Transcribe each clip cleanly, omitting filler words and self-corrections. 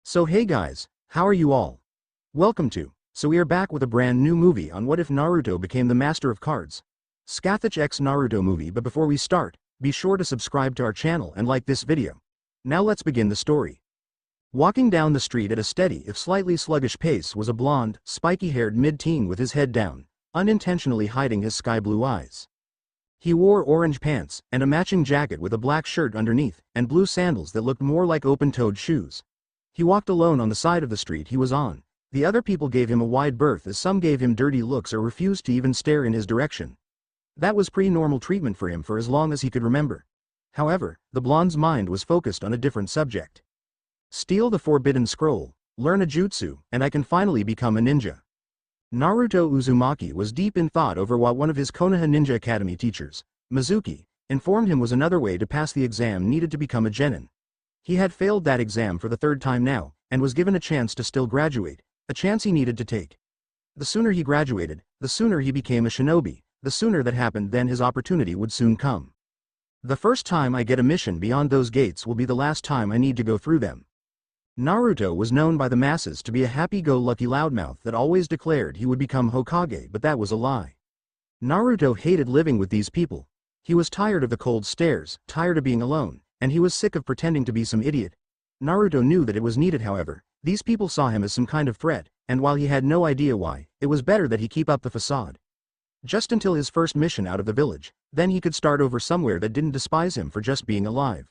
So hey guys, how are you all? Welcome to. So we are back with a brand new movie on what if Naruto became the master of cards. Scathach x Naruto movie, but before we start, be sure to subscribe to our channel and like this video. Now let's begin the story. Walking down the street at a steady if slightly sluggish pace was a blonde, spiky-haired mid-teen with his head down, unintentionally hiding his sky-blue eyes. He wore orange pants and a matching jacket with a black shirt underneath and blue sandals that looked more like open-toed shoes. He walked alone on the side of the street he was on. The other people gave him a wide berth as some gave him dirty looks or refused to even stare in his direction. That was pretty-normal treatment for him for as long as he could remember. However, the blonde's mind was focused on a different subject. Steal the forbidden scroll, learn a jutsu, and I can finally become a ninja. Naruto Uzumaki was deep in thought over what one of his Konoha Ninja Academy teachers, Mizuki, informed him was another way to pass the exam needed to become a genin. He had failed that exam for the third time now, and was given a chance to still graduate, a chance he needed to take. The sooner he graduated, the sooner he became a shinobi, the sooner that happened then his opportunity would soon come. The first time I get a mission beyond those gates will be the last time I need to go through them. Naruto was known by the masses to be a happy-go-lucky loudmouth that always declared he would become Hokage, but that was a lie. Naruto hated living with these people. He was tired of the cold stares, tired of being alone, and he was sick of pretending to be some idiot. Naruto knew that it was needed, however. These people saw him as some kind of threat, and while he had no idea why, it was better that he keep up the facade. Just until his first mission out of the village, then he could start over somewhere that didn't despise him for just being alive.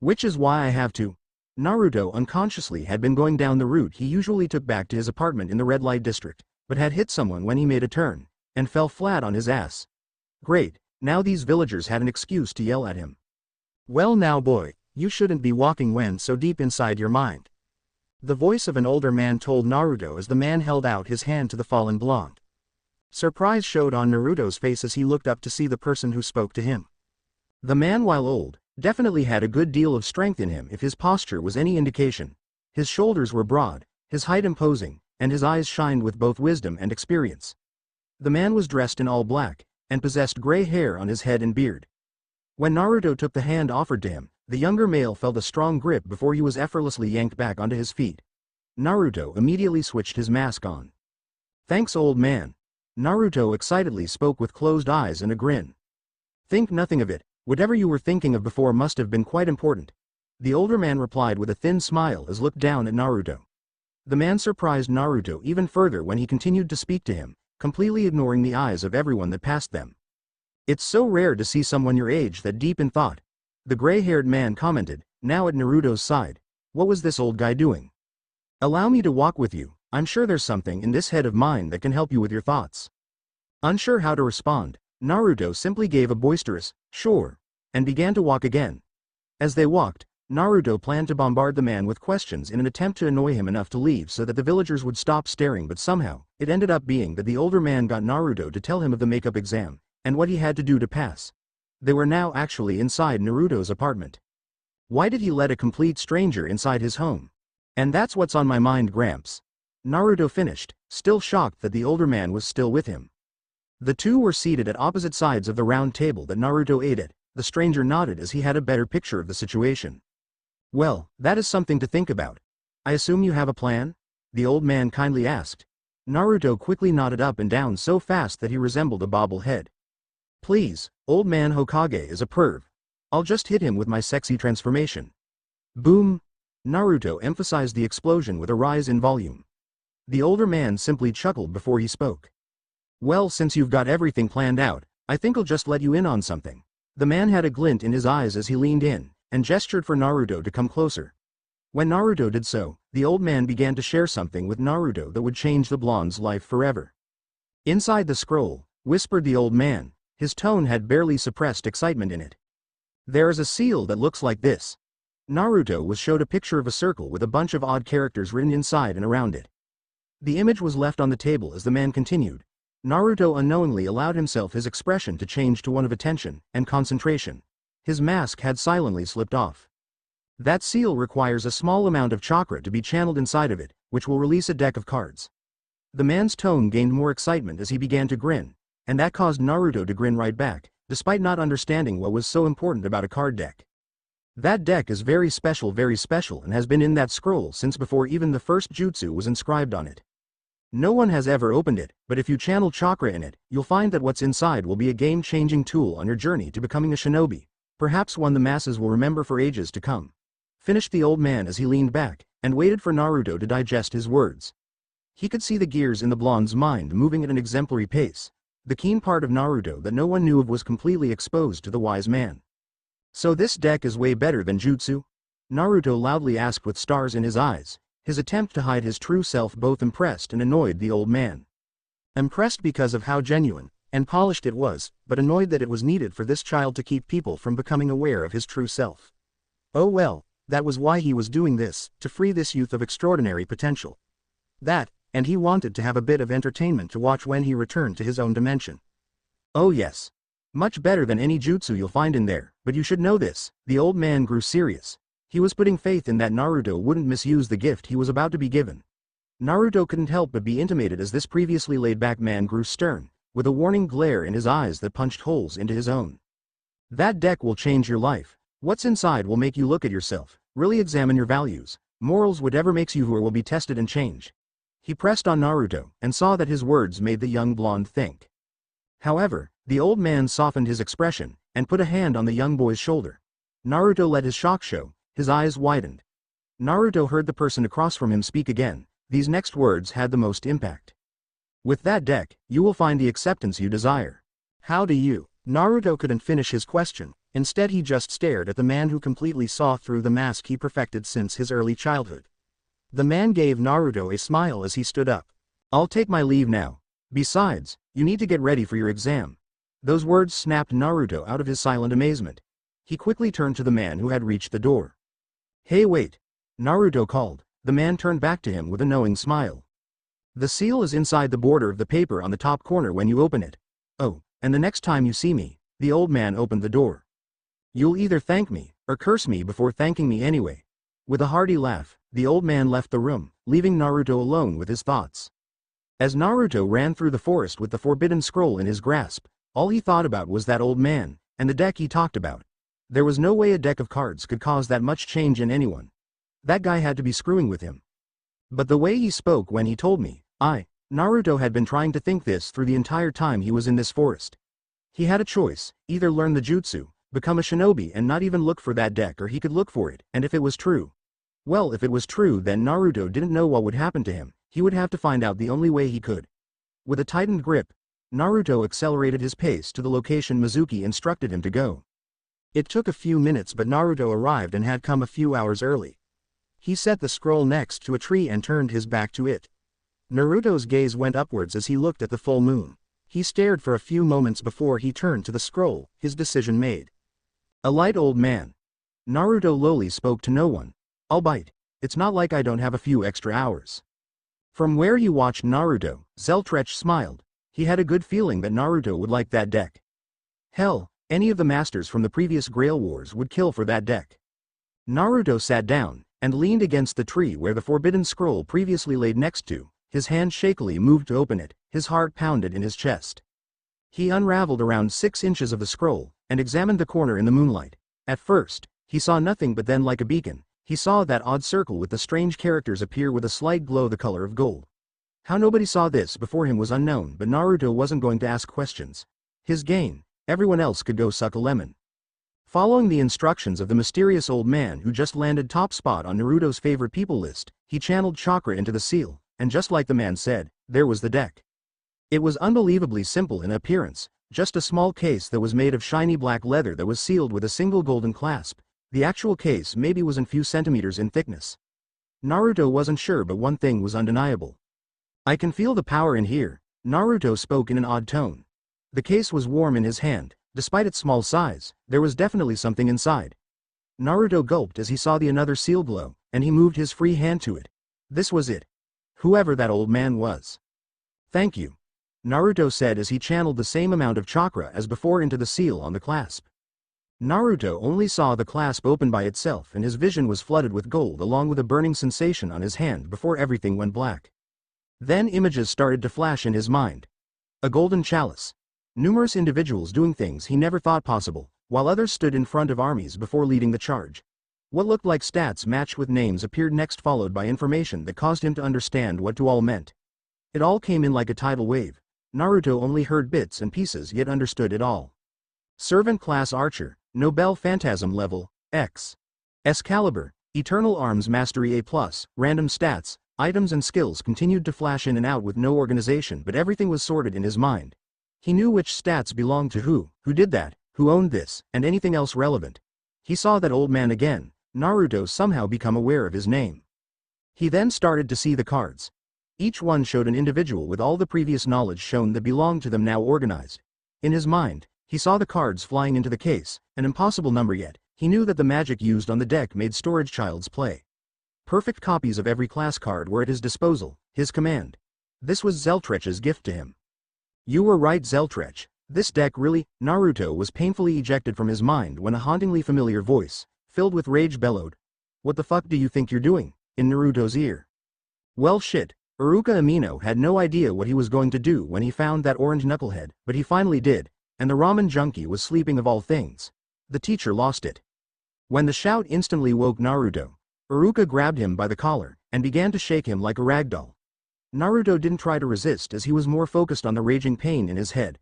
Which is why I have to. Naruto unconsciously had been going down the route he usually took back to his apartment in the red light district, but had hit someone when he made a turn, and fell flat on his ass. Great, now these villagers had an excuse to yell at him. Well now boy, you shouldn't be walking when so deep inside your mind. The voice of an older man told Naruto as the man held out his hand to the fallen blonde. Surprise showed on Naruto's face as he looked up to see the person who spoke to him. The man, while old, definitely had a good deal of strength in him if his posture was any indication. His shoulders were broad, his height imposing, and his eyes shined with both wisdom and experience. The man was dressed in all black, and possessed gray hair on his head and beard. When Naruto took the hand offered to him, the younger male felt a strong grip before he was effortlessly yanked back onto his feet. Naruto immediately switched his mask on. Thanks, old man. Naruto excitedly spoke with closed eyes and a grin. Think nothing of it, whatever you were thinking of before must have been quite important. The older man replied with a thin smile as looked down at Naruto. The man surprised Naruto even further when he continued to speak to him, completely ignoring the eyes of everyone that passed them. It's so rare to see someone your age that deep in thought. The gray-haired man commented, now at Naruto's side. What was this old guy doing? Allow me to walk with you. I'm sure there's something in this head of mine that can help you with your thoughts. Unsure how to respond, Naruto simply gave a boisterous, sure, and began to walk again. As they walked, Naruto planned to bombard the man with questions in an attempt to annoy him enough to leave so that the villagers would stop staring, but somehow, it ended up being that the older man got Naruto to tell him of the makeup exam, and what he had to do to pass. They were now actually inside Naruto's apartment. Why did he let a complete stranger inside his home? And that's what's on my mind, Gramps. Naruto finished, still shocked that the older man was still with him. The two were seated at opposite sides of the round table that Naruto ate at. The stranger nodded as he had a better picture of the situation. Well, that is something to think about. I assume you have a plan? The old man kindly asked. Naruto quickly nodded up and down so fast that he resembled a bobblehead. Please, old man Hokage is a perv. I'll just hit him with my sexy transformation. Boom! Naruto emphasized the explosion with a rise in volume. The older man simply chuckled before he spoke. Well, since you've got everything planned out, I think I'll just let you in on something. The man had a glint in his eyes as he leaned in, and gestured for Naruto to come closer. When Naruto did so, the old man began to share something with Naruto that would change the blonde's life forever. Inside the scroll, whispered the old man. His tone had barely suppressed excitement in it. There is a seal that looks like this. Naruto was showed a picture of a circle with a bunch of odd characters written inside and around it. The image was left on the table as the man continued. Naruto unknowingly allowed himself his expression to change to one of attention and concentration. His mask had silently slipped off. That seal requires a small amount of chakra to be channeled inside of it, which will release a deck of cards. The man's tone gained more excitement as he began to grin, and that caused Naruto to grin right back, despite not understanding what was so important about a card deck. That deck is very special and has been in that scroll since before even the first jutsu was inscribed on it. No one has ever opened it, but if you channel chakra in it, you'll find that what's inside will be a game-changing tool on your journey to becoming a shinobi, perhaps one the masses will remember for ages to come. Finished the old man as he leaned back, and waited for Naruto to digest his words. He could see the gears in the blonde's mind moving at an exemplary pace. The keen part of Naruto that no one knew of was completely exposed to the wise man. So this deck is way better than jutsu? Naruto loudly asked with stars in his eyes, his attempt to hide his true self both impressed and annoyed the old man. Impressed because of how genuine and polished it was, but annoyed that it was needed for this child to keep people from becoming aware of his true self. Oh well, that was why he was doing this, to free this youth of extraordinary potential. That, and he wanted to have a bit of entertainment to watch when he returned to his own dimension. Oh yes. Much better than any jutsu you'll find in there, but you should know this, the old man grew serious. He was putting faith in that Naruto wouldn't misuse the gift he was about to be given. Naruto couldn't help but be intimated as this previously laid-back man grew stern, with a warning glare in his eyes that punched holes into his own. That deck will change your life. What's inside will make you look at yourself, really examine your values, morals, whatever makes you who will be tested and change. He pressed on Naruto, and saw that his words made the young blonde think. However, the old man softened his expression, and put a hand on the young boy's shoulder. Naruto let his shock show, his eyes widened. Naruto heard the person across from him speak again. These next words had the most impact. With that deck, you will find the acceptance you desire. How do you? Naruto couldn't finish his question, instead he just stared at the man who completely saw through the mask he perfected since his early childhood. The man gave Naruto a smile as he stood up. I'll take my leave now. Besides, you need to get ready for your exam. Those words snapped Naruto out of his silent amazement. He quickly turned to the man who had reached the door. Hey wait! Naruto called. The man turned back to him with a knowing smile. The seal is inside the border of the paper on the top corner when you open it. Oh, and the next time you see me, the old man opened the door. You'll either thank me, or curse me before thanking me anyway. With a hearty laugh, the old man left the room, leaving Naruto alone with his thoughts. As Naruto ran through the forest with the forbidden scroll in his grasp, all he thought about was that old man, and the deck he talked about. There was no way a deck of cards could cause that much change in anyone. That guy had to be screwing with him. But the way he spoke when he told me, Naruto had been trying to think this through the entire time he was in this forest. He had a choice, either learn the jutsu, become a shinobi and not even look for that deck, or he could look for it, and if it was true. Well, if it was true, then Naruto didn't know what would happen to him. He would have to find out the only way he could. With a tightened grip, Naruto accelerated his pace to the location Mizuki instructed him to go. It took a few minutes, but Naruto arrived and had come a few hours early. He set the scroll next to a tree and turned his back to it. Naruto's gaze went upwards as he looked at the full moon. He stared for a few moments before he turned to the scroll, his decision made. A light old man. Naruto lowly spoke to no one. I'll bite. It's not like I don't have a few extra hours. From where he watched Naruto, Zeltrech smiled. He had a good feeling that Naruto would like that deck. Hell, any of the masters from the previous Grail Wars would kill for that deck. Naruto sat down, and leaned against the tree where the forbidden scroll previously laid next to. His hand shakily moved to open it, his heart pounded in his chest. He unraveled around 6 inches of the scroll, and examined the corner in the moonlight. At first, he saw nothing, but then like a beacon, he saw that odd circle with the strange characters appear with a slight glow the color of gold. How nobody saw this before him was unknown, but Naruto wasn't going to ask questions. His gain, everyone else could go suck a lemon. Following the instructions of the mysterious old man who just landed top spot on Naruto's favorite people list, he channeled chakra into the seal, and just like the man said, there was the deck. It was unbelievably simple in appearance, just a small case that was made of shiny black leather that was sealed with a single golden clasp. The actual case maybe was a few centimeters in thickness. Naruto wasn't sure, but one thing was undeniable. I can feel the power in here, Naruto spoke in an odd tone. The case was warm in his hand. Despite its small size, there was definitely something inside. Naruto gulped as he saw the another seal glow, and he moved his free hand to it. This was it. Whoever that old man was. Thank you, Naruto said as he channeled the same amount of chakra as before into the seal on the clasp. Naruto only saw the clasp open by itself, and his vision was flooded with gold along with a burning sensation on his hand before everything went black. Then images started to flash in his mind. A golden chalice. Numerous individuals doing things he never thought possible, while others stood in front of armies before leading the charge. What looked like stats matched with names appeared next, followed by information that caused him to understand what to all meant. It all came in like a tidal wave. Naruto only heard bits and pieces yet understood it all. Servant class archer, Nobel Phantasm level, X. Excalibur, Eternal Arms Mastery A+, random stats, items and skills continued to flash in and out with no organization, but everything was sorted in his mind. He knew which stats belonged to who did that, who owned this, and anything else relevant. He saw that old man again, Naruto somehow become aware of his name. He then started to see the cards. Each one showed an individual with all the previous knowledge shown that belonged to them now organized. In his mind, he saw the cards flying into the case, an impossible number yet. He knew that the magic used on the deck made storage child's play. Perfect copies of every class card were at his disposal, his command. This was Zeltrech's gift to him. You were right, Zeltrech. This deck really. Naruto was painfully ejected from his mind when a hauntingly familiar voice, filled with rage, bellowed. What the fuck do you think you're doing? In Naruto's ear. Well shit, Iruka Amino had no idea what he was going to do when he found that orange knucklehead, but he finally did, and the ramen junkie was sleeping of all things. The teacher lost it. When the shout instantly woke Naruto, Iruka grabbed him by the collar, and began to shake him like a ragdoll. Naruto didn't try to resist as he was more focused on the raging pain in his head.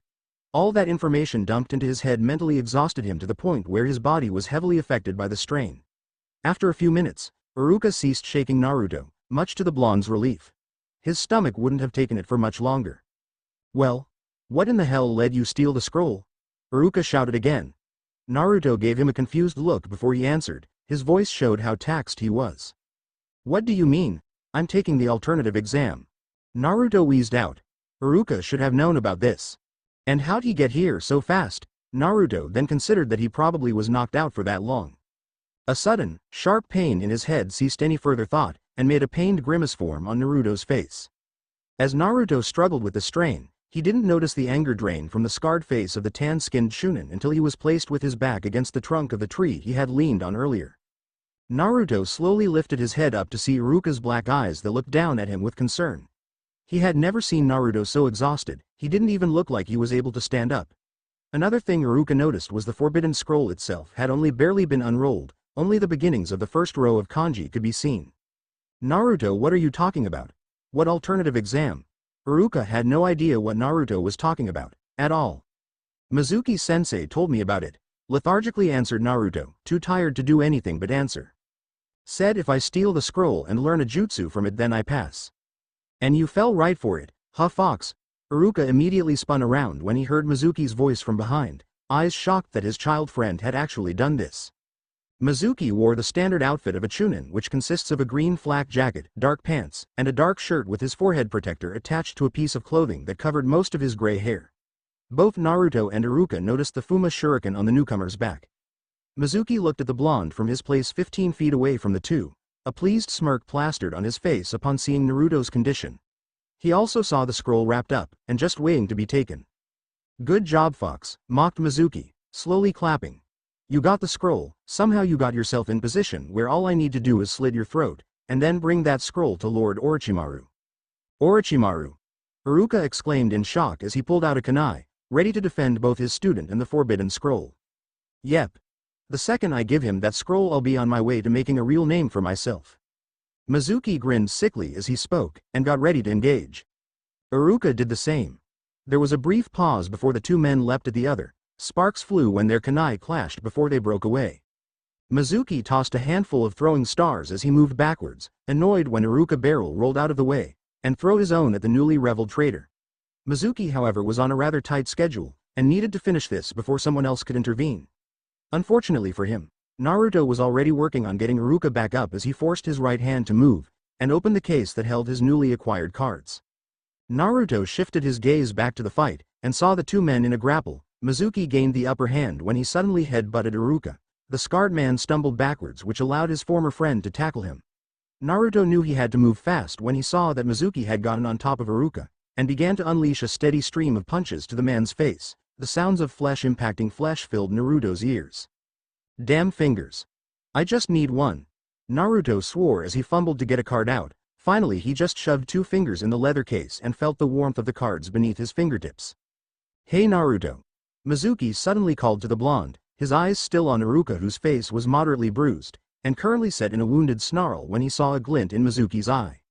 All that information dumped into his head mentally exhausted him to the point where his body was heavily affected by the strain. After a few minutes, Iruka ceased shaking Naruto, much to the blonde's relief. His stomach wouldn't have taken it for much longer. Well, what in the hell led you steal the scroll? Iruka shouted again. Naruto gave him a confused look before he answered. His voice showed how taxed he was. What do you mean? I'm taking the alternative exam. Naruto wheezed out. Iruka should have known about this. And how'd he get here so fast? Naruto then considered that he probably was knocked out for that long. A sudden, sharp pain in his head ceased any further thought, and made a pained grimace form on Naruto's face. As Naruto struggled with the strain, he didn't notice the anger drain from the scarred face of the tan-skinned Chunin until he was placed with his back against the trunk of the tree he had leaned on earlier. Naruto slowly lifted his head up to see Iruka's black eyes that looked down at him with concern. He had never seen Naruto so exhausted. He didn't even look like he was able to stand up. Another thing Iruka noticed was the forbidden scroll itself had only barely been unrolled, only the beginnings of the first row of kanji could be seen. Naruto, what are you talking about? What alternative exam? Iruka had no idea what Naruto was talking about, at all. Mizuki-sensei told me about it, lethargically answered Naruto, too tired to do anything but answer. Said if I steal the scroll and learn a jutsu from it then I pass. And you fell right for it, huh fox? Iruka immediately spun around when he heard Mizuki's voice from behind, eyes shocked that his child friend had actually done this. Mizuki wore the standard outfit of a chunin, which consists of a green flak jacket, dark pants, and a dark shirt with his forehead protector attached to a piece of clothing that covered most of his gray hair. Both Naruto and Iruka noticed the Fuma shuriken on the newcomer's back. Mizuki looked at the blonde from his place 15 feet away from the two, a pleased smirk plastered on his face upon seeing Naruto's condition. He also saw the scroll wrapped up, and just waiting to be taken. Good job, Fox, mocked Mizuki, slowly clapping. You got the scroll, somehow you got yourself in position where all I need to do is slit your throat, and then bring that scroll to Lord Orochimaru. Orochimaru! Iruka exclaimed in shock as he pulled out a kunai, ready to defend both his student and the forbidden scroll. Yep. The second I give him that scroll I'll be on my way to making a real name for myself. Mizuki grinned sickly as he spoke, and got ready to engage. Iruka did the same. There was a brief pause before the two men leapt at the other. Sparks flew when their kunai clashed before they broke away. Mizuki tossed a handful of throwing stars as he moved backwards, annoyed when Iruka barrel rolled out of the way, and threw his own at the newly reveled traitor. Mizuki, however, was on a rather tight schedule, and needed to finish this before someone else could intervene. Unfortunately for him, Naruto was already working on getting Iruka back up as he forced his right hand to move, and opened the case that held his newly acquired cards. Naruto shifted his gaze back to the fight, and saw the two men in a grapple. Mizuki gained the upper hand when he suddenly head-butted Iruka. The scarred man stumbled backwards, which allowed his former friend to tackle him. Naruto knew he had to move fast when he saw that Mizuki had gotten on top of Iruka, and began to unleash a steady stream of punches to the man's face. The sounds of flesh impacting flesh filled Naruto's ears. Damn fingers. I just need one. Naruto swore as he fumbled to get a card out. Finally he just shoved 2 fingers in the leather case and felt the warmth of the cards beneath his fingertips. Hey Naruto. Mizuki suddenly called to the blonde, his eyes still on Iruka, whose face was moderately bruised, and currently set in a wounded snarl when he saw a glint in Mizuki's eye.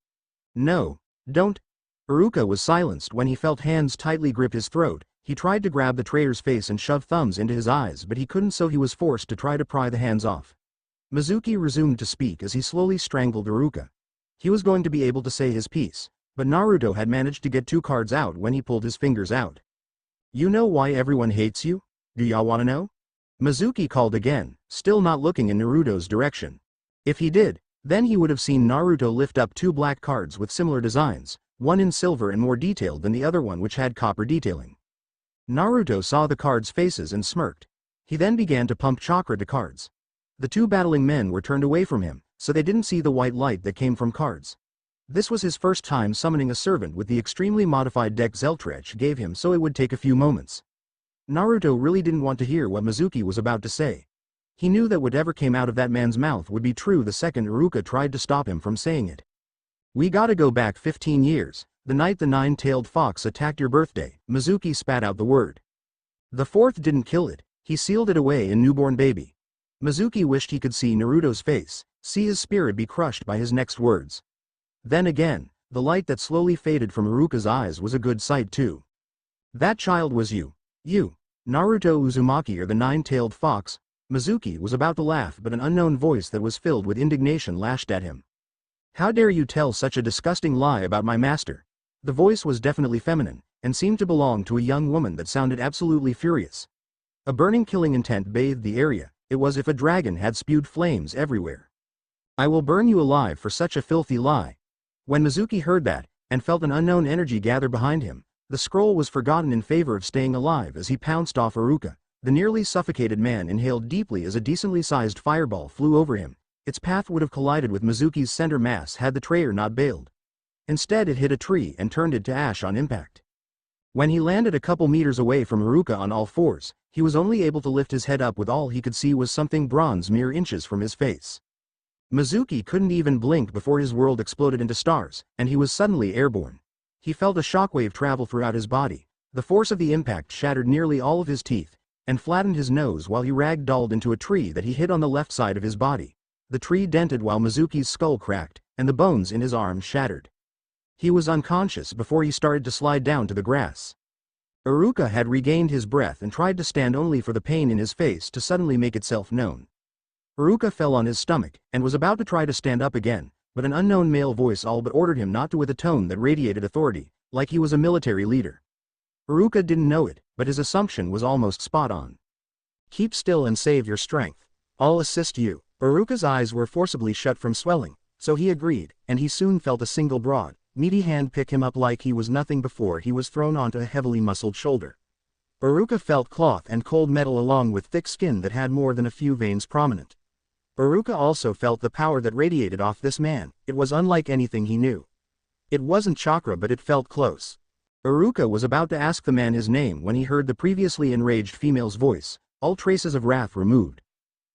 "No, don't." Iruka was silenced when he felt hands tightly grip his throat. He tried to grab the traitor's face and shove thumbs into his eyes, but he couldn't, so he was forced to try to pry the hands off. Mizuki resumed to speak as he slowly strangled Iruka. He was going to be able to say his piece, but Naruto had managed to get 2 cards out when he pulled his fingers out. "You know why everyone hates you? Do y'all wanna know?" Mizuki called again, still not looking in Naruto's direction. If he did, then he would have seen Naruto lift up 2 black cards with similar designs, one in silver and more detailed than the other one, which had copper detailing. Naruto saw the cards' faces and smirked. He then began to pump chakra to cards. The 2 battling men were turned away from him, so they didn't see the white light that came from cards. This was his first time summoning a servant with the extremely modified deck Scathach gave him, so it would take a few moments. Naruto really didn't want to hear what Mizuki was about to say. He knew that whatever came out of that man's mouth would be true the second Iruka tried to stop him from saying it. "We gotta go back 15 years, the night the 9-tailed fox attacked your birthday." Mizuki spat out the word. "The 4th didn't kill it, he sealed it away in newborn baby." Mizuki wished he could see Naruto's face, see his spirit be crushed by his next words. Then again, the light that slowly faded from Iruka's eyes was a good sight too. "That child was you. You, Naruto Uzumaki, or the 9-tailed fox?" Mizuki was about to laugh, but an unknown voice that was filled with indignation lashed at him. "How dare you tell such a disgusting lie about my master?" The voice was definitely feminine, and seemed to belong to a young woman that sounded absolutely furious. A burning killing intent bathed the area. It was as if a dragon had spewed flames everywhere. "I will burn you alive for such a filthy lie." When Mizuki heard that, and felt an unknown energy gather behind him, the scroll was forgotten in favor of staying alive as he pounced off Iruka. The nearly suffocated man inhaled deeply as a decently sized fireball flew over him. Its path would have collided with Mizuki's center mass had the traitor not bailed. Instead, it hit a tree and turned it to ash on impact. When he landed a couple meters away from Iruka on all fours, he was only able to lift his head up, with all he could see was something bronze mere inches from his face. Mizuki couldn't even blink before his world exploded into stars, and he was suddenly airborne. He felt a shockwave travel throughout his body. The force of the impact shattered nearly all of his teeth, and flattened his nose while he ragdolled into a tree that he hit on the left side of his body. The tree dented while Mizuki's skull cracked, and the bones in his arm shattered. He was unconscious before he started to slide down to the grass. Iruka had regained his breath and tried to stand, only for the pain in his face to suddenly make itself known. Iruka fell on his stomach, and was about to try to stand up again, but an unknown male voice all but ordered him not to, with a tone that radiated authority, like he was a military leader. Iruka didn't know it, but his assumption was almost spot on. "Keep still and save your strength. I'll assist you." Iruka's eyes were forcibly shut from swelling, so he agreed, and he soon felt a single broad, meaty hand pick him up like he was nothing before he was thrown onto a heavily muscled shoulder. Iruka felt cloth and cold metal along with thick skin that had more than a few veins prominent. Iruka also felt the power that radiated off this man. It was unlike anything he knew. It wasn't chakra, but it felt close. Iruka was about to ask the man his name when he heard the previously enraged female's voice, all traces of wrath removed.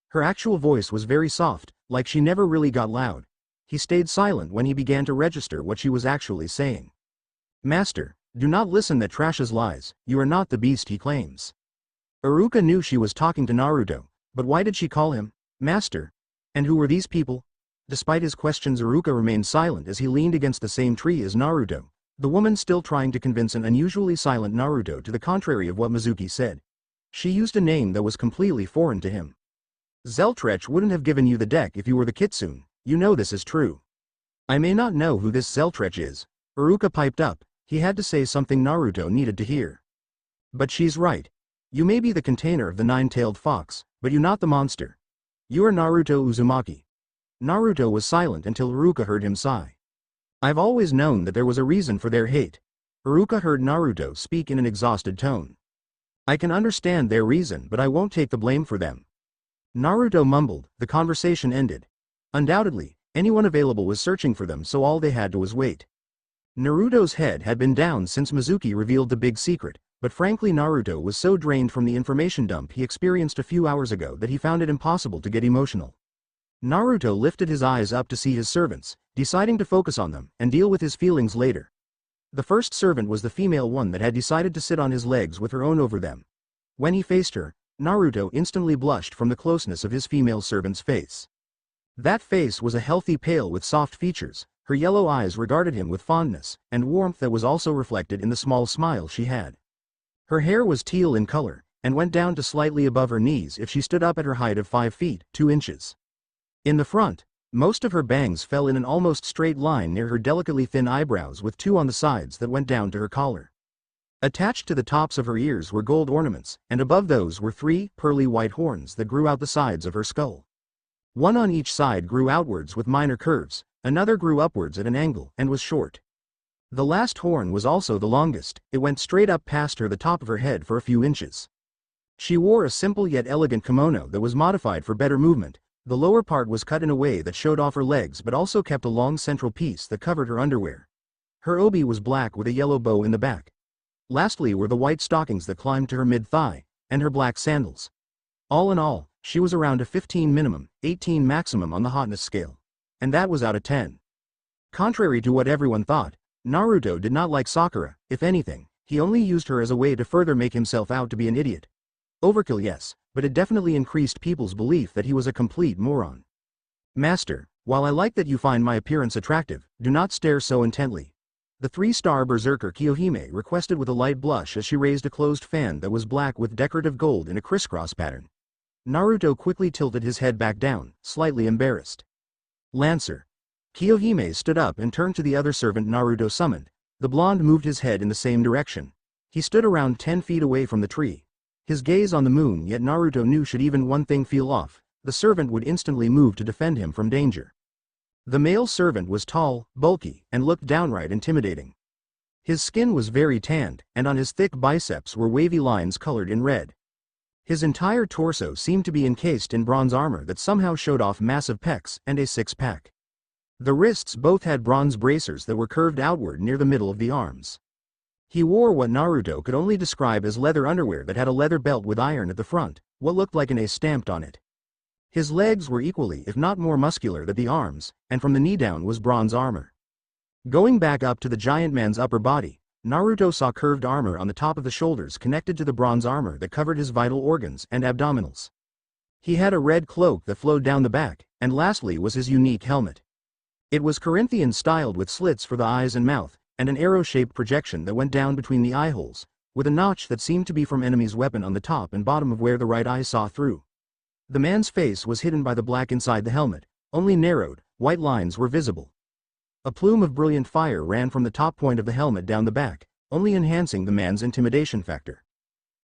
Her actual voice was very soft, like she never really got loud. He stayed silent when he began to register what she was actually saying. "Master, do not listen that trashes lies, you are not the beast he claims." Iruka knew she was talking to Naruto, but why did she call him Master? And who were these people? Despite his questions, Iruka remained silent as he leaned against the same tree as Naruto, the woman still trying to convince an unusually silent Naruto to the contrary of what Mizuki said. She used a name that was completely foreign to him. "Scathach wouldn't have given you the deck if you were the kitsune, you know this is true." "I may not know who this Scathach is," Iruka piped up. He had to say something Naruto needed to hear. "But she's right. You may be the container of the 9-tailed fox, but you're not the monster. You are Naruto Uzumaki." Naruto was silent until Iruka heard him sigh. "I've always known that there was a reason for their hate." Iruka heard Naruto speak in an exhausted tone. "I can understand their reason, but I won't take the blame for them." Naruto mumbled. The conversation ended. Undoubtedly, anyone available was searching for them, so all they had to was wait. Naruto's head had been down since Mizuki revealed the big secret, but frankly Naruto was so drained from the information dump he experienced a few hours ago that he found it impossible to get emotional. Naruto lifted his eyes up to see his servants, deciding to focus on them and deal with his feelings later. The first servant was the female one that had decided to sit on his legs with her own over them. When he faced her, Naruto instantly blushed from the closeness of his female servant's face. That face was a healthy pale with soft features, her yellow eyes regarded him with fondness, and warmth that was also reflected in the small smile she had. Her hair was teal in color, and went down to slightly above her knees if she stood up at her height of 5 feet, 2 inches. In the front, most of her bangs fell in an almost straight line near her delicately thin eyebrows with 2 on the sides that went down to her collar. Attached to the tops of her ears were gold ornaments, and above those were 3 pearly white horns that grew out the sides of her skull. 1 on each side grew outwards with minor curves, another grew upwards at an angle and was short. The last horn was also the longest, it went straight up past the top of her head for a few inches. She wore a simple yet elegant kimono that was modified for better movement. The lower part was cut in a way that showed off her legs but also kept a long central piece that covered her underwear. Her obi was black with a yellow bow in the back. Lastly were the white stockings that climbed to her mid-thigh, and her black sandals. All in all, she was around a 15 minimum, 18 maximum on the hotness scale. And that was out of 10. Contrary to what everyone thought, Naruto did not like Sakura. If anything, he only used her as a way to further make himself out to be an idiot. Overkill, yes, but it definitely increased people's belief that he was a complete moron. Master, while I like that you find my appearance attractive, do not stare so intently. The 3-star Berserker Kohime requested with a light blush as she raised a closed fan that was black with decorative gold in a crisscross pattern. Naruto quickly tilted his head back down, slightly embarrassed. Lancer. Kohime stood up and turned to the other servant Naruto summoned. The blonde moved his head in the same direction. He stood around 10 feet away from the tree. His gaze on the moon, yet Naruto knew should even one thing feel off, the servant would instantly move to defend him from danger. The male servant was tall, bulky, and looked downright intimidating. His skin was very tanned, and on his thick biceps were wavy lines colored in red. His entire torso seemed to be encased in bronze armor that somehow showed off massive pecs and a six-pack. The wrists both had bronze bracers that were curved outward near the middle of the arms. He wore what Naruto could only describe as leather underwear that had a leather belt with iron at the front, what looked like an A stamped on it. His legs were equally if not more muscular than the arms, and from the knee down was bronze armor. Going back up to the giant man's upper body, Naruto saw curved armor on the top of the shoulders connected to the bronze armor that covered his vital organs and abdominals. He had a red cloak that flowed down the back, and lastly was his unique helmet. It was Corinthian styled with slits for the eyes and mouth, and an arrow-shaped projection that went down between the eye holes, with a notch that seemed to be from enemy's weapon on the top and bottom of where the right eye saw through. The man's face was hidden by the black inside the helmet, only narrowed, white lines were visible. A plume of brilliant fire ran from the top point of the helmet down the back, only enhancing the man's intimidation factor.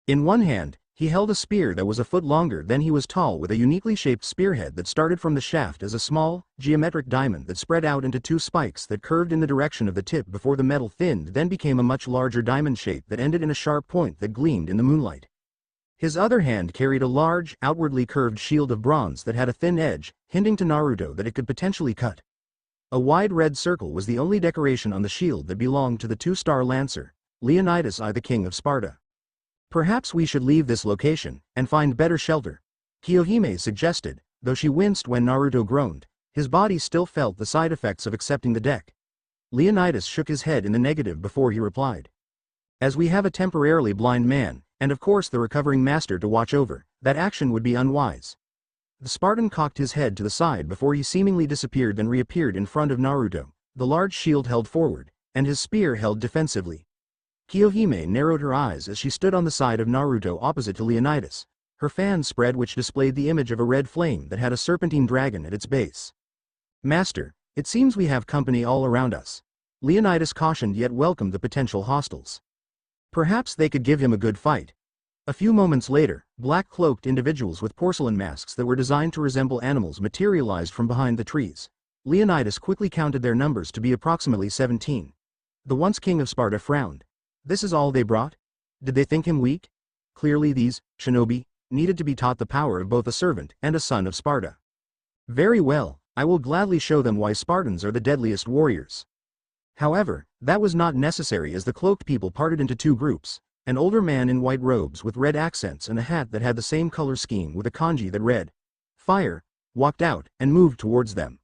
In one hand, he held a spear that was a foot longer than he was tall with a uniquely shaped spearhead that started from the shaft as a small, geometric diamond that spread out into 2 spikes that curved in the direction of the tip before the metal thinned then became a much larger diamond shape that ended in a sharp point that gleamed in the moonlight. His other hand carried a large, outwardly curved shield of bronze that had a thin edge, hinting to Naruto that it could potentially cut. A wide red circle was the only decoration on the shield that belonged to the 2-star Lancer, Leonidas I, the king of Sparta. Perhaps we should leave this location, and find better shelter, Kohime suggested, though she winced when Naruto groaned. His body still felt the side effects of accepting the deck. Leonidas shook his head in the negative before he replied. As we have a temporarily blind man, and of course the recovering master to watch over, that action would be unwise. The Spartan cocked his head to the side before he seemingly disappeared then reappeared in front of Naruto, the large shield held forward, and his spear held defensively. Kohime narrowed her eyes as she stood on the side of Naruto opposite to Leonidas, her fan spread which displayed the image of a red flame that had a serpentine dragon at its base. Master, it seems we have company all around us. Leonidas cautioned yet welcomed the potential hostiles. Perhaps they could give him a good fight. A few moments later, black-cloaked individuals with porcelain masks that were designed to resemble animals materialized from behind the trees. Leonidas quickly counted their numbers to be approximately 17. The once king of Sparta frowned. This is all they brought? Did they think him weak? Clearly these, shinobi, needed to be taught the power of both a servant and a son of Sparta. Very well, I will gladly show them why Spartans are the deadliest warriors. However, that was not necessary as the cloaked people parted into 2 groups, an older man in white robes with red accents and a hat that had the same color scheme with a kanji that read, "Fire," walked out and moved towards them.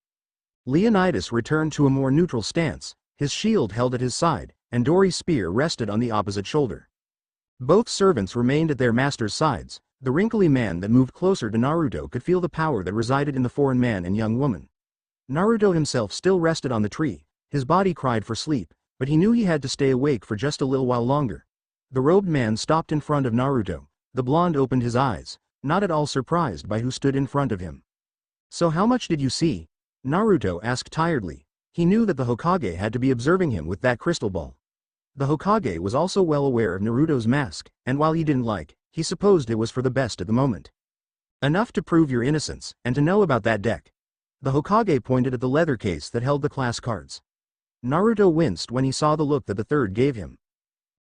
Leonidas returned to a more neutral stance, his shield held at his side, and Dori's spear rested on the opposite shoulder. Both servants remained at their master's sides, The wrinkly man that moved closer to Naruto could feel the power that resided in the foreign man and young woman. Naruto himself still rested on the tree, his body cried for sleep, but he knew he had to stay awake for just a little while longer. The robed man stopped in front of Naruto. The blonde opened his eyes, not at all surprised by who stood in front of him. "So how much did you see?" Naruto asked tiredly. He knew that the Hokage had to be observing him with that crystal ball. The Hokage was also well aware of Naruto's mask, and while he didn't he supposed it was for the best at the moment. "Enough to prove your innocence, and to know about that deck." The Hokage pointed at the leather case that held the class cards. Naruto winced when he saw the look that the third gave him.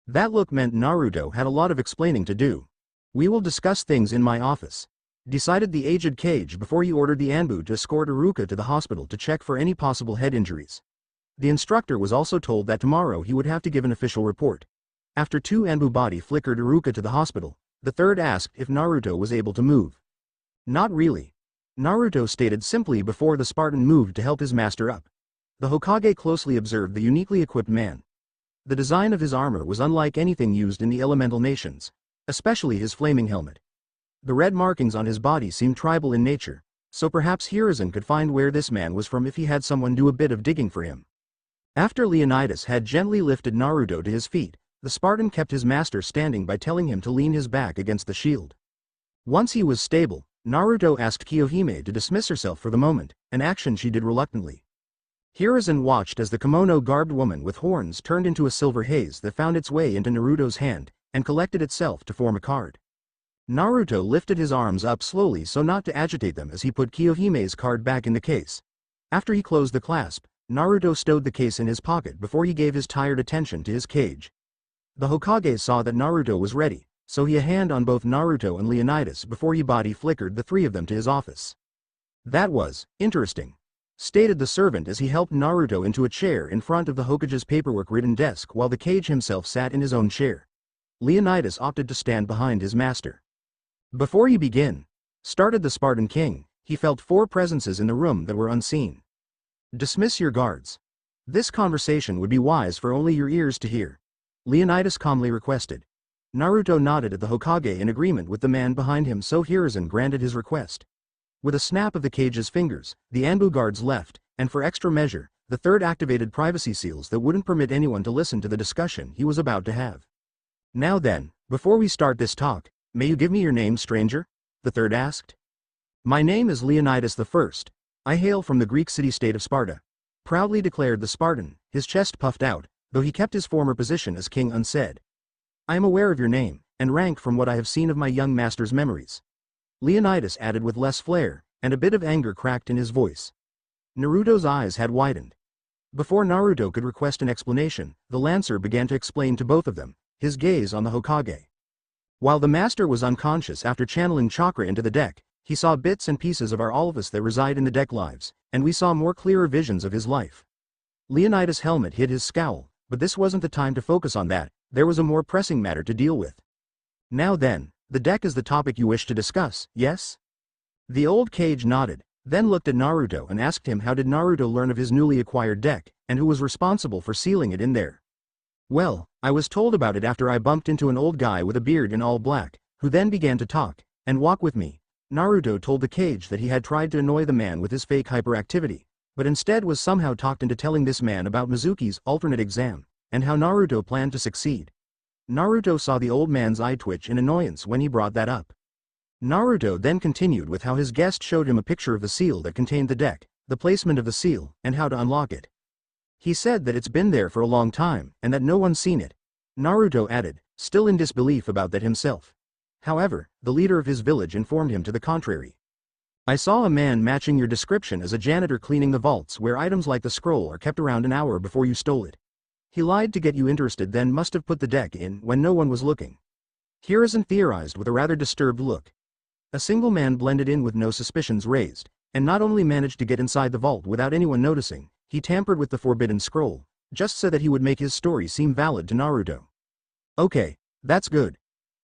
That look meant Naruto had a lot of explaining to do. "We will discuss things in my office," decided the aged Kage before he ordered the Anbu to escort Iruka to the hospital to check for any possible head injuries. The instructor was also told that tomorrow he would have to give an official report. After two Anbu body flickered Iruka to the hospital, the third asked if Naruto was able to move. "Not really," Naruto stated simply before the Spartan moved to help his master up. The Hokage closely observed the uniquely equipped man. The design of his armor was unlike anything used in the elemental nations, especially his flaming helmet. The red markings on his body seemed tribal in nature, so perhaps Hiruzen could find where this man was from if he had someone do a bit of digging for him. After Leonidas had gently lifted Naruto to his feet, the Spartan kept his master standing by telling him to lean his back against the shield. Once he was stable, Naruto asked Kohime to dismiss herself for the moment, an action she did reluctantly. Hiruzen watched as the kimono-garbed woman with horns turned into a silver haze that found its way into Naruto's hand, and collected itself to form a card. Naruto lifted his arms up slowly so not to agitate them as he put Kiyohime's card back in the case. After he closed the clasp, Naruto stowed the case in his pocket before he gave his tired attention to his cage. The Hokage saw that Naruto was ready, so he a hand on both Naruto and Leonidas before he body flickered the three of them to his office. "That was interesting," stated the servant as he helped Naruto into a chair in front of the Hokage's paperwork-ridden desk while the Kage himself sat in his own chair. Leonidas opted to stand behind his master. "Before you begin," started the Spartan king, he felt four presences in the room that were unseen. "Dismiss your guards. This conversation would be wise for only your ears to hear," Leonidas calmly requested. Naruto nodded at the Hokage in agreement with the man behind him, so Hiruzen granted his request. With a snap of the Kage's fingers, the Anbu guards left, and for extra measure, the third activated privacy seals that wouldn't permit anyone to listen to the discussion he was about to have. "Now then, before we start this talk, may you give me your name, stranger?" the third asked. "My name is Leonidas the First. I hail from the Greek city-state of Sparta," proudly declared the Spartan, his chest puffed out, though he kept his former position as king unsaid. "I am aware of your name and rank from what I have seen of my young master's memories," Leonidas added with less flair, and a bit of anger cracked in his voice. Naruto's eyes had widened. Before Naruto could request an explanation, the Lancer began to explain to both of them, his gaze on the Hokage. While the master was unconscious after channeling chakra into the deck, he saw bits and pieces of all of us that reside in the deck lives, and we saw more clearer visions of his life. Leonidas' helmet hid his scowl, but this wasn't the time to focus on that. There was a more pressing matter to deal with. "Now then, the deck is the topic you wish to discuss, yes?" The old Kage nodded, then looked at Naruto and asked him how did Naruto learn of his newly acquired deck, and who was responsible for sealing it in there. "Well, I was told about it after I bumped into an old guy with a beard in all black, who then began to talk and walk with me." Naruto told the Kage that he had tried to annoy the man with his fake hyperactivity, but instead was somehow talked into telling this man about Mizuki's alternate exam, and how Naruto planned to succeed. Naruto saw the old man's eye twitch in annoyance when he brought that up. Naruto then continued with how his guest showed him a picture of the seal that contained the deck, the placement of the seal, and how to unlock it. He said that it's been there for a long time, and that no one's seen it. Naruto added, still in disbelief about that himself. However, the leader of his village informed him to the contrary. "I saw a man matching your description as a janitor cleaning the vaults where items like the scroll are kept around an hour before you stole it. He lied to get you interested, then must have put the deck in when no one was looking." Hiruzen theorized with a rather disturbed look. A single man blended in with no suspicions raised, and not only managed to get inside the vault without anyone noticing, he tampered with the forbidden scroll, just so that he would make his story seem valid to Naruto. "Okay, that's good."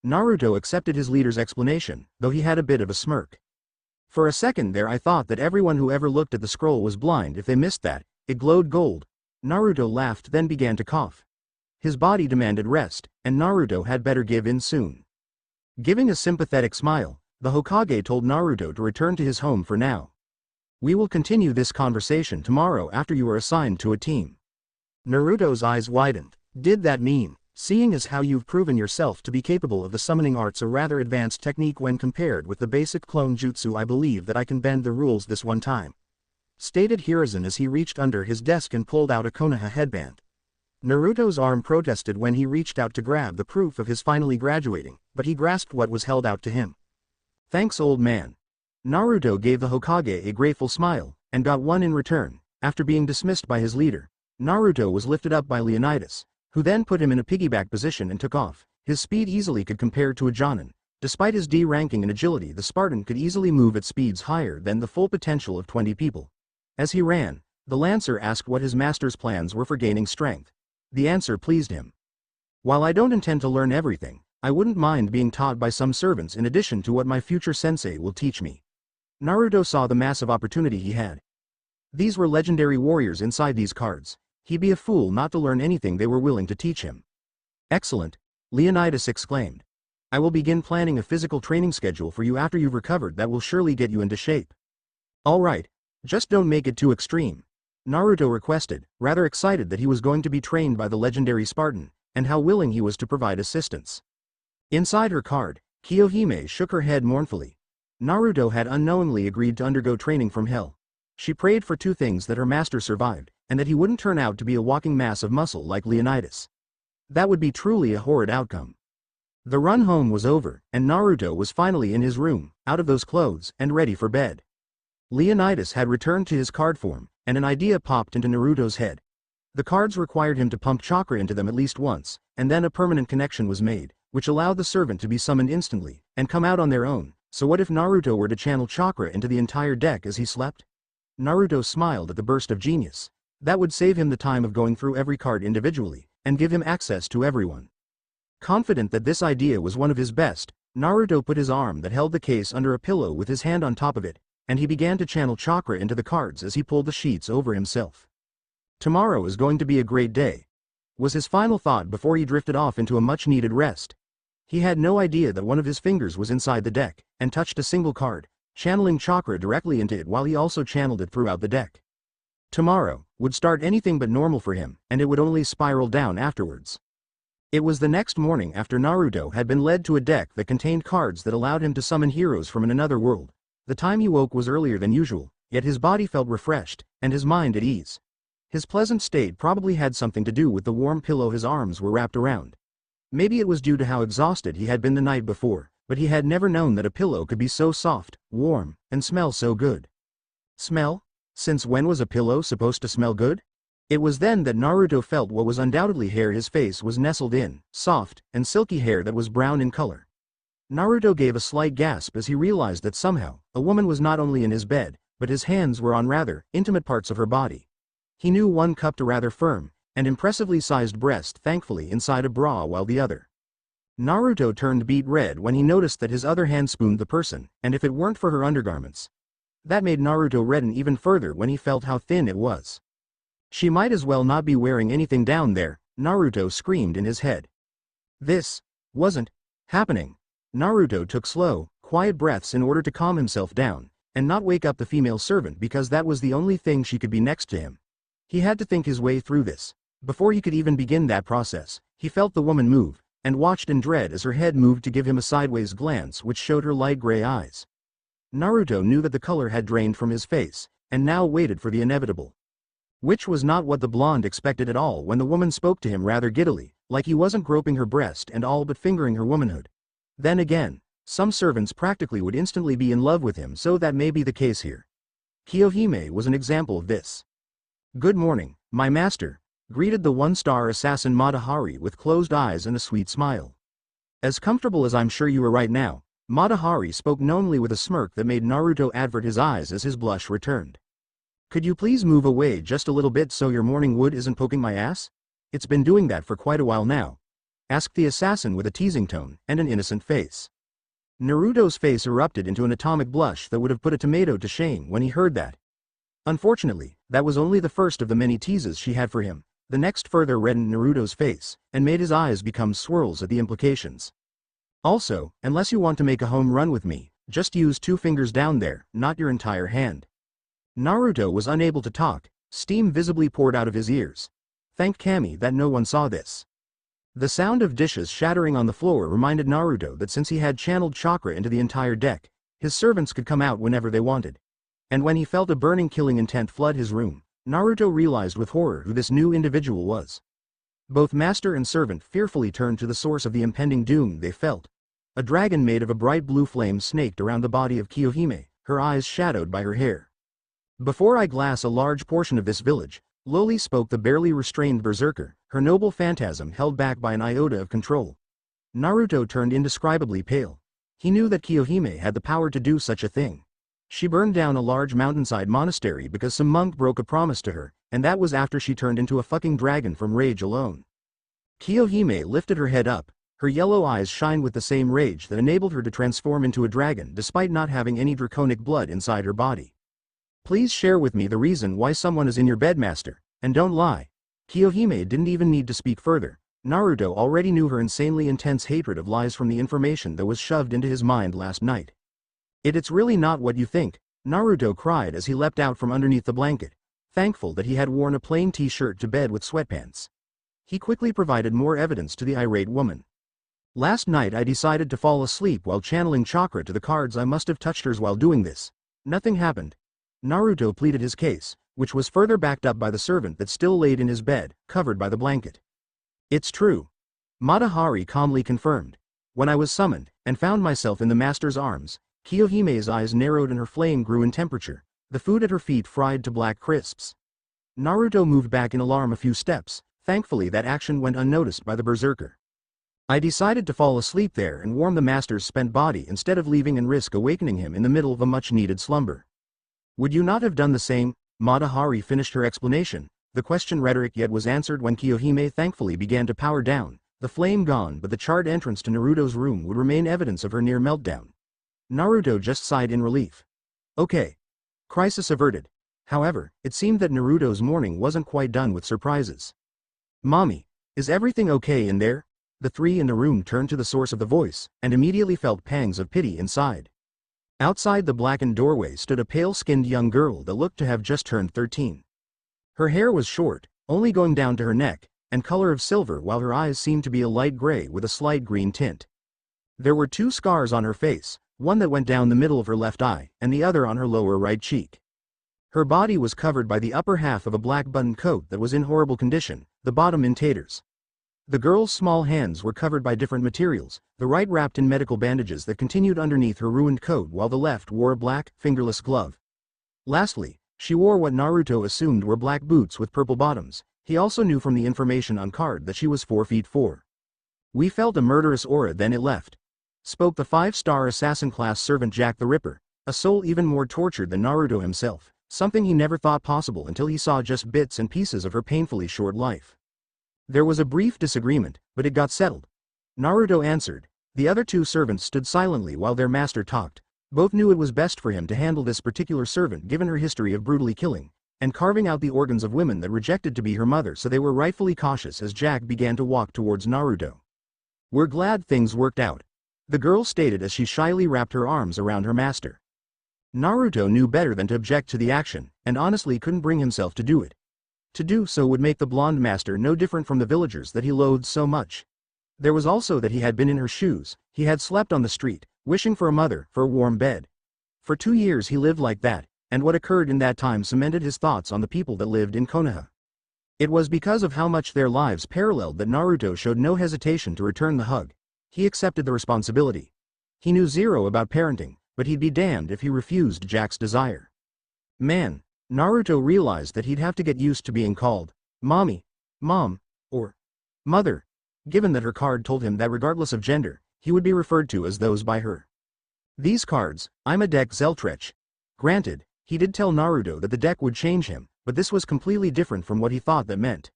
Naruto accepted his leader's explanation, though he had a bit of a smirk. "For a second there I thought that everyone who ever looked at the scroll was blind if they missed that, it glowed gold." Naruto laughed then began to cough. His body demanded rest, and Naruto had better give in soon. Giving a sympathetic smile, the Hokage told Naruto to return to his home for now. We will continue this conversation tomorrow after you are assigned to a team. Naruto's eyes widened. Did that mean, seeing as how you've proven yourself to be capable of the summoning arts, a rather advanced technique when compared with the basic clone jutsu, I believe that I can bend the rules this one time, stated Hiruzen as he reached under his desk and pulled out a Konoha headband. Naruto's arm protested when he reached out to grab the proof of his finally graduating, but he grasped what was held out to him. Thanks, old man. Naruto gave the Hokage a grateful smile, and got one in return. After being dismissed by his leader, Naruto was lifted up by Leonidas, who then put him in a piggyback position and took off. His speed easily could compare to a Jonin. Despite his D ranking in agility, the Spartan could easily move at speeds higher than the full potential of 20 people. As he ran, the Lancer asked what his master's plans were for gaining strength. The answer pleased him. While I don't intend to learn everything, I wouldn't mind being taught by some servants in addition to what my future sensei will teach me. Naruto saw the massive opportunity he had. These were legendary warriors inside these cards. He'd be a fool not to learn anything they were willing to teach him. Excellent, Leonidas exclaimed. I will begin planning a physical training schedule for you after you've recovered that will surely get you into shape. All right. Just don't make it too extreme, Naruto requested, rather excited that he was going to be trained by the legendary Spartan, and how willing he was to provide assistance. Inside her card, Kohime shook her head mournfully. Naruto had unknowingly agreed to undergo training from hell. She prayed for two things: that her master survived, and that he wouldn't turn out to be a walking mass of muscle like Leonidas. That would be truly a horrid outcome. The run home was over, and Naruto was finally in his room, out of those clothes, and ready for bed. Leonidas had returned to his card form, and an idea popped into Naruto's head. The cards required him to pump chakra into them at least once, and then a permanent connection was made, which allowed the servant to be summoned instantly, and come out on their own. So what if Naruto were to channel chakra into the entire deck as he slept? Naruto smiled at the burst of genius. That would save him the time of going through every card individually, and give him access to everyone. Confident that this idea was one of his best, Naruto put his arm that held the case under a pillow with his hand on top of it, and he began to channel chakra into the cards as he pulled the sheets over himself. Tomorrow is going to be a great day, was his final thought before he drifted off into a much-needed rest. He had no idea that one of his fingers was inside the deck, and touched a single card, channeling chakra directly into it while he also channeled it throughout the deck. Tomorrow would start anything but normal for him, and it would only spiral down afterwards. It was the next morning after Naruto had been led to a deck that contained cards that allowed him to summon heroes from another world. The time he woke was earlier than usual, yet his body felt refreshed, and his mind at ease. His pleasant state probably had something to do with the warm pillow his arms were wrapped around. Maybe it was due to how exhausted he had been the night before, but he had never known that a pillow could be so soft, warm, and smell so good. Smell? Since when was a pillow supposed to smell good? It was then that Naruto felt what was undoubtedly hair his face was nestled in, soft, and silky hair that was brown in color. Naruto gave a slight gasp as he realized that somehow, a woman was not only in his bed, but his hands were on rather intimate parts of her body. He knew one cupped a rather firm and impressively sized breast thankfully inside a bra while the other. Naruto turned beet red when he noticed that his other hand spooned the person, and if it weren't for her undergarments. That made Naruto redden even further when he felt how thin it was. She might as well not be wearing anything down there, Naruto screamed in his head. This wasn't happening. Naruto took slow, quiet breaths in order to calm himself down, and not wake up the female servant because that was the only thing she could be next to him. He had to think his way through this. Before he could even begin that process, he felt the woman move, and watched in dread as her head moved to give him a sideways glance which showed her light gray eyes. Naruto knew that the color had drained from his face, and now waited for the inevitable. Which was not what the blonde expected at all when the woman spoke to him rather giddily, like he wasn't groping her breast and all but fingering her womanhood. Then again, some servants practically would instantly be in love with him, so that may be the case here. Kohime was an example of this. Good morning, my master, greeted the one-star assassin Matahari with closed eyes and a sweet smile. As comfortable as I'm sure you are right now, Matahari spoke knowingly with a smirk that made Naruto avert his eyes as his blush returned. Could you please move away just a little bit so your morning wood isn't poking my ass? It's been doing that for quite a while now, asked the assassin with a teasing tone and an innocent face. Naruto's face erupted into an atomic blush that would have put a tomato to shame when he heard that. Unfortunately, that was only the first of the many teases she had for him. The next further reddened Naruto's face, and made his eyes become swirls at the implications. Also, unless you want to make a home run with me, just use 2 fingers down there, not your entire hand. Naruto was unable to talk, steam visibly poured out of his ears. Thank Kami that no one saw this. The sound of dishes shattering on the floor reminded Naruto that since he had channeled chakra into the entire deck, his servants could come out whenever they wanted. And when he felt a burning killing intent flood his room, Naruto realized with horror who this new individual was. Both master and servant fearfully turned to the source of the impending doom they felt. A dragon made of a bright blue flame snaked around the body of Kohime, her eyes shadowed by her hair. Before I glass a large portion of this village, lowly spoke the barely restrained Berserker, her noble phantasm held back by an iota of control. Naruto turned indescribably pale. He knew that Kohime had the power to do such a thing. She burned down a large mountainside monastery because some monk broke a promise to her, and that was after she turned into a fucking dragon from rage alone. Kohime lifted her head up, her yellow eyes shined with the same rage that enabled her to transform into a dragon despite not having any draconic blood inside her body. Please share with me the reason why someone is in your bed, master, and don't lie. Kohime didn't even need to speak further. Naruto already knew her insanely intense hatred of lies from the information that was shoved into his mind last night. It's really not what you think, Naruto cried as he leapt out from underneath the blanket, thankful that he had worn a plain t-shirt to bed with sweatpants. He quickly provided more evidence to the irate woman. Last night I decided to fall asleep while channeling chakra to the cards. I must have touched hers while doing this. Nothing happened. Naruto pleaded his case, which was further backed up by the servant that still laid in his bed, covered by the blanket. It's true. Matahari calmly confirmed. When I was summoned, and found myself in the master's arms, Kohime's eyes narrowed and her flame grew in temperature, the food at her feet fried to black crisps. Naruto moved back in alarm a few steps, thankfully that action went unnoticed by the Berserker. I decided to fall asleep there and warm the master's spent body instead of leaving and risk awakening him in the middle of a much-needed slumber. Would you not have done the same? Matahari finished her explanation, the question rhetoric yet was answered when Kohime thankfully began to power down, the flame gone but the charred entrance to Naruto's room would remain evidence of her near meltdown. Naruto just sighed in relief. Okay. Crisis averted. However, it seemed that Naruto's morning wasn't quite done with surprises. Mommy, is everything okay in there? The 3 in the room turned to the source of the voice, and immediately felt pangs of pity inside. Outside the blackened doorway stood a pale-skinned young girl that looked to have just turned 13. Her hair was short, only going down to her neck, and color of silver while her eyes seemed to be a light gray with a slight green tint. There were 2 scars on her face, one that went down the middle of her left eye, and the other on her lower right cheek. Her body was covered by the upper half of a black button coat that was in horrible condition, the bottom in tatters. The girl's small hands were covered by different materials, the right wrapped in medical bandages that continued underneath her ruined coat while the left wore a black, fingerless glove. Lastly, she wore what Naruto assumed were black boots with purple bottoms. He also knew from the information on card that she was 4 feet 4. We felt a murderous aura then it left. Spoke the 5-star assassin class servant Jack the Ripper, a soul even more tortured than Naruto himself, something he never thought possible until he saw just bits and pieces of her painfully short life. There was a brief disagreement, but it got settled. Naruto answered. The other 2 servants stood silently while their master talked. Both knew it was best for him to handle this particular servant given her history of brutally killing and carving out the organs of women that rejected to be her mother, so they were rightfully cautious as Jack began to walk towards Naruto. We're glad things worked out, the girl stated as she shyly wrapped her arms around her master. Naruto knew better than to object to the action, and honestly couldn't bring himself to do it. To do so would make the blonde master no different from the villagers that he loathed so much. There was also that he had been in her shoes, he had slept on the street, wishing for a mother, for a warm bed. For 2 years he lived like that, and what occurred in that time cemented his thoughts on the people that lived in Konoha. It was because of how much their lives paralleled that Naruto showed no hesitation to return the hug. He accepted the responsibility. He knew zero about parenting, but he'd be damned if he refused Jack's desire. Man, Naruto realized that he'd have to get used to being called mommy, mom, or mother, given that her card told him that regardless of gender, he would be referred to as those by her. These cards, I'm a deck Zeltrech. Granted, he did tell Naruto that the deck would change him, but this was completely different from what he thought that meant.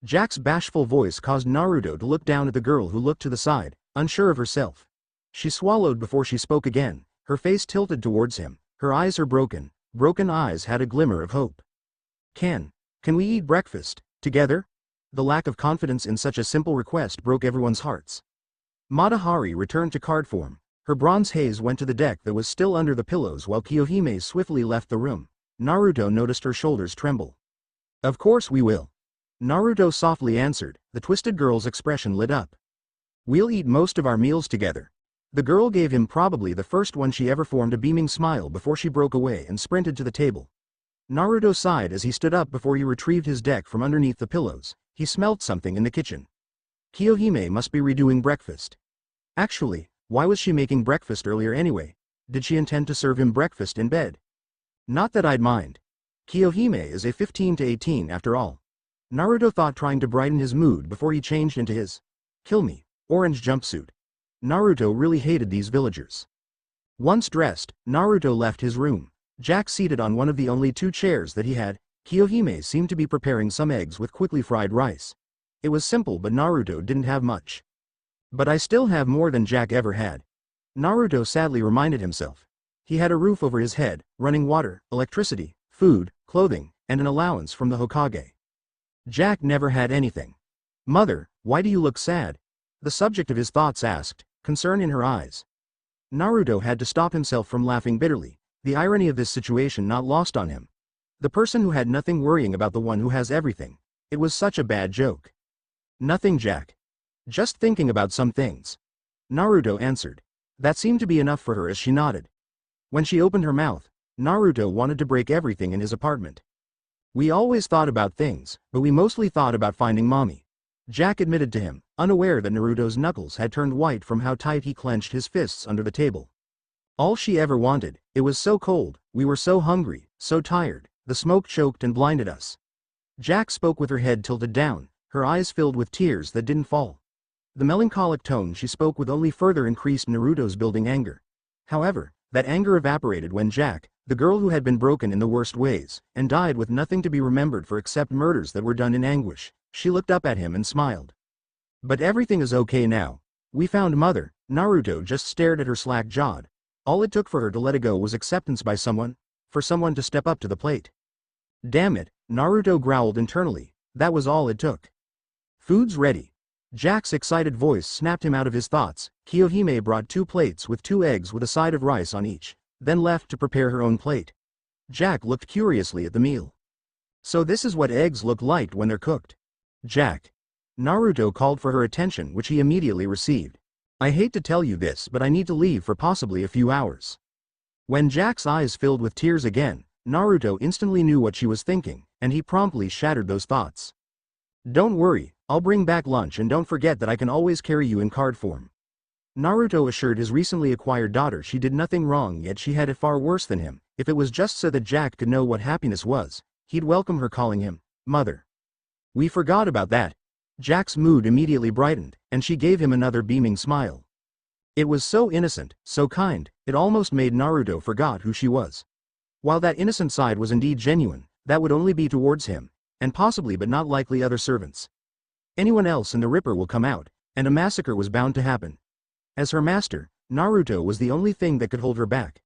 Jack's bashful voice caused Naruto to look down at the girl who looked to the side, unsure of herself. She swallowed before she spoke again, her face tilted towards him, her eyes her broken eyes had a glimmer of hope. Can we eat breakfast, together? The lack of confidence in such a simple request broke everyone's hearts. Matahari returned to card form. Her bronze haze went to the deck that was still under the pillows while Kohime swiftly left the room. Naruto noticed her shoulders tremble. Of course we will. Naruto softly answered. The twisted girl's expression lit up. We'll eat most of our meals together. The girl gave him probably the first one she ever formed a beaming smile before she broke away and sprinted to the table. Naruto sighed as he stood up before he retrieved his deck from underneath the pillows. He smelled something in the kitchen. Kohime must be redoing breakfast. Actually, why was she making breakfast earlier anyway? Did she intend to serve him breakfast in bed? Not that I'd mind. Kohime is a 15 to 18 after all. Naruto thought, trying to brighten his mood before he changed into his kill me orange jumpsuit. Naruto really hated these villagers. Once dressed, Naruto left his room. Jack seated on one of the only two chairs that he had. Kohime seemed to be preparing some eggs with quickly fried rice. It was simple, but Naruto didn't have much. But I still have more than Jack ever had. Naruto sadly reminded himself. He had a roof over his head, running water, electricity, food, clothing, and an allowance from the Hokage. Jack never had anything. Mother, why do you look sad? The subject of his thoughts asked, concern in her eyes. Naruto had to stop himself from laughing bitterly, the irony of this situation not lost on him. The person who had nothing worrying about the one who has everything. It was such a bad joke. Nothing, Jack. Just thinking about some things. Naruto answered. That seemed to be enough for her as she nodded. When she opened her mouth, Naruto wanted to break everything in his apartment. We always thought about things, but we mostly thought about finding mommy. Jack admitted to him, unaware that Naruto's knuckles had turned white from how tight he clenched his fists under the table. All she ever wanted, it was so cold, we were so hungry, so tired, the smoke choked and blinded us. Jack spoke with her head tilted down, her eyes filled with tears that didn't fall. The melancholic tone she spoke with only further increased Naruto's building anger. However, that anger evaporated when Jack, the girl who had been broken in the worst ways, and died with nothing to be remembered for except murders that were done in anguish, she looked up at him and smiled. But everything is okay now. We found mother. Naruto just stared at her slack-jawed. All it took for her to let it go was acceptance by someone, for someone to step up to the plate. Damn it, Naruto growled internally, that was all it took. Food's ready. Jack's excited voice snapped him out of his thoughts. Kohime brought 2 plates with 2 eggs with a side of rice on each, then left to prepare her own plate. Jack looked curiously at the meal. So this is what eggs look like when they're cooked. Jack. Naruto called for her attention, which he immediately received. I hate to tell you this, but I need to leave for possibly a few hours. When Jack's eyes filled with tears again, Naruto instantly knew what she was thinking, and he promptly shattered those thoughts. Don't worry, I'll bring back lunch, and don't forget that I can always carry you in card form. Naruto assured his recently acquired daughter she did nothing wrong, yet she had it far worse than him. If it was just so that Jack could know what happiness was, he'd welcome her calling him mother. We forgot about that. Jack's mood immediately brightened, and she gave him another beaming smile. It was so innocent, so kind, it almost made Naruto forgot who she was. While that innocent side was indeed genuine, that would only be towards him, and possibly but not likely other servants. Anyone else and the Ripper will come out, and a massacre was bound to happen. As her master, Naruto was the only thing that could hold her back.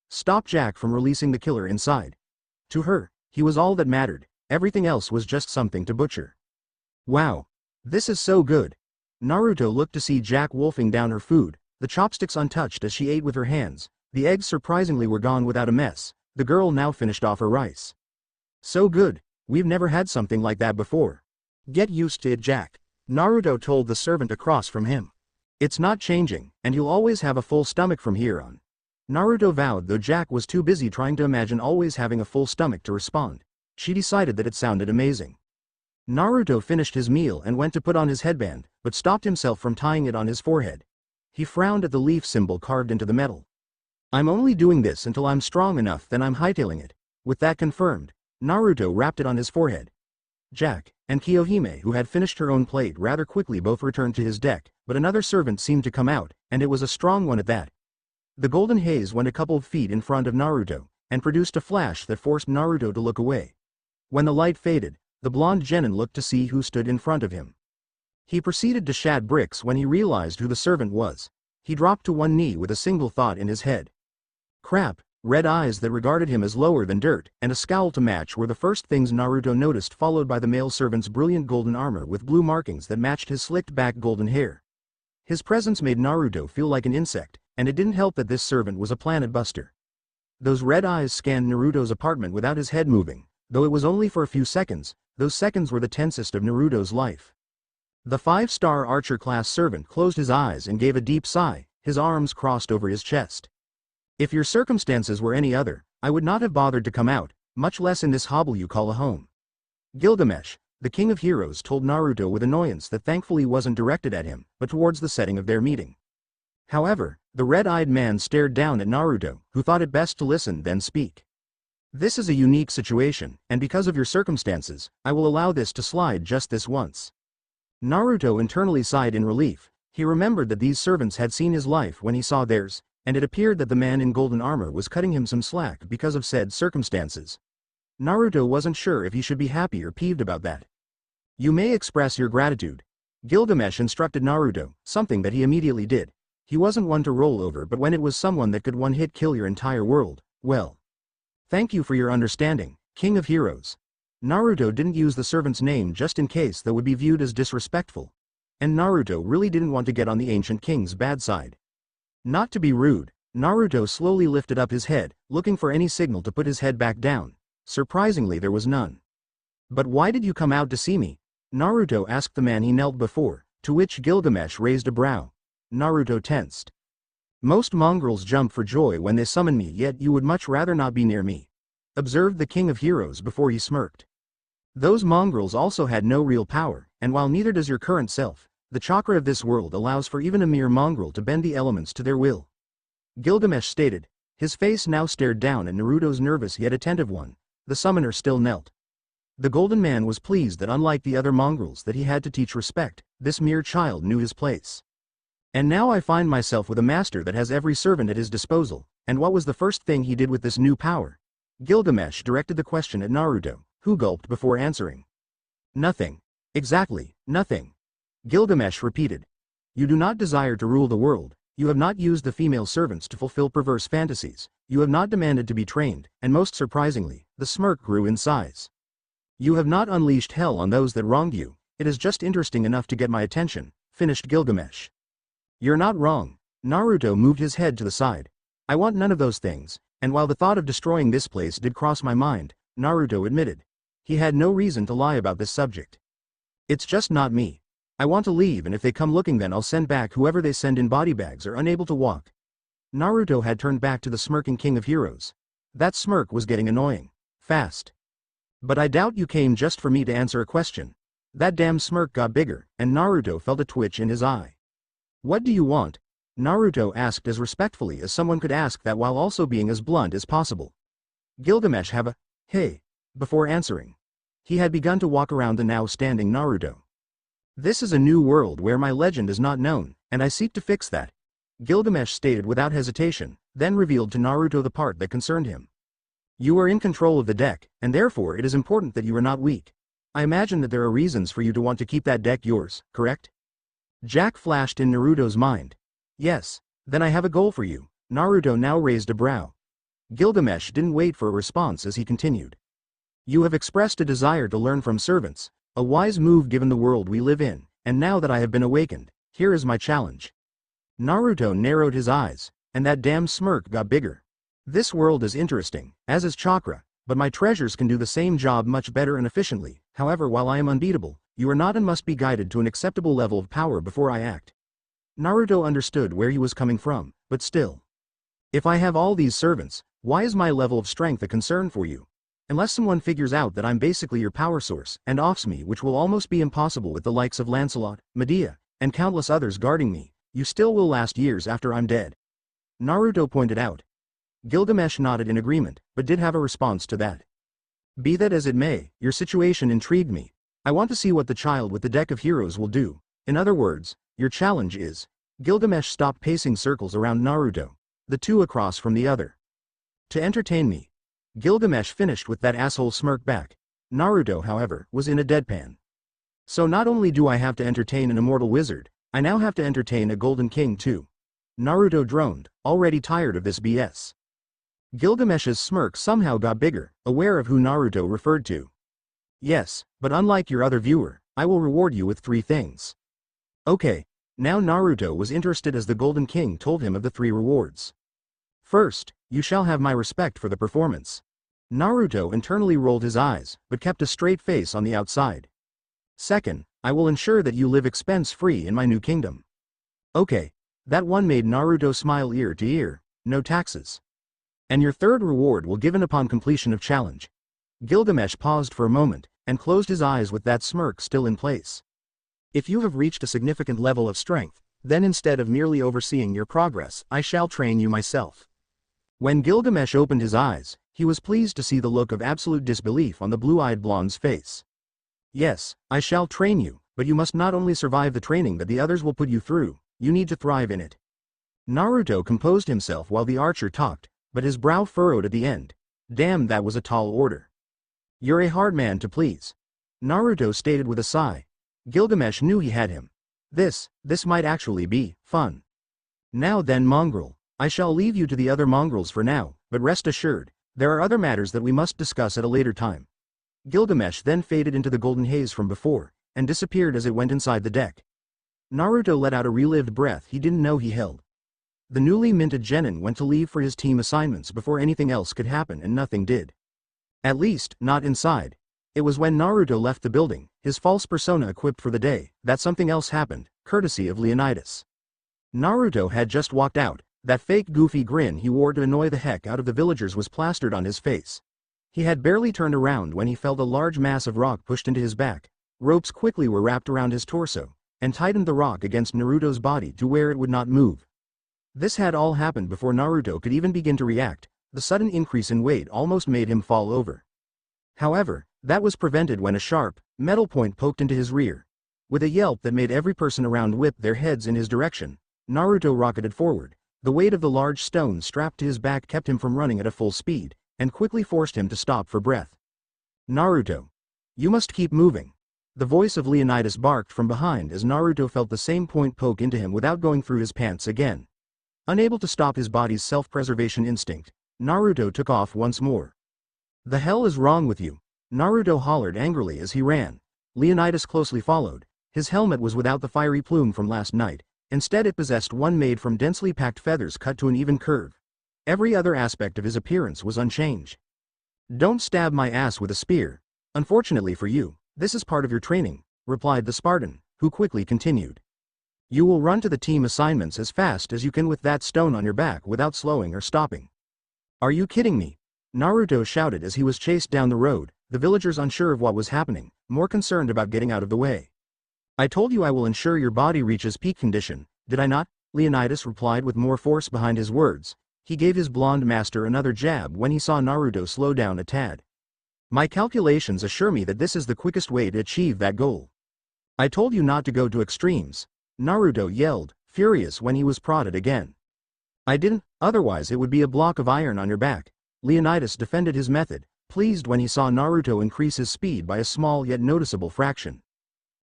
Stop Jack from releasing the killer inside. To her, he was all that mattered, everything else was just something to butcher. Wow. This is so good. Naruto looked to see Jack wolfing down her food, the chopsticks untouched as she ate with her hands. The eggs surprisingly were gone without a mess. The girl now finished off her rice. So good, we've never had something like that before. Get used to it, Jack. Naruto told the servant across from him. It's not changing, and you'll always have a full stomach from here on. Naruto vowed, though Jack was too busy trying to imagine always having a full stomach to respond. She decided that it sounded amazing. Naruto finished his meal and went to put on his headband, but stopped himself from tying it on his forehead. He frowned at the leaf symbol carved into the metal. I'm only doing this until I'm strong enough, then I'm hightailing it. With that confirmed, Naruto wrapped it on his forehead. Jack and Kohime, who had finished her own plate rather quickly, both returned to his deck, but another servant seemed to come out, and it was a strong one at that. The golden haze went a couple of feet in front of Naruto, and produced a flash that forced Naruto to look away. When the light faded, the blonde genin looked to see who stood in front of him. He proceeded to shat bricks when he realized who the servant was. He dropped to one knee with a single thought in his head. Crap, red eyes that regarded him as lower than dirt, and a scowl to match were the first things Naruto noticed, followed by the male servant's brilliant golden armor with blue markings that matched his slicked back golden hair. His presence made Naruto feel like an insect, and it didn't help that this servant was a planet buster. Those red eyes scanned Naruto's apartment without his head moving, though it was only for a few seconds. Those seconds were the tensest of Naruto's life. The 5-star archer class servant closed his eyes and gave a deep sigh, his arms crossed over his chest. If your circumstances were any other, I would not have bothered to come out, much less in this hovel you call a home. Gilgamesh, the king of heroes, told Naruto with annoyance that thankfully wasn't directed at him, but towards the setting of their meeting. However, the red-eyed man stared down at Naruto, who thought it best to listen then speak. This is a unique situation, and because of your circumstances, I will allow this to slide just this once. Naruto internally sighed in relief. He remembered that these servants had seen his life when he saw theirs, and it appeared that the man in golden armor was cutting him some slack because of said circumstances. Naruto wasn't sure if he should be happy or peeved about that. You may express your gratitude. Gilgamesh instructed Naruto, something that he immediately did. He wasn't one to roll over, but when it was someone that could one-hit kill your entire world, well. Thank you for your understanding, King of Heroes. Naruto didn't use the servant's name just in case that would be viewed as disrespectful. And Naruto really didn't want to get on the ancient king's bad side. Not to be rude, Naruto slowly lifted up his head, looking for any signal to put his head back down. Surprisingly, there was none. But why did you come out to see me? Naruto asked the man he knelt before, to which Gilgamesh raised a brow. Naruto tensed. Most mongrels jump for joy when they summon me, yet you would much rather not be near me, observed the king of heroes before he smirked. Those mongrels also had no real power, and while neither does your current self, the chakra of this world allows for even a mere mongrel to bend the elements to their will. Gilgamesh stated. His face now stared down at Naruto's nervous yet attentive one. The summoner still knelt. The golden man was pleased that unlike the other mongrels that he had to teach respect, this mere child knew his place. And now I find myself with a master that has every servant at his disposal, and what was the first thing he did with this new power? Gilgamesh directed the question at Naruto, who gulped before answering. Nothing. Exactly, nothing. Gilgamesh repeated. You do not desire to rule the world, you have not used the female servants to fulfill perverse fantasies, you have not demanded to be trained, and most surprisingly, the smirk grew in size. You have not unleashed hell on those that wronged you, it is just interesting enough to get my attention, finished Gilgamesh. You're not wrong. Naruto moved his head to the side. I want none of those things, and while the thought of destroying this place did cross my mind, Naruto admitted. He had no reason to lie about this subject. It's just not me. I want to leave, and if they come looking, then I'll send back whoever they send in body bags or unable to walk. Naruto had turned back to the smirking king of heroes. That smirk was getting annoying. Fast. But I doubt you came just for me to answer a question. That damn smirk got bigger, and Naruto felt a twitch in his eye. What do you want? Naruto asked as respectfully as someone could ask that while also being as blunt as possible. Gilgamesh have a, hey, before answering. He had begun to walk around the now standing Naruto. This is a new world where my legend is not known, and I seek to fix that. Gilgamesh stated without hesitation, then revealed to Naruto the part that concerned him. You are in control of the deck, and therefore it is important that you are not weak. I imagine that there are reasons for you to want to keep that deck yours, correct? Jack flashed in Naruto's mind. Yes, then I have a goal for you. Naruto now raised a brow. Gilgamesh didn't wait for a response as he continued. You have expressed a desire to learn from servants, a wise move given the world we live in, and now that I have been awakened, here is my challenge. Naruto narrowed his eyes, and that damn smirk got bigger. This world is interesting, as is chakra, but my treasures can do the same job much better and efficiently. However, while I am unbeatable, you are not and must be guided to an acceptable level of power before I act. Naruto understood where he was coming from, but still. If I have all these servants, why is my level of strength a concern for you? Unless someone figures out that I'm basically your power source and offs me, which will almost be impossible with the likes of Lancelot, Medea, and countless others guarding me, you still will last years after I'm dead. Naruto pointed out. Gilgamesh nodded in agreement, but did have a response to that. Be that as it may, your situation intrigued me. I want to see what the child with the deck of heroes will do. In other words, your challenge is. Gilgamesh stopped pacing circles around Naruto, the two across from the other. To entertain me. Gilgamesh finished with that asshole smirk back. Naruto, however, was in a deadpan. So not only do I have to entertain an immortal wizard, I now have to entertain a golden king too. Naruto droned, already tired of this BS. Gilgamesh's smirk somehow got bigger, aware of who Naruto referred to. Yes, but unlike your other viewer, I will reward you with 3 things. Okay. Now Naruto was interested as the Golden King told him of the 3 rewards. First, you shall have my respect for the performance. Naruto internally rolled his eyes, but kept a straight face on the outside. Second, I will ensure that you live expense-free in my new kingdom. Okay. That one made Naruto smile ear to ear, no taxes. And your third reward will given upon completion of challenge. Gilgamesh paused for a moment, and closed his eyes with that smirk still in place. If you have reached a significant level of strength, then instead of merely overseeing your progress, I shall train you myself. When Gilgamesh opened his eyes, he was pleased to see the look of absolute disbelief on the blue-eyed blonde's face. Yes, I shall train you, but you must not only survive the training that the others will put you through, you need to thrive in it. Naruto composed himself while the archer talked, but his brow furrowed at the end. Damn, that was a tall order. You're a hard man to please. Naruto stated with a sigh. Gilgamesh knew he had him. This might actually be fun. Now then, mongrel, I shall leave you to the other mongrels for now, but rest assured, there are other matters that we must discuss at a later time. Gilgamesh then faded into the golden haze from before, and disappeared as it went inside the deck. Naruto let out a relived breath he didn't know he held. The newly minted genin went to leave for his team assignments before anything else could happen, and nothing did. At least, not inside. It was when Naruto left the building, his false persona equipped for the day, that something else happened, courtesy of Leonidas. Naruto had just walked out. That fake goofy grin he wore to annoy the heck out of the villagers was plastered on his face. He had barely turned around when he felt a large mass of rock pushed into his back. Ropes quickly were wrapped around his torso, and tightened the rock against Naruto's body to where it would not move. This had all happened before Naruto could even begin to react. The sudden increase in weight almost made him fall over. However, that was prevented when a sharp, metal point poked into his rear. With a yelp that made every person around whip their heads in his direction, Naruto rocketed forward. The weight of the large stone strapped to his back kept him from running at a full speed, and quickly forced him to stop for breath. Naruto. You must keep moving. The voice of Leonidas barked from behind as Naruto felt the same point poke into him without going through his pants again. Unable to stop his body's self-preservation instinct, Naruto took off once more. The hell is wrong with you? Naruto hollered angrily as he ran. Leonidas closely followed. His helmet was without the fiery plume from last night. Instead it possessed one made from densely packed feathers cut to an even curve. Every other aspect of his appearance was unchanged. Don't stab my ass with a spear. Unfortunately for you, this is part of your training, replied the Spartan, who quickly continued. You will run to the team assignments as fast as you can with that stone on your back without slowing or stopping. Are you kidding me? Naruto shouted as he was chased down the road, the villagers unsure of what was happening, more concerned about getting out of the way. I told you I will ensure your body reaches peak condition, did I not? Leonidas replied with more force behind his words. He gave his blonde master another jab when he saw Naruto slow down a tad. My calculations assure me that this is the quickest way to achieve that goal. I told you not to go to extremes. Naruto yelled, furious when he was prodded again. I didn't, otherwise it would be a block of iron on your back. Leonidas defended his method, pleased when he saw Naruto increase his speed by a small yet noticeable fraction.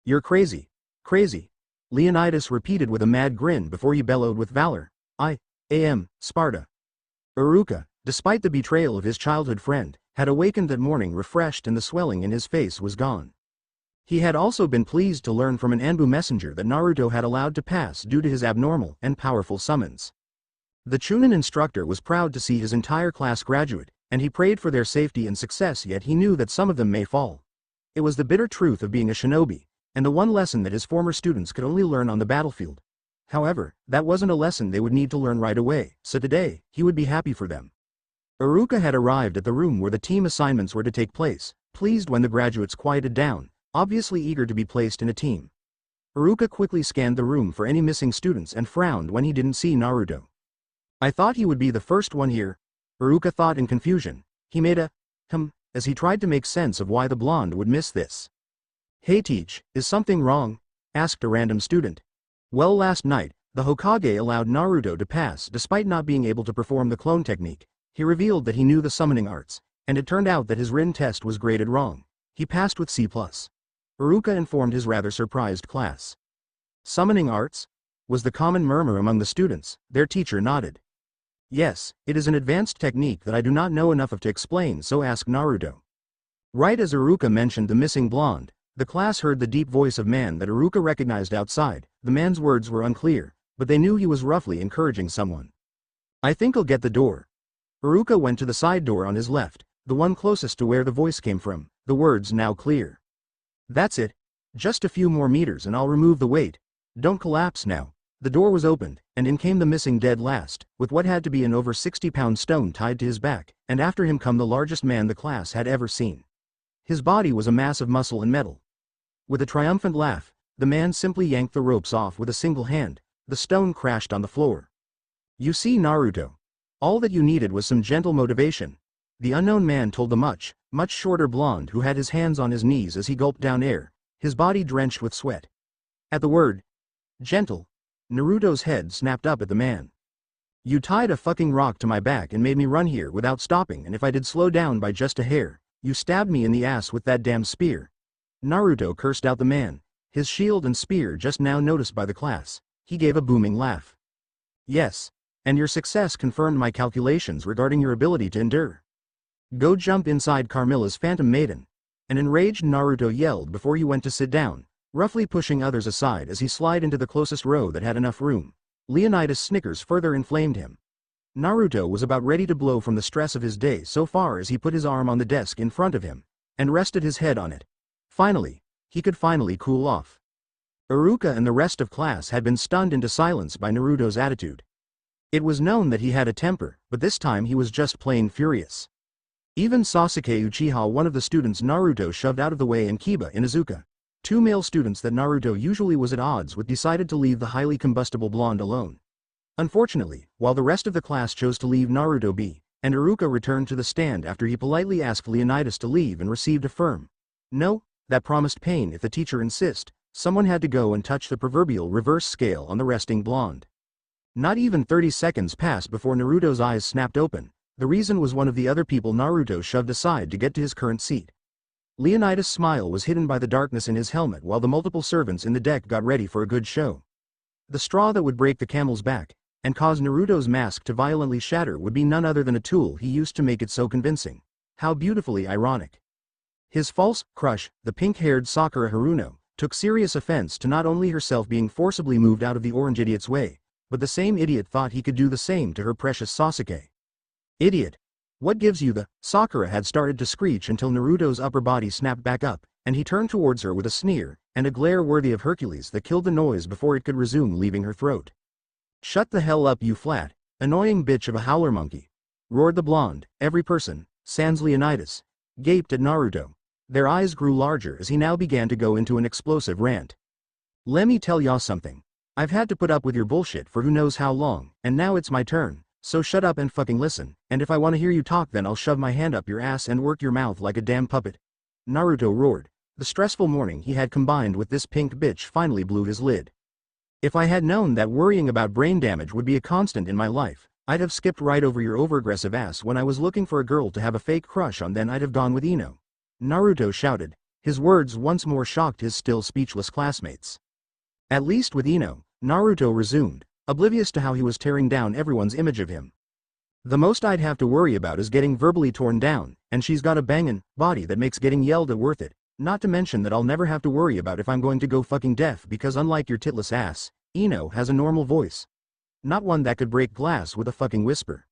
You're crazy. Crazy. Leonidas repeated with a mad grin before he bellowed with valor. I am Sparta. Iruka, despite the betrayal of his childhood friend, had awakened that morning refreshed and the swelling in his face was gone. He had also been pleased to learn from an Anbu messenger that Naruto had allowed to pass due to his abnormal and powerful summons. The Chunin instructor was proud to see his entire class graduate, and he prayed for their safety and success, yet he knew that some of them may fall. It was the bitter truth of being a shinobi, and the one lesson that his former students could only learn on the battlefield. However, that wasn't a lesson they would need to learn right away, so today, he would be happy for them. Iruka had arrived at the room where the team assignments were to take place, pleased when the graduates quieted down, obviously eager to be placed in a team. Iruka quickly scanned the room for any missing students and frowned when he didn't see Naruto. I thought he would be the first one here, Iruka thought in confusion. He made a as he tried to make sense of why the blonde would miss this. Hey teach, is something wrong? Asked a random student. Well, last night, the Hokage allowed Naruto to pass despite not being able to perform the clone technique. He revealed that he knew the summoning arts, and it turned out that his written test was graded wrong. He passed with C+. Iruka informed his rather surprised class. Summoning arts? Was the common murmur among the students. Their teacher nodded. Yes, it is an advanced technique that I do not know enough of to explain, so ask Naruto. Right as Iruka mentioned the missing blonde, the class heard the deep voice of man that Iruka recognized outside, The man's words were unclear, but they knew he was roughly encouraging someone. I think I'll get the door. Iruka went to the side door on his left, the one closest to where the voice came from, the words now clear. That's it. Just a few more meters and I'll remove the weight. Don't collapse now. The door was opened, and in came the missing dead last, with what had to be an over 60-pound stone tied to his back, and after him come the largest man the class had ever seen. His body was a mass of muscle and metal. With a triumphant laugh, the man simply yanked the ropes off with a single hand. The stone crashed on the floor. You see, Naruto. All that you needed was some gentle motivation. The unknown man told the much shorter blonde who had his hands on his knees as he gulped down air, his body drenched with sweat. At the word, gentle, Naruto's head snapped up at the man. You tied a fucking rock to my back and made me run here without stopping, and if I did slow down by just a hair, you stabbed me in the ass with that damn spear. Naruto cursed out the man, his shield and spear just now noticed by the class. He gave a booming laugh. Yes. And your success confirmed my calculations regarding your ability to endure. Go jump inside Carmilla's Phantom Maiden. An enraged Naruto yelled before he went to sit down, roughly pushing others aside as he slid into the closest row that had enough room. Leonidas' snickers further inflamed him. Naruto was about ready to blow from the stress of his day so far as he put his arm on the desk in front of him, and rested his head on it. Finally, he could finally cool off. Iruka and the rest of class had been stunned into silence by Naruto's attitude. It was known that he had a temper, but this time he was just plain furious. Even Sasuke Uchiha, one of the students Naruto shoved out of the way, and Kiba Inuzuka, two male students that Naruto usually was at odds with, decided to leave the highly combustible blonde alone. Unfortunately, while the rest of the class chose to leave Naruto be, and Iruka returned to the stand after he politely asked Leonidas to leave and received a firm no, that promised pain if the teacher insist, someone had to go and touch the proverbial reverse scale on the resting blonde. Not even 30 seconds passed before Naruto's eyes snapped open. The reason was one of the other people Naruto shoved aside to get to his current seat. Leonidas' smile was hidden by the darkness in his helmet while the multiple servants in the deck got ready for a good show. The straw that would break the camel's back, and cause Naruto's mask to violently shatter, would be none other than a tool he used to make it so convincing. How beautifully ironic. His false crush, the pink-haired Sakura Haruno, took serious offense to not only herself being forcibly moved out of the orange idiot's way, but the same idiot thought he could do the same to her precious Sasuke. Idiot! What gives you the— Sakura had started to screech until Naruto's upper body snapped back up, and he turned towards her with a sneer, and a glare worthy of Hercules that killed the noise before it could resume leaving her throat. Shut the hell up, you flat, annoying bitch of a howler monkey! Roared the blonde. Every person, sans Leonidas, gaped at Naruto. Their eyes grew larger as he now began to go into an explosive rant. Lemme tell y'all something. I've had to put up with your bullshit for who knows how long, and now it's my turn, so shut up and fucking listen, and if I want to hear you talk then I'll shove my hand up your ass and work your mouth like a damn puppet. Naruto roared. The stressful morning he had combined with this pink bitch finally blew his lid. If I had known that worrying about brain damage would be a constant in my life, I'd have skipped right over your overaggressive ass when I was looking for a girl to have a fake crush on, then I'd have gone with Ino. Naruto shouted. His words once more shocked his still speechless classmates. At least with Ino, Naruto resumed, oblivious to how he was tearing down everyone's image of him. The most I'd have to worry about is getting verbally torn down, and she's got a bangin' body that makes getting yelled at worth it, not to mention that I'll never have to worry about if I'm going to go fucking deaf, because unlike your titless ass, Ino has a normal voice. Not one that could break glass with a fucking whisper.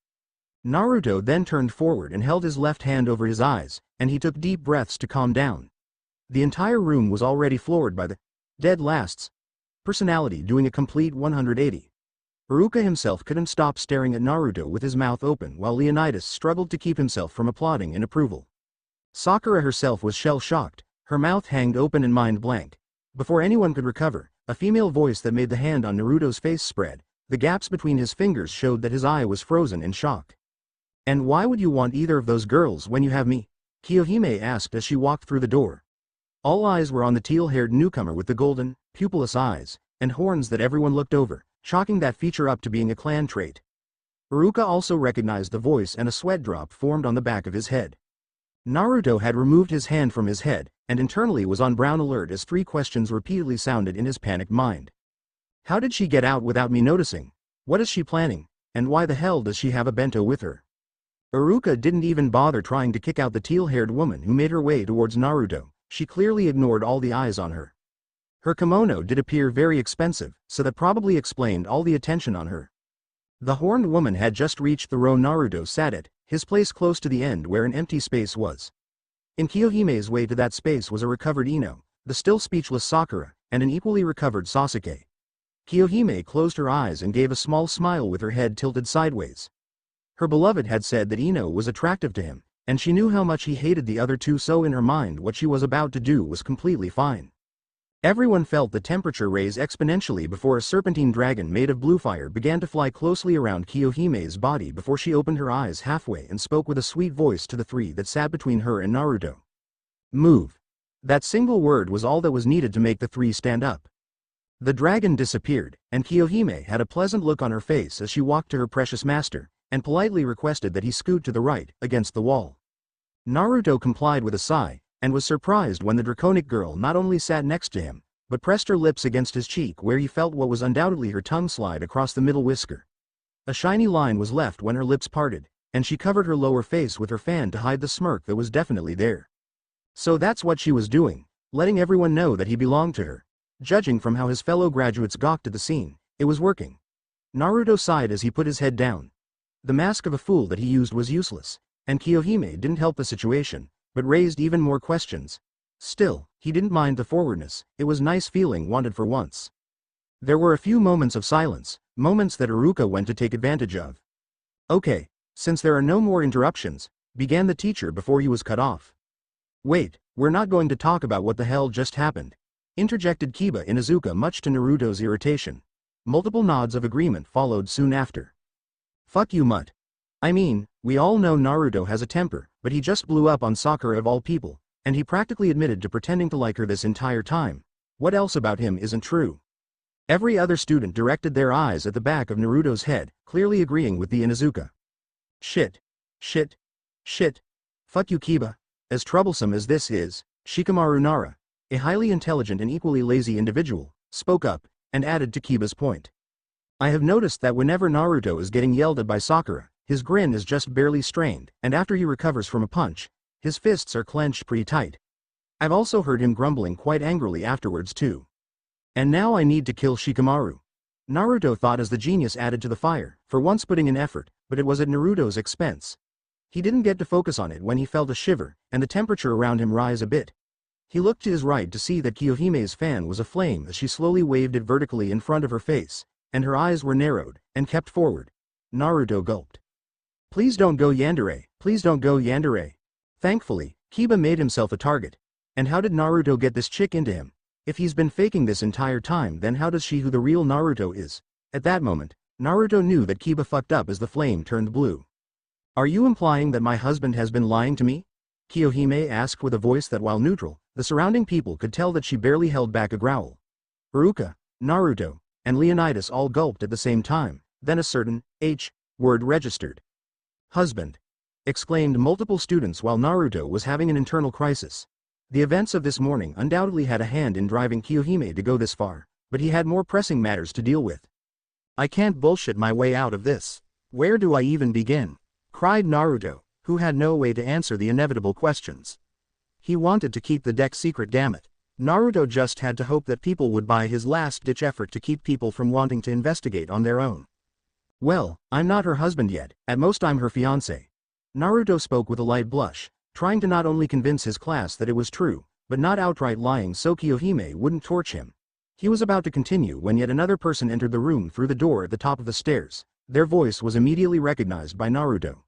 Naruto then turned forward and held his left hand over his eyes, and he took deep breaths to calm down. The entire room was already floored by the dead last's personality doing a complete 180. Iruka himself couldn't stop staring at Naruto with his mouth open while Leonidas struggled to keep himself from applauding in approval. Sakura herself was shell-shocked, her mouth hanged open and mind blank. Before anyone could recover, a female voice that made the hand on Naruto's face spread. The gaps between his fingers showed that his eye was frozen in shock. And why would you want either of those girls when you have me? Kohime asked as she walked through the door. All eyes were on the teal-haired newcomer with the golden, pupilless eyes, and horns that everyone looked over, chalking that feature up to being a clan trait. Iruka also recognized the voice, and a sweat drop formed on the back of his head. Naruto had removed his hand from his head, and internally was on brown alert as 3 questions repeatedly sounded in his panicked mind. How did she get out without me noticing? What is she planning? And why the hell does she have a bento with her? Iruka didn't even bother trying to kick out the teal-haired woman who made her way towards Naruto. She clearly ignored all the eyes on her. Her kimono did appear very expensive, so that probably explained all the attention on her. The horned woman had just reached the row Naruto sat at, his place close to the end where an empty space was. In Kiyohime's way to that space was a recovered Ino, the still speechless Sakura, and an equally recovered Sasuke. Kiyohime closed her eyes and gave a small smile with her head tilted sideways. Her beloved had said that Ino was attractive to him, and she knew how much he hated the other two, so in her mind what she was about to do was completely fine. Everyone felt the temperature raise exponentially before a serpentine dragon made of blue fire began to fly closely around Kiyohime's body before she opened her eyes halfway and spoke with a sweet voice to the three that sat between her and Naruto. Move. That single word was all that was needed to make the three stand up. The dragon disappeared, and Kiyohime had a pleasant look on her face as she walked to her precious master, and politely requested that he scoot to the right, against the wall. Naruto complied with a sigh, and was surprised when the draconic girl not only sat next to him, but pressed her lips against his cheek where he felt what was undoubtedly her tongue slide across the middle whisker. A shiny line was left when her lips parted, and she covered her lower face with her fan to hide the smirk that was definitely there. So that's what she was doing, letting everyone know that he belonged to her. Judging from how his fellow graduates gawked at the scene, it was working. Naruto sighed as he put his head down. The mask of a fool that he used was useless, and Kiyohime didn't help the situation, but raised even more questions. Still, he didn't mind the forwardness, it was nice feeling wanted for once. There were a few moments of silence, moments that Iruka went to take advantage of. Okay, since there are no more interruptions, began the teacher before he was cut off. Wait, we're not going to talk about what the hell just happened, interjected Kiba Inuzuka much to Naruto's irritation. Multiple nods of agreement followed soon after. Fuck you mutt. I mean, we all know Naruto has a temper, but he just blew up on Sakura of all people, and he practically admitted to pretending to like her this entire time. What else about him isn't true? Every other student directed their eyes at the back of Naruto's head, clearly agreeing with the Inuzuka. Shit. Shit. Shit. Fuck you Kiba. As troublesome as this is, Shikamaru Nara, a highly intelligent and equally lazy individual, spoke up, and added to Kiba's point. I have noticed that whenever Naruto is getting yelled at by Sakura, his grin is just barely strained, and after he recovers from a punch, his fists are clenched pretty tight. I've also heard him grumbling quite angrily afterwards too. And now I need to kill Shikamaru. Naruto thought as the genius added to the fire, for once putting in effort, but it was at Naruto's expense. He didn't get to focus on it when he felt a shiver, and the temperature around him rise a bit. He looked to his right to see that Kiyohime's fan was aflame as she slowly waved it vertically in front of her face, and her eyes were narrowed, and kept forward. Naruto gulped. Please don't go yandere, please don't go yandere. Thankfully, Kiba made himself a target. And how did Naruto get this chick into him? If he's been faking this entire time, then how does she who the real Naruto is? At that moment, Naruto knew that Kiba fucked up as the flame turned blue. Are you implying that my husband has been lying to me? Kiyohime asked with a voice that while neutral, the surrounding people could tell that she barely held back a growl. Iruka, Naruto, and Leonidas all gulped at the same time, then a certain word registered. Husband! Exclaimed multiple students while Naruto was having an internal crisis. The events of this morning undoubtedly had a hand in driving Kiyohime to go this far, but he had more pressing matters to deal with. I can't bullshit my way out of this. Where do I even begin? Cried Naruto, who had no way to answer the inevitable questions. He wanted to keep the deck secret, damn it. Naruto just had to hope that people would buy his last-ditch effort to keep people from wanting to investigate on their own. Well, I'm not her husband yet, at most I'm her fiancé. Naruto spoke with a light blush, trying to not only convince his class that it was true, but not outright lying so Kiyohime wouldn't torch him. He was about to continue when yet another person entered the room through the door at the top of the stairs. Their voice was immediately recognized by Naruto.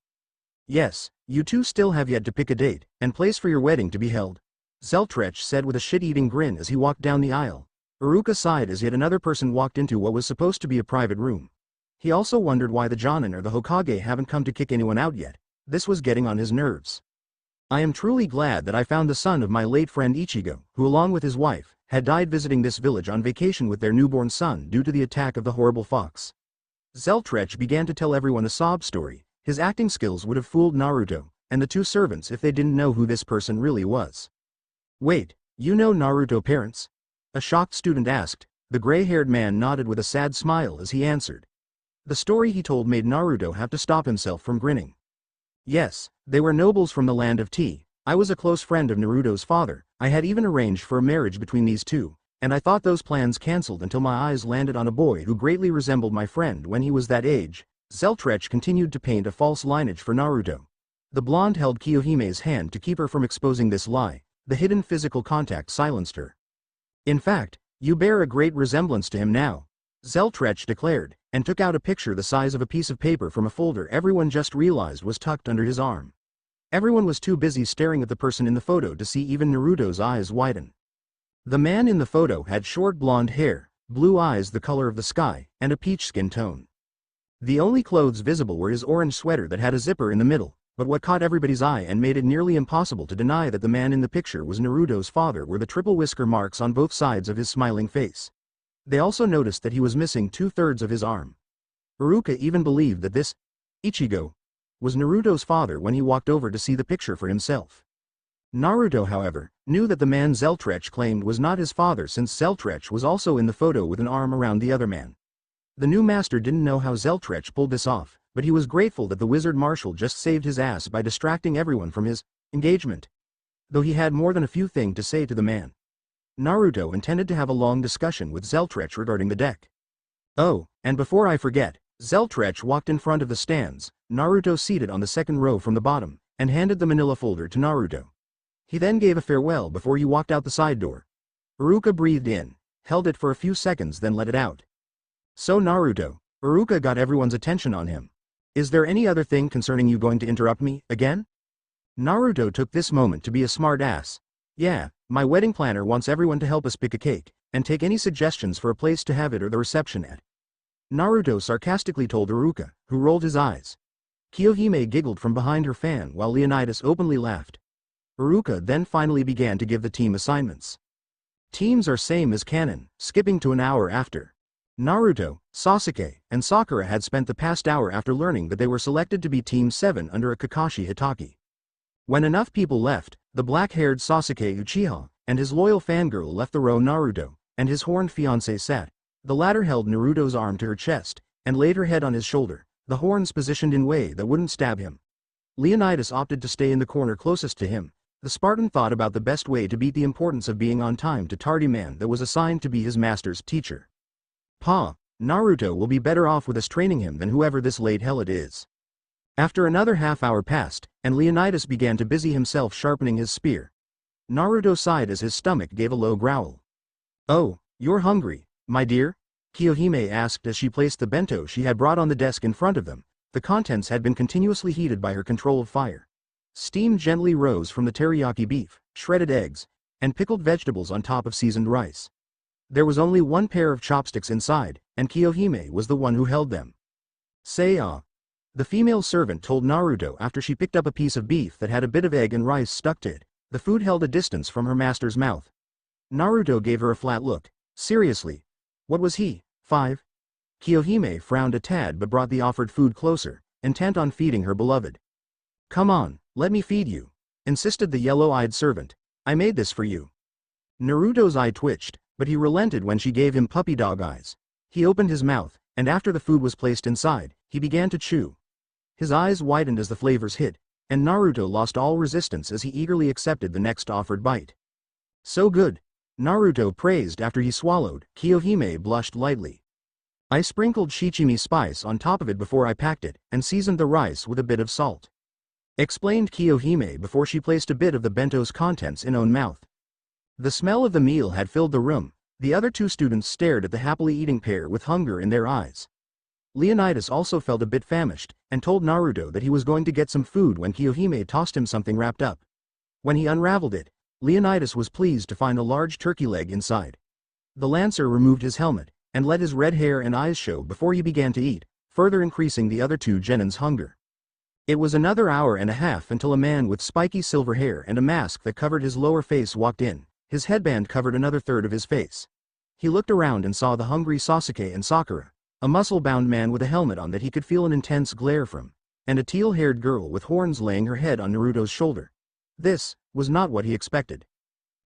Yes, you two still have yet to pick a date and place for your wedding to be held. Scathach said with a shit-eating grin as he walked down the aisle. Iruka sighed as yet another person walked into what was supposed to be a private room. He also wondered why the Jonin or the Hokage haven't come to kick anyone out yet. This was getting on his nerves. I am truly glad that I found the son of my late friend Ichigo, who along with his wife, had died visiting this village on vacation with their newborn son due to the attack of the horrible fox. Scathach began to tell everyone a sob story. His acting skills would have fooled Naruto and the two servants if they didn't know who this person really was. Wait, you know Naruto parents? A shocked student asked. The gray-haired man nodded with a sad smile as he answered. The story he told made Naruto have to stop himself from grinning. Yes, they were nobles from the land of tea. I was a close friend of Naruto's father. I had even arranged for a marriage between these two, and I thought those plans cancelled until my eyes landed on a boy who greatly resembled my friend when he was that age. Scathach continued to paint a false lineage for Naruto. The blonde held Kohime's hand to keep her from exposing this lie. The hidden physical contact silenced her. In fact, you bear a great resemblance to him now, Scathach declared, and took out a picture the size of a piece of paper from a folder everyone just realized was tucked under his arm. Everyone was too busy staring at the person in the photo to see even Naruto's eyes widen. The man in the photo had short blonde hair, blue eyes the color of the sky, and a peach skin tone. The only clothes visible were his orange sweater that had a zipper in the middle, but what caught everybody's eye and made it nearly impossible to deny that the man in the picture was Naruto's father were the triple whisker marks on both sides of his smiling face. They also noticed that he was missing 2/3 of his arm. Iruka even believed that this Ichigo was Naruto's father when he walked over to see the picture for himself. Naruto, however, knew that the man Scathach claimed was not his father since Scathach was also in the photo with an arm around the other man. The new master didn't know how Scathach pulled this off, but he was grateful that the wizard marshal just saved his ass by distracting everyone from his engagement. Though he had more than a few things to say to the man. Naruto intended to have a long discussion with Scathach regarding the deck. Oh, and before I forget, Scathach walked in front of the stands, Naruto seated on the second row from the bottom, and handed the manila folder to Naruto. He then gave a farewell before he walked out the side door. Iruka breathed in, held it for a few seconds then let it out. So Naruto, Iruka got everyone's attention on him. Is there any other thing concerning you going to interrupt me, again? Naruto took this moment to be a smart ass. Yeah, my wedding planner wants everyone to help us pick a cake, and take any suggestions for a place to have it or the reception at. Naruto sarcastically told Iruka, who rolled his eyes. Kohime giggled from behind her fan while Leonidas openly laughed. Iruka then finally began to give the team assignments. Teams are same as canon, skipping to an hour after. Naruto, Sasuke, and Sakura had spent the past hour after learning that they were selected to be Team 7 under a Kakashi Hitaki. When enough people left, the black-haired Sasuke Uchiha and his loyal fangirl left the row Naruto and his horned fiancé sat. The latter held Naruto's arm to her chest and laid her head on his shoulder, the horns positioned in a way that wouldn't stab him. Leonidas opted to stay in the corner closest to him. The Spartan thought about the best way to beat the importance of being on time to tardy man that was assigned to be his master's teacher. Pa, Naruto will be better off with us training him than whoever this late helot is. After another half hour passed, and Leonidas began to busy himself sharpening his spear. Naruto sighed as his stomach gave a low growl. Oh, you're hungry, my dear? Kohime asked as she placed the bento she had brought on the desk in front of them. The contents had been continuously heated by her control of fire. Steam gently rose from the teriyaki beef, shredded eggs, and pickled vegetables on top of seasoned rice. There was only one pair of chopsticks inside, and Kohime was the one who held them. Say ah. The female servant told Naruto after she picked up a piece of beef that had a bit of egg and rice stuck to it. The food held a distance from her master's mouth. Naruto gave her a flat look. Seriously? What was he, 5? Kohime frowned a tad but brought the offered food closer, intent on feeding her beloved. Come on, let me feed you, insisted the yellow-eyed servant. I made this for you. Naruto's eye twitched, but he relented when she gave him puppy dog eyes. He opened his mouth, and after the food was placed inside, he began to chew. His eyes widened as the flavors hit, and Naruto lost all resistance as he eagerly accepted the next offered bite. So good, Naruto praised after he swallowed. Kohime blushed lightly. I sprinkled shichimi spice on top of it before I packed it, and seasoned the rice with a bit of salt. Explained Kohime before she placed a bit of the bento's contents in own mouth. The smell of the meal had filled the room. The other two students stared at the happily eating pair with hunger in their eyes. Leonidas also felt a bit famished, and told Naruto that he was going to get some food when Kohime tossed him something wrapped up. When he unraveled it, Leonidas was pleased to find a large turkey leg inside. The lancer removed his helmet, and let his red hair and eyes show before he began to eat, further increasing the other two genins' hunger. It was another hour and a half until a man with spiky silver hair and a mask that covered his lower face walked in. His headband covered another third of his face. He looked around and saw the hungry Sasuke and Sakura, a muscle-bound man with a helmet on that he could feel an intense glare from, and a teal-haired girl with horns laying her head on Naruto's shoulder. This was not what he expected.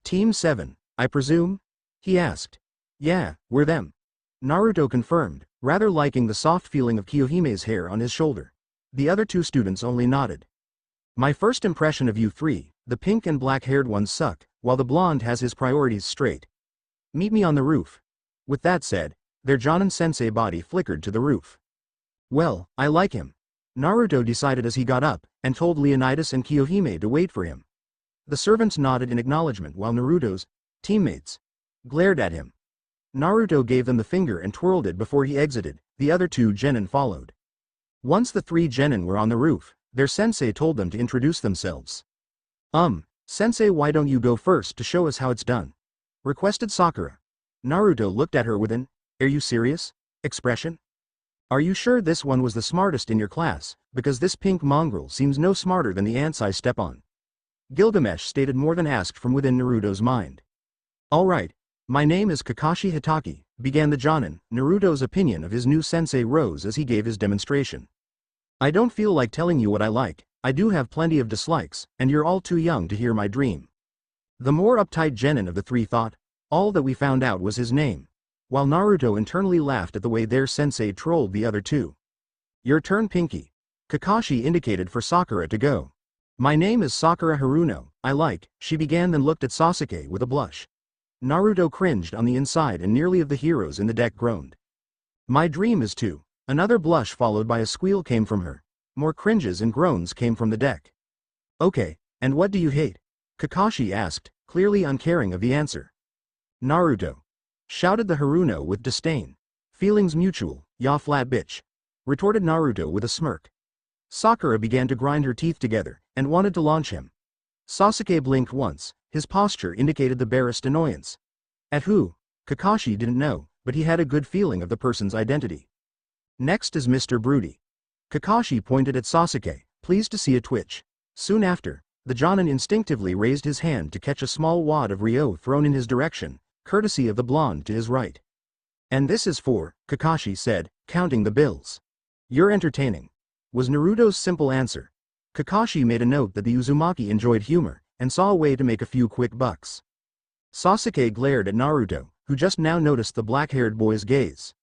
Team 7, I presume? He asked. Yeah, we're them. Naruto confirmed, rather liking the soft feeling of Kohime's hair on his shoulder. The other two students only nodded. My first impression of you three, the pink and black-haired ones suck, while the blonde has his priorities straight. Meet me on the roof. With that said, their Jonin-sensei body flickered to the roof. Well, I like him. Naruto decided as he got up, and told Leonidas and Kohime to wait for him. The servants nodded in acknowledgement while Naruto's teammates glared at him. Naruto gave them the finger and twirled it before he exited. The other two genin followed. Once the three genin were on the roof, their sensei told them to introduce themselves. Sensei, why don't you go first to show us how it's done? Requested Sakura. Naruto looked at her with an, "Are you serious?" expression. Are you sure this one was the smartest in your class, because this pink mongrel seems no smarter than the ants I step on? Gilgamesh stated more than asked from within Naruto's mind. Alright, my name is Kakashi Hitaki, began the Jonin. Naruto's opinion of his new sensei rose as he gave his demonstration. I don't feel like telling you what I like, I do have plenty of dislikes, and you're all too young to hear my dream. The more uptight genin of the three thought, all that we found out was his name, while Naruto internally laughed at the way their sensei trolled the other two. Your turn, Pinky. Kakashi indicated for Sakura to go. My name is Sakura Haruno, I like, she began, then looked at Sasuke with a blush. Naruto cringed on the inside and nearly of the heroes in the deck groaned. My dream is to. Another blush followed by a squeal came from her. More cringes and groans came from the deck. Okay, and what do you hate? Kakashi asked, clearly uncaring of the answer. Naruto. Shouted the Haruno with disdain. Feelings mutual, ya flat bitch. Retorted Naruto with a smirk. Sakura began to grind her teeth together, and wanted to launch him. Sasuke blinked once, his posture indicated the barest annoyance. At who? Kakashi didn't know, but he had a good feeling of the person's identity. Next is Mr. Broody. Kakashi pointed at Sasuke, pleased to see a twitch. Soon after, the Jonin instinctively raised his hand to catch a small wad of Ryo thrown in his direction, courtesy of the blonde to his right. And this is for, Kakashi said, counting the bills. You're entertaining, was Naruto's simple answer. Kakashi made a note that the Uzumaki enjoyed humor, and saw a way to make a few quick bucks. Sasuke glared at Naruto, who just now noticed the black-haired boy's gaze.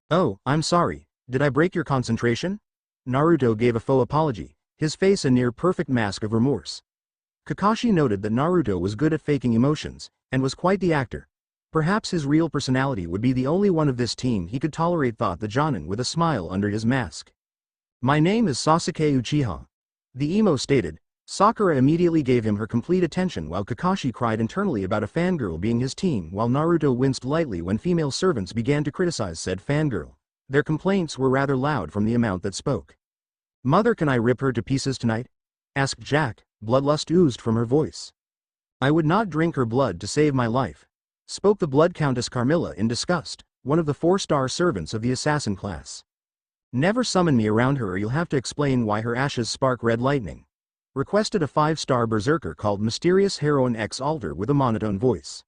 Oh, I'm sorry, did I break your concentration? Naruto gave a faux apology, his face a near-perfect mask of remorse. Kakashi noted that Naruto was good at faking emotions, and was quite the actor. Perhaps his real personality would be the only one of this team he could tolerate, thought the Jonin with a smile under his mask. My name is Sasuke Uchiha. The emo stated. Sakura immediately gave him her complete attention while Kakashi cried internally about a fangirl being his team, while Naruto winced lightly when female servants began to criticize said fangirl. Their complaints were rather loud from the amount that spoke. Mother, can I rip her to pieces tonight? Asked Jack, bloodlust oozed from her voice. I would not drink her blood to save my life. Spoke the Blood Countess Carmilla in disgust, one of the 4-star servants of the assassin class. Never summon me around her or you'll have to explain why her ashes spark red lightning. Requested a 5-star berserker called Mysterious Heroine X Alter with a monotone voice.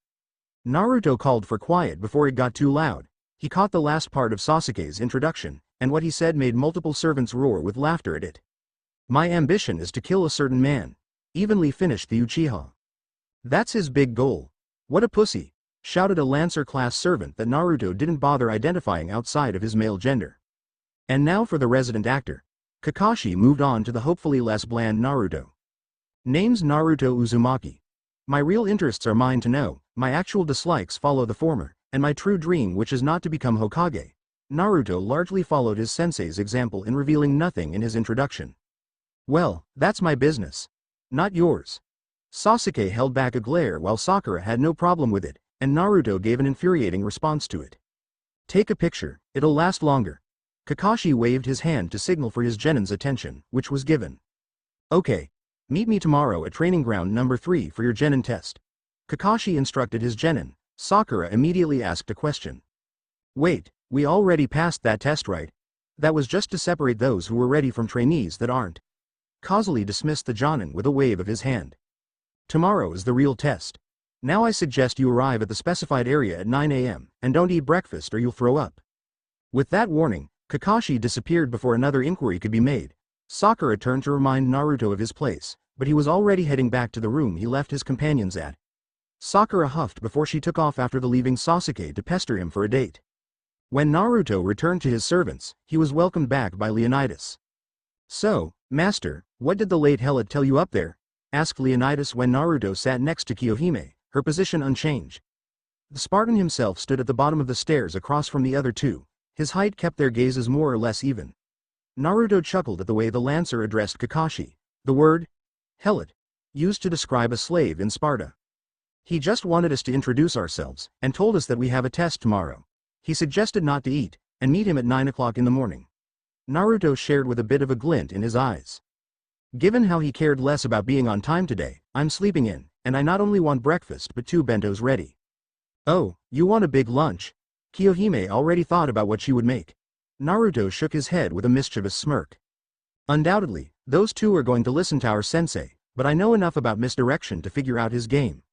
Naruto called for quiet before it got too loud. He caught the last part of Sasuke's introduction, and what he said made multiple servants roar with laughter at it. My ambition is to kill a certain man. Evenly finished the Uchiha. That's his big goal. What a pussy, shouted a Lancer-class servant that Naruto didn't bother identifying outside of his male gender. And now for the resident actor. Kakashi moved on to the hopefully less bland Naruto. Name's Naruto Uzumaki. My real interests are mine to know, my actual dislikes follow the former, and my true dream which is not to become Hokage. Naruto largely followed his sensei's example in revealing nothing in his introduction. Well, that's my business. Not yours. Sasuke held back a glare while Sakura had no problem with it, and Naruto gave an infuriating response to it. Take a picture, it'll last longer. Kakashi waved his hand to signal for his genin's attention, which was given. Okay. Meet me tomorrow at training ground number 3 for your genin test. Kakashi instructed his genin. Sakura immediately asked a question. Wait, we already passed that test, right? That was just to separate those who were ready from trainees that aren't. Causally dismissed the Jonin with a wave of his hand. Tomorrow is the real test. Now I suggest you arrive at the specified area at 9 a.m. and don't eat breakfast or you'll throw up. With that warning, Kakashi disappeared before another inquiry could be made. Sakura turned to remind Naruto of his place, but he was already heading back to the room he left his companions at. Sakura huffed before she took off after the leaving Sasuke to pester him for a date. When Naruto returned to his servants, he was welcomed back by Leonidas. So, Master, what did the late helot tell you up there? Asked Leonidas when Naruto sat next to Kohime, her position unchanged. The Spartan himself stood at the bottom of the stairs across from the other two. His height kept their gazes more or less even. Naruto chuckled at the way the Lancer addressed Kakashi. The word, helot, used to describe a slave in Sparta. He just wanted us to introduce ourselves, and told us that we have a test tomorrow. He suggested not to eat, and meet him at 9 o'clock in the morning. Naruto shared with a bit of a glint in his eyes. Given how he cared less about being on time today, I'm sleeping in, and I not only want breakfast but 2 bentos ready. Oh, you want a big lunch? Kiyohime already thought about what she would make. Naruto shook his head with a mischievous smirk. Undoubtedly, those two are going to listen to our sensei, but I know enough about misdirection to figure out his game.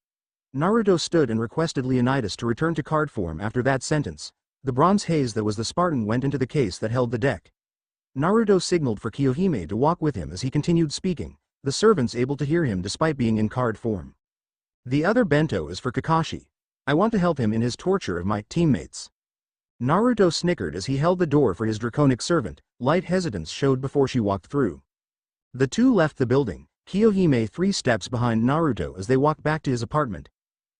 Naruto stood and requested Leonidas to return to card form after that sentence. The bronze haze that was the Spartan went into the case that held the deck. Naruto signaled for Kiyohime to walk with him as he continued speaking, the servants able to hear him despite being in card form. The other bento is for Kakashi. I want to help him in his torture of my teammates. Naruto snickered as he held the door for his draconic servant. Light hesitance showed before she walked through. The two left the building, Kiyohime 3 steps behind Naruto as they walked back to his apartment.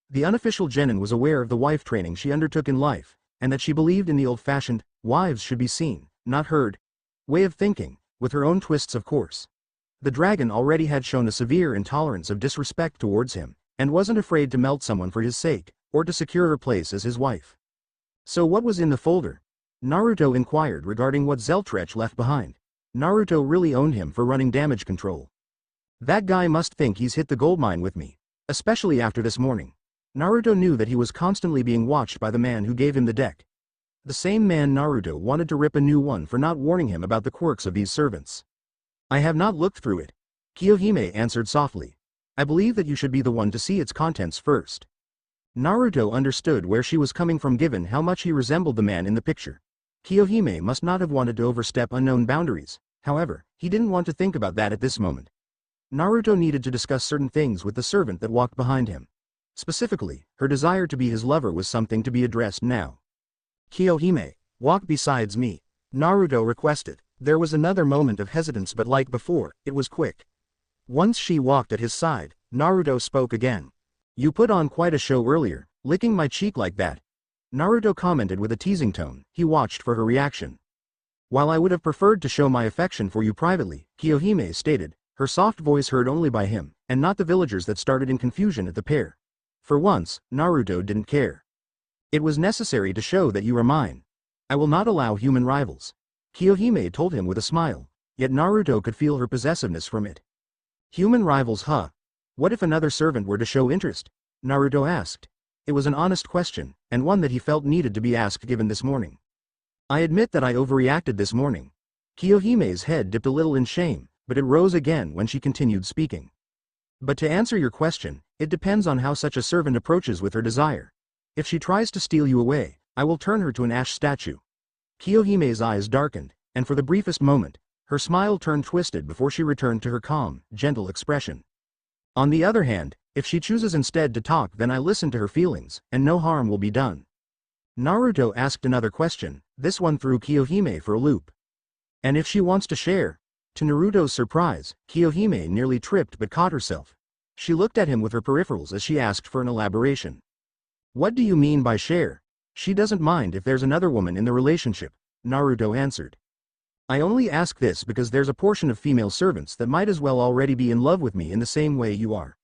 The unofficial genin was aware of the wife training she undertook in life, and that she believed in the old-fashioned, wives should be seen, not heard, way of thinking, with her own twists of course. The dragon already had shown a severe intolerance of disrespect towards him, and wasn't afraid to melt someone for his sake, or to secure her place as his wife. So what was in the folder? Naruto inquired regarding what Zeltrech left behind. Naruto really owned him for running damage control. That guy must think he's hit the goldmine with me, especially after this morning. Naruto knew that he was constantly being watched by the man who gave him the deck. The same man Naruto wanted to rip a new one for not warning him about the quirks of these servants. I have not looked through it. Kiyohime answered softly. I believe that you should be the one to see its contents first. Naruto understood where she was coming from given how much he resembled the man in the picture. Kiyohime must not have wanted to overstep unknown boundaries, however, he didn't want to think about that at this moment. Naruto needed to discuss certain things with the servant that walked behind him. Specifically, her desire to be his lover was something to be addressed now. Kiyohime, walk besides me, Naruto requested. There was another moment of hesitance but like before, it was quick. Once she walked at his side, Naruto spoke again. You put on quite a show earlier, licking my cheek like that. Naruto commented with a teasing tone. He watched for her reaction. While I would have preferred to show my affection for you privately, Kiyohime stated, her soft voice heard only by him, and not the villagers that started in confusion at the pair. For once, Naruto didn't care. It was necessary to show that you are mine. I will not allow human rivals. Kiyohime told him with a smile, yet Naruto could feel her possessiveness from it. Human rivals, huh? What if another servant were to show interest? Naruto asked. It was an honest question, and one that he felt needed to be asked given this morning. I admit that I overreacted this morning. Kiyohime's head dipped a little in shame, but it rose again when she continued speaking. But to answer your question, it depends on how such a servant approaches with her desire. If she tries to steal you away, I will turn her to an ash statue. Kiyohime's eyes darkened, and for the briefest moment, her smile turned twisted before she returned to her calm, gentle expression. On the other hand, if she chooses instead to talk, then I listen to her feelings, and no harm will be done. Naruto asked another question, this one threw Kiyohime for a loop. And if she wants to share? To Naruto's surprise, Kiyohime nearly tripped but caught herself. She looked at him with her peripherals as she asked for an elaboration. What do you mean by share? She doesn't mind if there's another woman in the relationship, Naruto answered. I only ask this because there's a portion of female servants that might as well already be in love with me in the same way you are.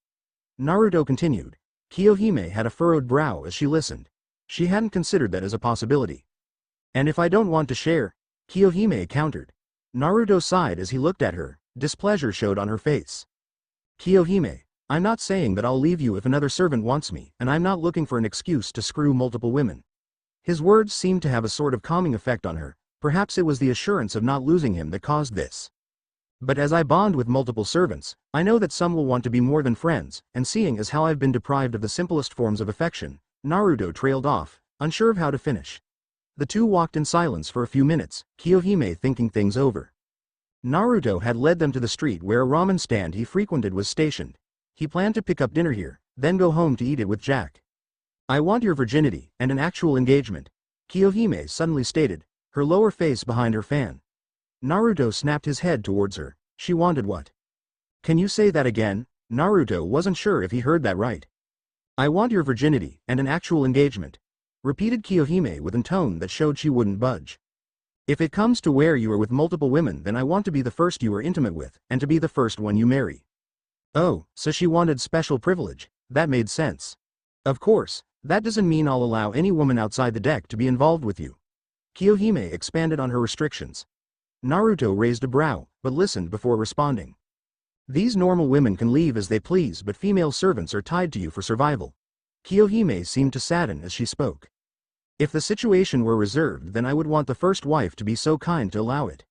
Naruto continued. Kiyohime had a furrowed brow as she listened. She hadn't considered that as a possibility. And if I don't want to share? Kiyohime countered. Naruto sighed as he looked at her, displeasure showed on her face. Kiyohime, I'm not saying that I'll leave you if another servant wants me, and I'm not looking for an excuse to screw multiple women. His words seemed to have a sort of calming effect on her. Perhaps it was the assurance of not losing him that caused this. But as I bond with multiple servants, I know that some will want to be more than friends, and seeing as how I've been deprived of the simplest forms of affection, Naruto trailed off, unsure of how to finish. The two walked in silence for a few minutes, Kiyohime thinking things over. Naruto had led them to the street where a ramen stand he frequented was stationed. He planned to pick up dinner here, then go home to eat it with Jack. I want your virginity, and an actual engagement, Kiyohime suddenly stated, her lower face behind her fan. Naruto snapped his head towards her. She wanted what? Can you say that again? Naruto wasn't sure if he heard that right. I want your virginity, and an actual engagement, repeated Kiyohime with a tone that showed she wouldn't budge. If it comes to where you are with multiple women, then I want to be the first you are intimate with, and to be the first one you marry. Oh, so she wanted special privilege. That made sense. Of course, that doesn't mean I'll allow any woman outside the deck to be involved with you. Kiyohime expanded on her restrictions. Naruto raised a brow, but listened before responding. These normal women can leave as they please, but female servants are tied to you for survival. Kiyohime seemed to sadden as she spoke. If the situation were reserved, then I would want the first wife to be so kind to allow it.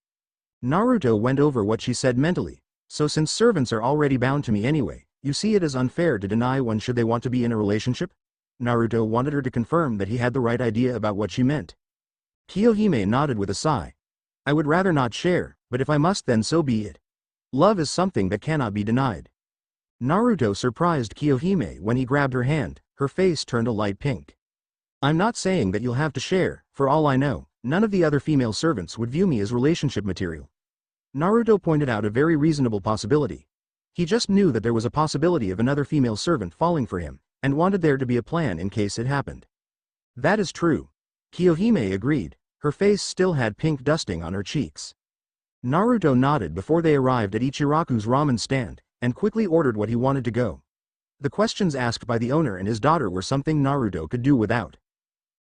Naruto went over what she said mentally. So since servants are already bound to me anyway, you see it as unfair to deny one should they want to be in a relationship? Naruto wanted her to confirm that he had the right idea about what she meant. Kiyohime nodded with a sigh. I would rather not share, but if I must, then so be it. Love is something that cannot be denied. Naruto surprised Kiyohime when he grabbed her hand. Her face turned a light pink. I'm not saying that you'll have to share. For all I know, none of the other female servants would view me as relationship material. Naruto pointed out a very reasonable possibility. He just knew that there was a possibility of another female servant falling for him, and wanted there to be a plan in case it happened. That is true. Kiyohime agreed. Her face still had pink dusting on her cheeks. Naruto nodded before they arrived at Ichiraku's ramen stand, and quickly ordered what he wanted to go. The questions asked by the owner and his daughter were something Naruto could do without.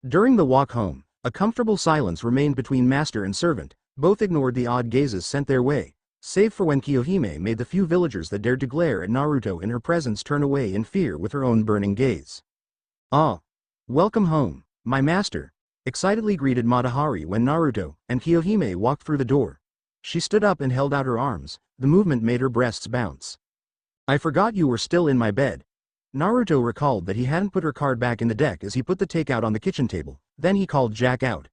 During the walk home, a comfortable silence remained between master and servant. Both ignored the odd gazes sent their way, save for when Kiyohime made the few villagers that dared to glare at Naruto in her presence turn away in fear with her own burning gaze. Ah! Welcome home, my master, excitedly greeted Matahari when Naruto and Kiyohime walked through the door. She stood up and held out her arms. The movement made her breasts bounce. I forgot you were still in my bed. Naruto recalled that he hadn't put her card back in the deck as he put the takeout on the kitchen table. Then he called Jack out.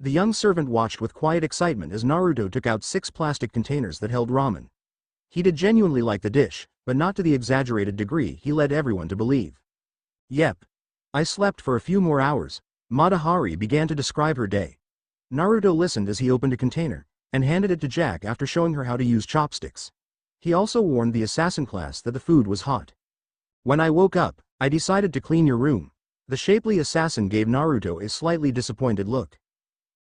The young servant watched with quiet excitement as Naruto took out 6 plastic containers that held ramen. He did genuinely like the dish, but not to the exaggerated degree he led everyone to believe. Yep. I slept for a few more hours. Matahari began to describe her day. Naruto listened as he opened a container, and handed it to Jack after showing her how to use chopsticks. He also warned the assassin class that the food was hot. When I woke up, I decided to clean your room. The shapely assassin gave Naruto a slightly disappointed look.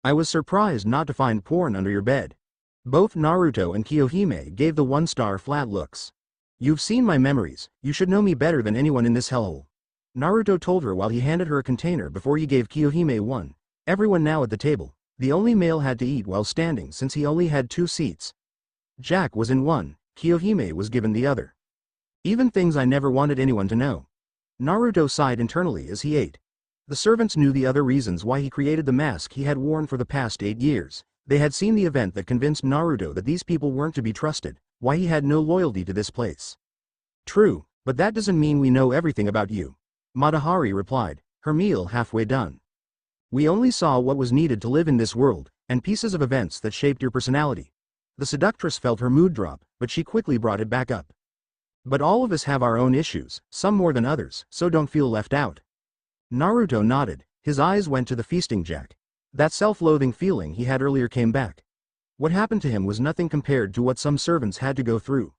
I was surprised not to find porn under your bed. Both Naruto and Kiyohime gave the 1-star flat looks. You've seen my memories, you should know me better than anyone in this hellhole. Naruto told her while he handed her a container before he gave Kiyohime one. Everyone now at the table. The only male had to eat while standing since he only had 2 seats. Jack was in one, Kiyohime was given the other. Even things I never wanted anyone to know. Naruto sighed internally as he ate. The servants knew the other reasons why he created the mask he had worn for the past 8 years. They had seen the event that convinced Naruto that these people weren't to be trusted, why he had no loyalty to this place. True, but that doesn't mean we know everything about you. Matahari replied, her meal halfway done. We only saw what was needed to live in this world, and pieces of events that shaped your personality. The seductress felt her mood drop, but she quickly brought it back up. But all of us have our own issues, some more than others, so don't feel left out. Naruto nodded, his eyes went to the feasting Jack. That self-loathing feeling he had earlier came back. What happened to him was nothing compared to what some servants had to go through.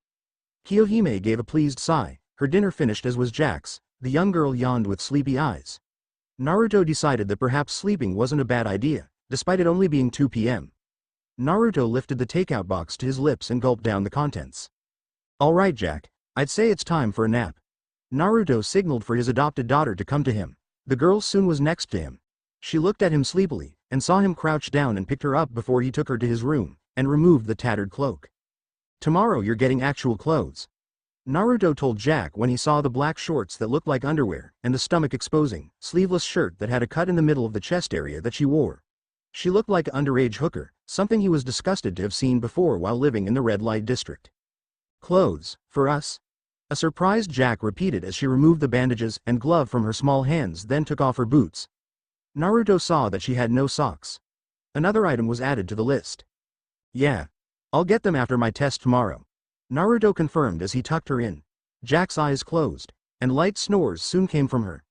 Kiyohime gave a pleased sigh, her dinner finished as was Jack's. The young girl yawned with sleepy eyes. Naruto decided that perhaps sleeping wasn't a bad idea, despite it only being 2 p.m. Naruto lifted the takeout box to his lips and gulped down the contents. Alright Jack, I'd say it's time for a nap. Naruto signaled for his adopted daughter to come to him. The girl soon was next to him. She looked at him sleepily, and saw him crouch down and picked her up before he took her to his room, and removed the tattered cloak. Tomorrow you're getting actual clothes. Naruto told Jack when he saw the black shorts that looked like underwear, and the stomach exposing, sleeveless shirt that had a cut in the middle of the chest area that she wore. She looked like an underage hooker, something he was disgusted to have seen before while living in the red light district. Clothes, for us? A surprised Jack repeated as she removed the bandages and glove from her small hands, then took off her boots. Naruto saw that she had no socks. Another item was added to the list. Yeah. I'll get them after my test tomorrow. Naruto confirmed as he tucked her in. Jack's eyes closed, and light snores soon came from her.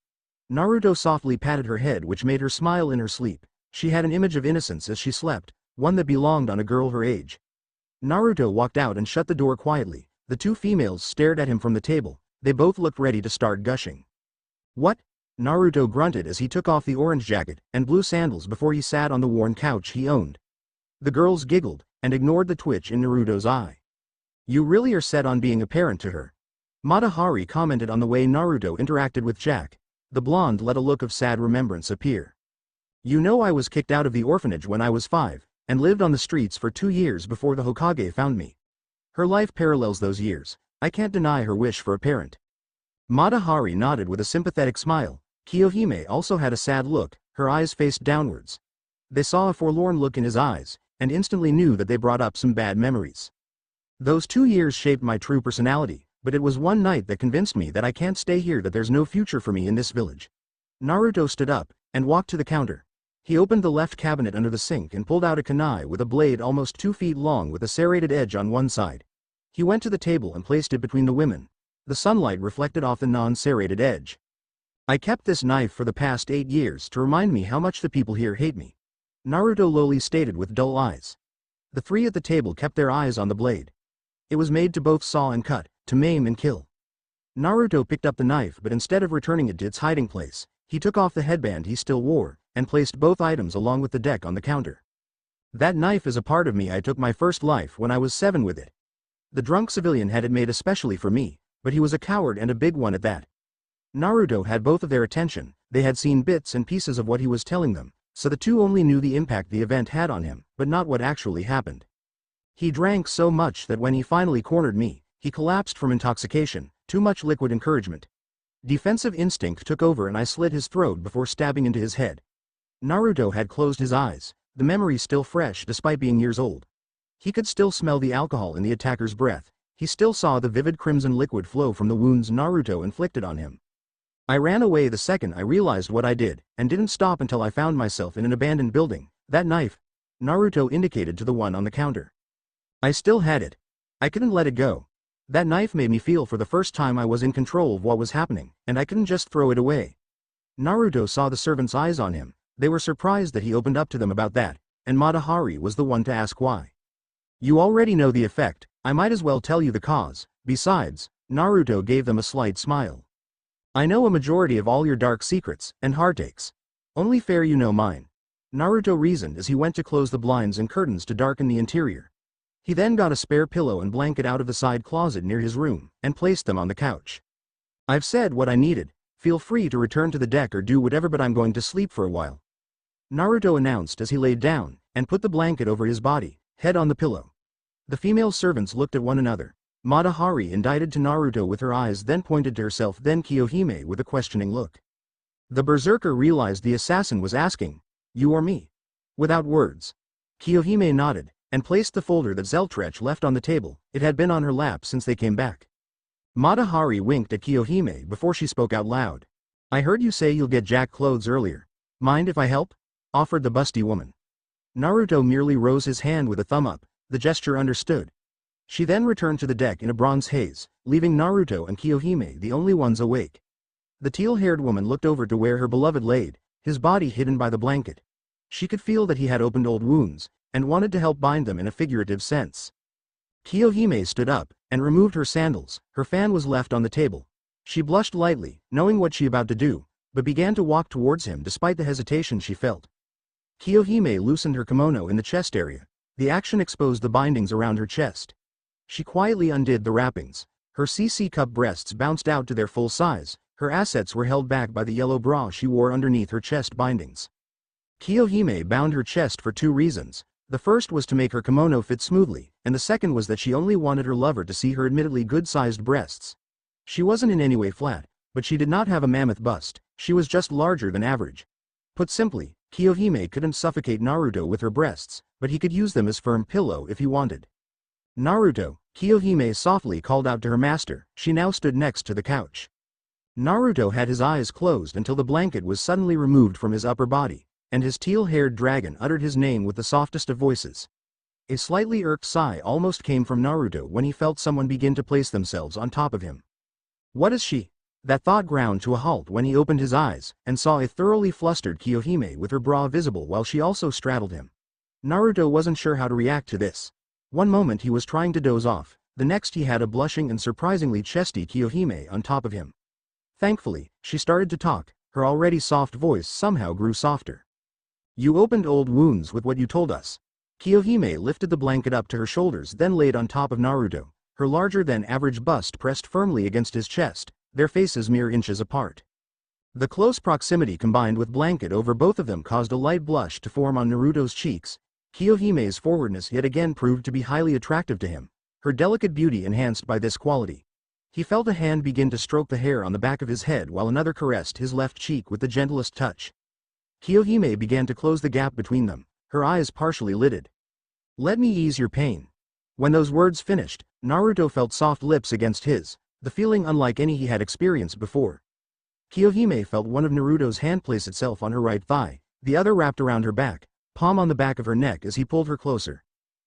Naruto softly patted her head, which made her smile in her sleep. She had an image of innocence as she slept, one that belonged on a girl her age. Naruto walked out and shut the door quietly. The 2 females stared at him from the table. They both looked ready to start gushing. What? Naruto grunted as he took off the orange jacket and blue sandals before he sat on the worn couch he owned. The girls giggled and ignored the twitch in Naruto's eye. You really are set on being a parent to her. Matahari commented on the way Naruto interacted with Jack. The blonde let a look of sad remembrance appear. You know, I was kicked out of the orphanage when I was 5, and lived on the streets for 2 years before the Hokage found me. Her life parallels those years. I can't deny her wish for a parent. Matahari nodded with a sympathetic smile. Kiyohime also had a sad look, her eyes faced downwards. They saw a forlorn look in his eyes, and instantly knew that they brought up some bad memories. Those 2 years shaped my true personality, but it was one night that convinced me that I can't stay here, that there's no future for me in this village. Naruto stood up, and walked to the counter. He opened the left cabinet under the sink and pulled out a kunai with a blade almost 2 feet long with a serrated edge on one side. He went to the table and placed it between the women. The sunlight reflected off the non-serrated edge. I kept this knife for the past 8 years to remind me how much the people here hate me. Naruto lowly stated with dull eyes. The 3 at the table kept their eyes on the blade. It was made to both saw and cut, to maim and kill. Naruto picked up the knife, but instead of returning it to its hiding place, he took off the headband he still wore, and placed both items along with the deck on the counter. That knife is a part of me. I took my first life when I was 7 with it. The drunk civilian had it made especially for me, but he was a coward and a big one at that. Naruto had both of their attention. They had seen bits and pieces of what he was telling them, so the two only knew the impact the event had on him, but not what actually happened. He drank so much that when he finally cornered me, he collapsed from intoxication, too much liquid encouragement. Defensive instinct took over and I slit his throat before stabbing into his head. Naruto had closed his eyes, the memory still fresh despite being years old. He could still smell the alcohol in the attacker's breath. He still saw the vivid crimson liquid flow from the wounds Naruto inflicted on him. I ran away the second I realized what I did, and didn't stop until I found myself in an abandoned building. That knife, Naruto indicated to the one on the counter. I still had it. I couldn't let it go. That knife made me feel for the first time I was in control of what was happening, and I couldn't just throw it away. Naruto saw the servants' eyes on him. They were surprised that he opened up to them about that, and Matahari was the one to ask why. You already know the effect, I might as well tell you the cause. Besides, Naruto gave them a slight smile. I know a majority of all your dark secrets and heartaches. Only fair you know mine. Naruto reasoned as he went to close the blinds and curtains to darken the interior. He then got a spare pillow and blanket out of the side closet near his room, and placed them on the couch. I've said what I needed. Feel free to return to the deck or do whatever, but I'm going to sleep for a while. Naruto announced as he laid down, and put the blanket over his body, head on the pillow. The female servants looked at one another. Matahari indicted to Naruto with her eyes, then pointed to herself, then Kiyohime with a questioning look. The Berserker realized the assassin was asking, you or me? Without words. Kiyohime nodded, and placed the folder that Zeltrech left on the table. It had been on her lap since they came back. Matahari winked at Kiyohime before she spoke out loud. I heard you say you'll get Jack clothes earlier. Mind if I help? Offered the busty woman. Naruto merely rose his hand with a thumb up. The gesture understood. She then returned to the deck in a bronze haze, leaving Naruto and Kiyohime the only ones awake. The teal-haired woman looked over to where her beloved laid, his body hidden by the blanket. She could feel that he had opened old wounds, and wanted to help bind them in a figurative sense. Kiyohime stood up, and removed her sandals. Her fan was left on the table. She blushed lightly, knowing what she about to do, but began to walk towards him despite the hesitation she felt. Kiyohime loosened her kimono in the chest area. The action exposed the bindings around her chest. She quietly undid the wrappings. Her CC cup breasts bounced out to their full size. Her assets were held back by the yellow bra she wore underneath her chest bindings. Kiyohime bound her chest for 2 reasons. The first was to make her kimono fit smoothly, and the second was that she only wanted her lover to see her admittedly good-sized breasts. She wasn't in any way flat, but she did not have a mammoth bust. She was just larger than average. Put simply, Kiyohime couldn't suffocate Naruto with her breasts, but he could use them as firm pillow if he wanted. Naruto, Kiyohime softly called out to her master. She now stood next to the couch. Naruto had his eyes closed until the blanket was suddenly removed from his upper body, and his teal-haired dragon uttered his name with the softest of voices. A slightly irked sigh almost came from Naruto when he felt someone begin to place themselves on top of him. What is she? That thought ground to a halt when he opened his eyes, and saw a thoroughly flustered Kiyohime with her bra visible while she also straddled him. Naruto wasn't sure how to react to this. One moment he was trying to doze off, the next he had a blushing and surprisingly chesty Kiyohime on top of him. Thankfully, She started to talk, her already soft voice somehow grew softer. You opened old wounds with what you told us. Kohime lifted the blanket up to her shoulders, then laid on top of Naruto, her larger-than-average bust pressed firmly against his chest, their faces mere inches apart. The close proximity combined with blanket over both of them caused a light blush to form on Naruto's cheeks. Kohime's forwardness yet again proved to be highly attractive to him, her delicate beauty enhanced by this quality. He felt a hand begin to stroke the hair on the back of his head while another caressed his left cheek with the gentlest touch. Kohime began to close the gap between them, her eyes partially lidded. Let me ease your pain. When those words finished, Naruto felt soft lips against his, the feeling unlike any he had experienced before. Kohime felt one of Naruto's hand place itself on her right thigh, the other wrapped around her back, palm on the back of her neck as he pulled her closer.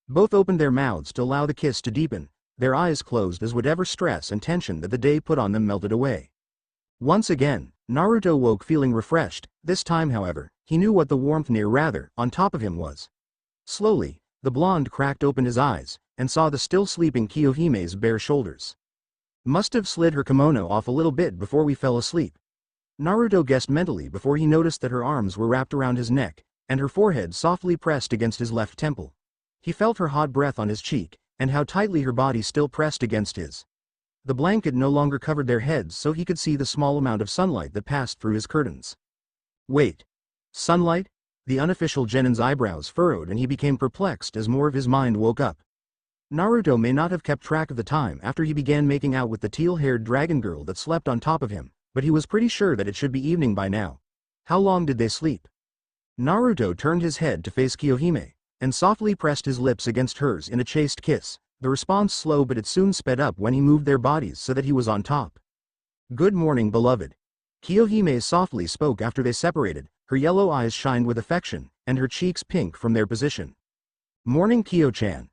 Both opened their mouths to allow the kiss to deepen, their eyes closed as whatever stress and tension that the day put on them melted away. Once again, Naruto woke feeling refreshed. This time however, he knew what the warmth on top of him was. Slowly, the blonde cracked open his eyes, and saw the still sleeping Kohime's bare shoulders. Must have slid her kimono off a little bit before we fell asleep. Naruto guessed mentally before he noticed that her arms were wrapped around his neck, and her forehead softly pressed against his left temple. He felt her hot breath on his cheek, and how tightly her body still pressed against his. The blanket no longer covered their heads so he could see the small amount of sunlight that passed through his curtains. Wait. Sunlight? The unofficial Genin's eyebrows furrowed and he became perplexed as more of his mind woke up. Naruto may not have kept track of the time after he began making out with the teal-haired dragon girl that slept on top of him, but he was pretty sure that it should be evening by now. How long did they sleep? Naruto turned his head to face Kohime, and softly pressed his lips against hers in a chaste kiss, the response slow but it soon sped up when he moved their bodies so that he was on top. Good morning, beloved. Kohime softly spoke after they separated, her yellow eyes shined with affection, and her cheeks pink from their position. Morning, Kyo-chan.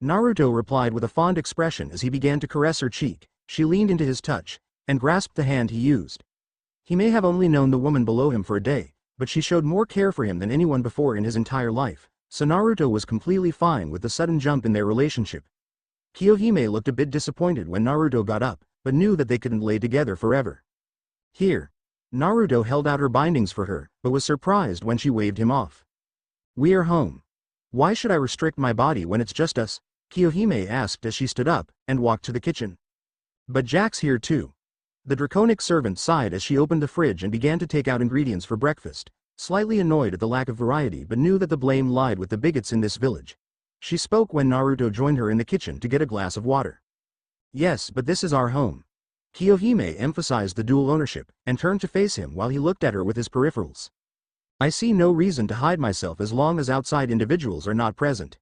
Naruto replied with a fond expression as he began to caress her cheek. She leaned into his touch, and grasped the hand he used. He may have only known the woman below him for a day, but she showed more care for him than anyone before in his entire life, so Naruto was completely fine with the sudden jump in their relationship. Kohime looked a bit disappointed when Naruto got up, but knew that they couldn't lay together forever. Here. Naruto held out her bindings for her, but was surprised when she waved him off. We are home. Why should I restrict my body when it's just us? Kohime asked as she stood up, and walked to the kitchen. But Jack's here too. The draconic servant sighed as she opened the fridge and began to take out ingredients for breakfast, slightly annoyed at the lack of variety but knew that the blame lied with the bigots in this village. She spoke when Naruto joined her in the kitchen to get a glass of water. Yes, but this is our home. Kohime emphasized the dual ownership, and turned to face him while he looked at her with his peripherals. I see no reason to hide myself as long as outside individuals are not present.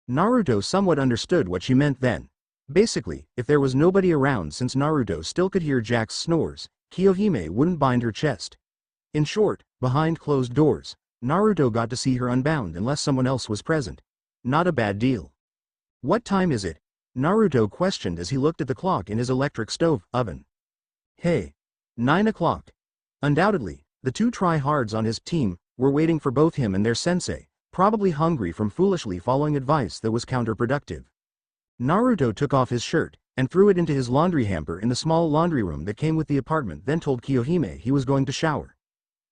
Naruto somewhat understood what she meant then. Basically, if there was nobody around, since Naruto still could hear Jack's snores, Kohime wouldn't bind her chest. In short, behind closed doors, Naruto got to see her unbound unless someone else was present. Not a bad deal. What time is it? Naruto questioned as he looked at the clock in his electric stove oven. Hey. 9 o'clock. Undoubtedly, the two try-hards on his team were waiting for both him and their sensei, probably hungry from foolishly following advice that was counterproductive. Naruto took off his shirt, and threw it into his laundry hamper in the small laundry room that came with the apartment, then told Kohime he was going to shower.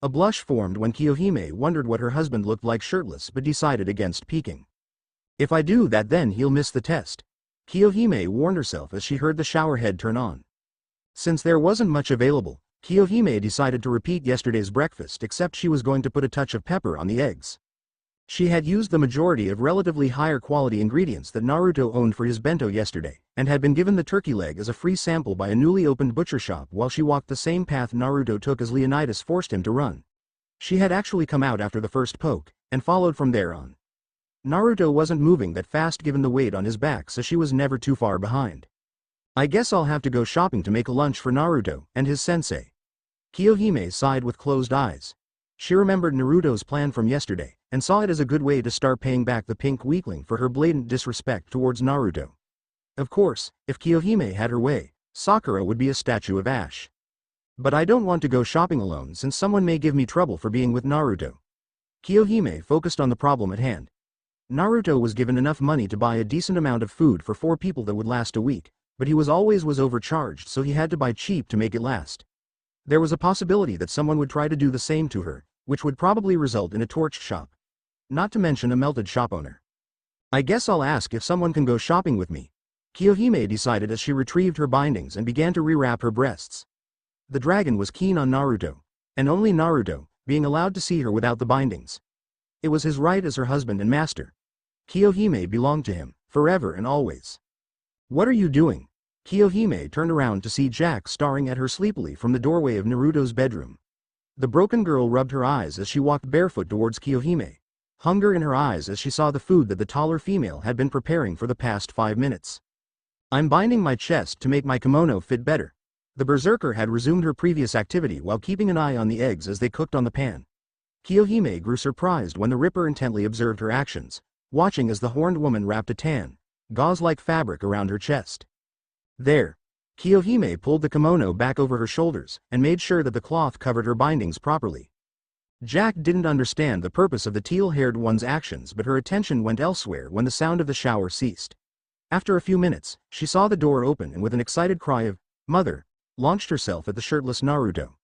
A blush formed when Kohime wondered what her husband looked like shirtless but decided against peeking. If I do that then he'll miss the test. Kohime warned herself as she heard the shower head turn on. Since there wasn't much available, Kohime decided to repeat yesterday's breakfast, except she was going to put a touch of pepper on the eggs. She had used the majority of relatively higher quality ingredients that Naruto owned for his bento yesterday, and had been given the turkey leg as a free sample by a newly opened butcher shop while she walked the same path Naruto took as Leonidas forced him to run. She had actually come out after the first poke, and followed from there on. Naruto wasn't moving that fast given the weight on his back, so she was never too far behind. I guess I'll have to go shopping to make a lunch for Naruto and his sensei. Kohime sighed with closed eyes. She remembered Naruto's plan from yesterday, and saw it as a good way to start paying back the pink weakling for her blatant disrespect towards Naruto. Of course, if Kohime had her way, Sakura would be a statue of ash. But I don't want to go shopping alone since someone may give me trouble for being with Naruto. Kohime focused on the problem at hand. Naruto was given enough money to buy a decent amount of food for 4 people that would last a week, but he was always overcharged, so he had to buy cheap to make it last. There was a possibility that someone would try to do the same to her, which would probably result in a torched shop. Not to mention a melted shop owner. I guess I'll ask if someone can go shopping with me, Kohime decided as she retrieved her bindings and began to rewrap her breasts. The dragon was keen on Naruto, and only Naruto, being allowed to see her without the bindings. It was his right as her husband and master. Kohime belonged to him, forever and always. What are you doing? Kohime turned around to see Jack staring at her sleepily from the doorway of Naruto's bedroom. The broken girl rubbed her eyes as she walked barefoot towards Kohime, hunger in her eyes as she saw the food that the taller female had been preparing for the past 5 minutes. I'm binding my chest to make my kimono fit better. The Berserker had resumed her previous activity while keeping an eye on the eggs as they cooked on the pan. Kohime grew surprised when the Ripper intently observed her actions, watching as the horned woman wrapped a tan, gauze-like fabric around her chest. There. Kohime pulled the kimono back over her shoulders and made sure that the cloth covered her bindings properly. Jack didn't understand the purpose of the teal-haired one's actions, but her attention went elsewhere when the sound of the shower ceased. After a few minutes, she saw the door open and with an excited cry of, "Mother," launched herself at the shirtless Naruto.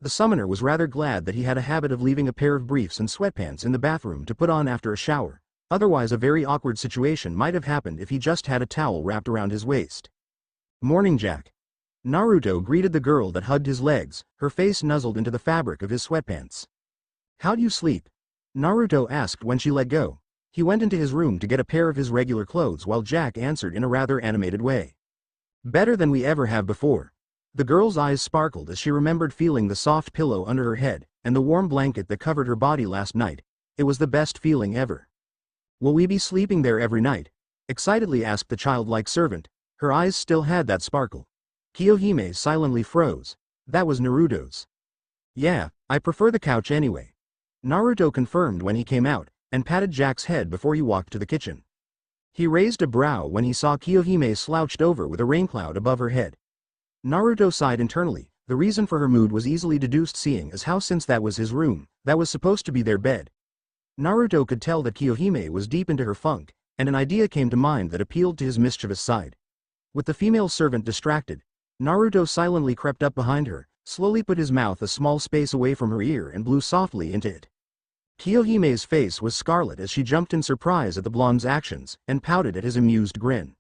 The summoner was rather glad that he had a habit of leaving a pair of briefs and sweatpants in the bathroom to put on after a shower, otherwise a very awkward situation might have happened if he just had a towel wrapped around his waist. "Morning, Jack." Naruto greeted the girl that hugged his legs, her face nuzzled into the fabric of his sweatpants. "How'd you sleep?" Naruto asked when she let go. He went into his room to get a pair of his regular clothes while Jack answered in a rather animated way. "Better than we ever have before." The girl's eyes sparkled as she remembered feeling the soft pillow under her head and the warm blanket that covered her body last night. It was the best feeling ever. "Will we be sleeping there every night?" excitedly asked the childlike servant. Her eyes still had that sparkle. Kohime silently froze. That was Naruto's. "Yeah, I prefer the couch anyway," Naruto confirmed when he came out, and patted Jack's head before he walked to the kitchen. He raised a brow when he saw Kohime slouched over with a raincloud above her head. Naruto sighed internally. The reason for her mood was easily deduced, seeing as how since that was his room, that was supposed to be their bed. Naruto could tell that Kohime was deep into her funk, and an idea came to mind that appealed to his mischievous side. With the female servant distracted, Naruto silently crept up behind her, slowly put his mouth a small space away from her ear and blew softly into it. Kohime's face was scarlet as she jumped in surprise at the blonde's actions, and pouted at his amused grin.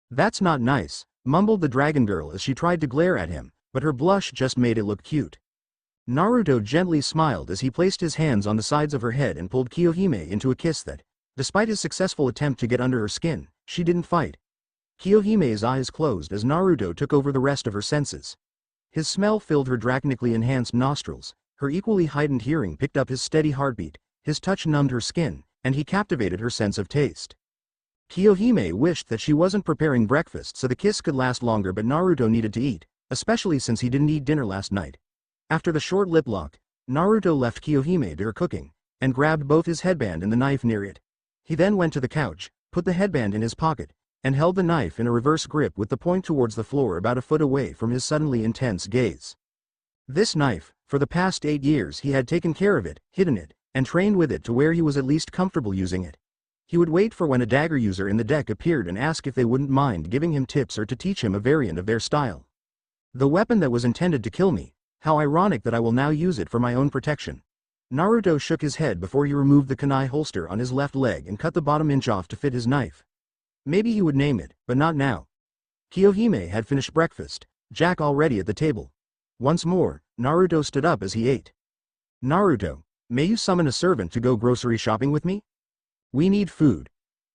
"That's not nice," mumbled the dragon girl as she tried to glare at him, but her blush just made it look cute. Naruto gently smiled as he placed his hands on the sides of her head and pulled Kohime into a kiss that, despite his successful attempt to get under her skin, she didn't fight. Kohime's eyes closed as Naruto took over the rest of her senses. His smell filled her draconically enhanced nostrils, her equally heightened hearing picked up his steady heartbeat, his touch numbed her skin, and he captivated her sense of taste. Kohime wished that she wasn't preparing breakfast so the kiss could last longer, but Naruto needed to eat, especially since he didn't eat dinner last night. After the short lip lock, Naruto left Kohime to her cooking, and grabbed both his headband and the knife near it. He then went to the couch, put the headband in his pocket, and held the knife in a reverse grip with the point towards the floor about a foot away from his suddenly intense gaze. This knife, for the past 8 years he had taken care of it, hidden it, and trained with it to where he was at least comfortable using it. He would wait for when a dagger user in the deck appeared and ask if they wouldn't mind giving him tips or to teach him a variant of their style. The weapon that was intended to kill me, how ironic that I will now use it for my own protection. Naruto shook his head before he removed the kunai holster on his left leg and cut the bottom inch off to fit his knife. Maybe he would name it, but not now. Kohime had finished breakfast, Jack already at the table. Once more, Naruto stood up as he ate. "Naruto, may you summon a servant to go grocery shopping with me? We need food,"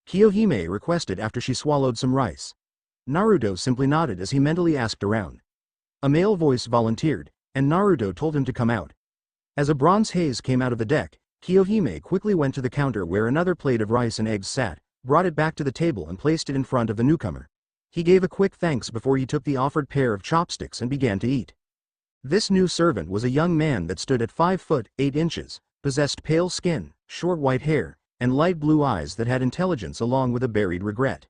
Kohime requested after she swallowed some rice. Naruto simply nodded as he mentally asked around. A male voice volunteered, and Naruto told him to come out. As a bronze haze came out of the deck, Kohime quickly went to the counter where another plate of rice and eggs sat, brought it back to the table and placed it in front of the newcomer. He gave a quick thanks before he took the offered pair of chopsticks and began to eat. This new servant was a young man that stood at 5 foot 8 inches, possessed pale skin, short white hair, and light blue eyes that had intelligence along with a buried regret.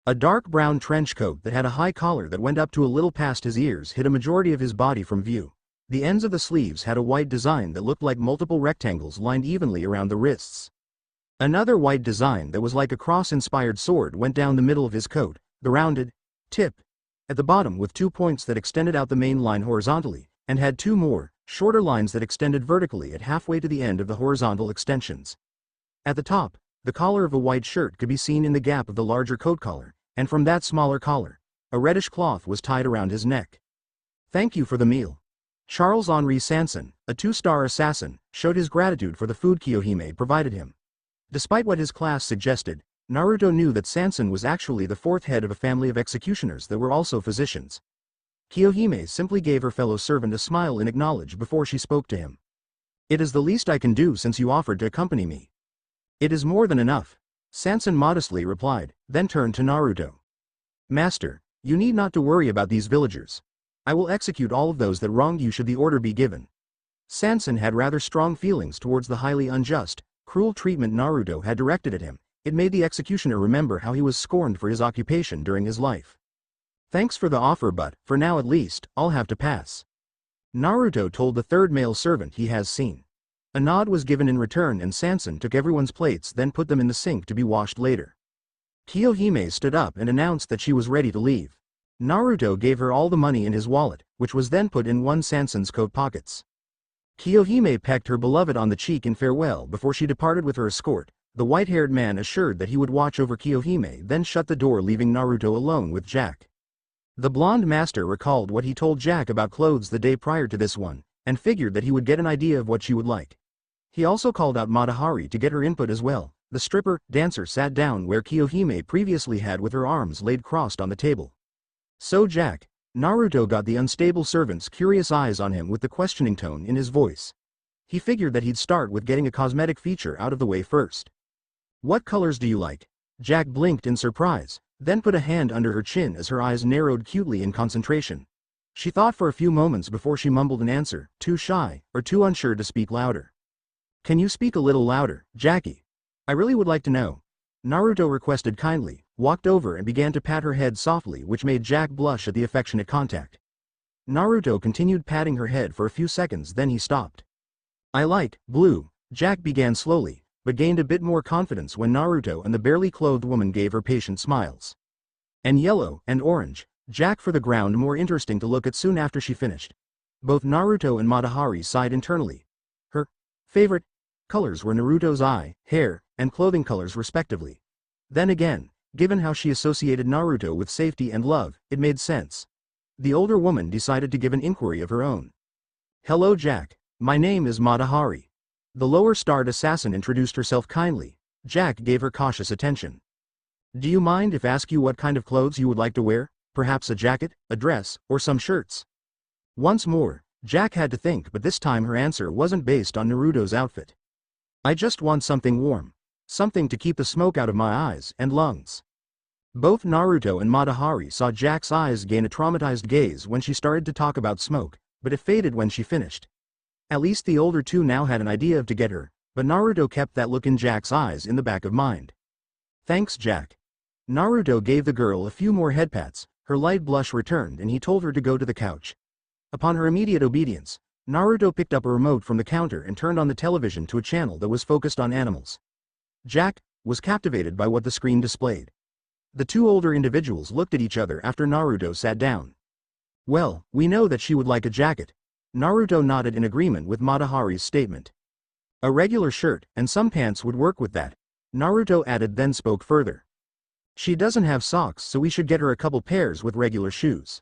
A dark brown trench coat that had a high collar that went up to a little past his ears hid a majority of his body from view. The ends of the sleeves had a white design that looked like multiple rectangles lined evenly around the wrists. Another white design that was like a cross-inspired sword went down the middle of his coat, the rounded tip at the bottom with 2 points that extended out the main line horizontally, and had two more, shorter lines that extended vertically at halfway to the end of the horizontal extensions. At the top, the collar of a white shirt could be seen in the gap of the larger coat collar, and from that smaller collar, a reddish cloth was tied around his neck. "Thank you for the meal." Charles Henri Sanson, a two-star assassin, showed his gratitude for the food Kohime provided him. Despite what his class suggested, Naruto knew that Sanson was actually the fourth head of a family of executioners that were also physicians. Kohime simply gave her fellow servant a smile in acknowledgement before she spoke to him. "It is the least I can do since you offered to accompany me." "It is more than enough," Sanson modestly replied, then turned to Naruto. "Master, you need not to worry about these villagers. I will execute all of those that wronged you should the order be given." Sanson had rather strong feelings towards the highly unjust, cruel treatment Naruto had directed at him. It made the executioner remember how he was scorned for his occupation during his life. "Thanks for the offer, but, for now at least, I'll have to pass," Naruto told the third male servant he has seen. A nod was given in return and Sanson took everyone's plates then put them in the sink to be washed later. Kohime stood up and announced that she was ready to leave. Naruto gave her all the money in his wallet, which was then put in one Sanson's coat pockets. Kohime pecked her beloved on the cheek in farewell before she departed with her escort. The white-haired man assured that he would watch over Kohime then shut the door leaving Naruto alone with Jack. The blonde master recalled what he told Jack about clothes the day prior to this one, and figured that he would get an idea of what she would like. He also called out Matahari to get her input as well. The stripper-dancer sat down where Kohime previously had with her arms laid crossed on the table. "So Jack," Naruto got the unstable servant's curious eyes on him with the questioning tone in his voice. He figured that he'd start with getting a cosmetic feature out of the way first. "What colors do you like?" Jack blinked in surprise, then put a hand under her chin as her eyes narrowed cutely in concentration. She thought for a few moments before she mumbled an answer, too shy, or too unsure to speak louder. "Can you speak a little louder, Jackie? I really would like to know," Naruto requested kindly, walked over and began to pat her head softly, which made Jack blush at the affectionate contact. Naruto continued patting her head for a few seconds, then he stopped. "I like blue," Jack began slowly, but gained a bit more confidence when Naruto and the barely clothed woman gave her patient smiles. "And yellow and orange," Jack for the ground more interesting to look at soon after she finished. Both Naruto and Matahari sighed internally. Her favorite colors were Naruto's eye, hair, and clothing colors respectively. Then again, given how she associated Naruto with safety and love, it made sense. The older woman decided to give an inquiry of her own. "Hello Jack, my name is Matahari." The lower-starred assassin introduced herself kindly. Jack gave her cautious attention. "Do you mind if I ask you what kind of clothes you would like to wear? Perhaps a jacket, a dress, or some shirts?" Once more, Jack had to think, but this time her answer wasn't based on Naruto's outfit. "I just want something warm. Something to keep the smoke out of my eyes and lungs." Both Naruto and Matahari saw Jack's eyes gain a traumatized gaze when she started to talk about smoke, but it faded when she finished. At least the older two now had an idea of to get her, but Naruto kept that look in Jack's eyes in the back of mind. "Thanks Jack." Naruto gave the girl a few more head pats, her light blush returned and he told her to go to the couch. Upon her immediate obedience, Naruto picked up a remote from the counter and turned on the television to a channel that was focused on animals. Jack was captivated by what the screen displayed. The two older individuals looked at each other after Naruto sat down. "Well, we know that she would like a jacket." Naruto nodded in agreement with Matahari's statement. "A regular shirt and some pants would work with that," Naruto added, then spoke further. "She doesn't have socks, so we should get her a couple pairs with regular shoes."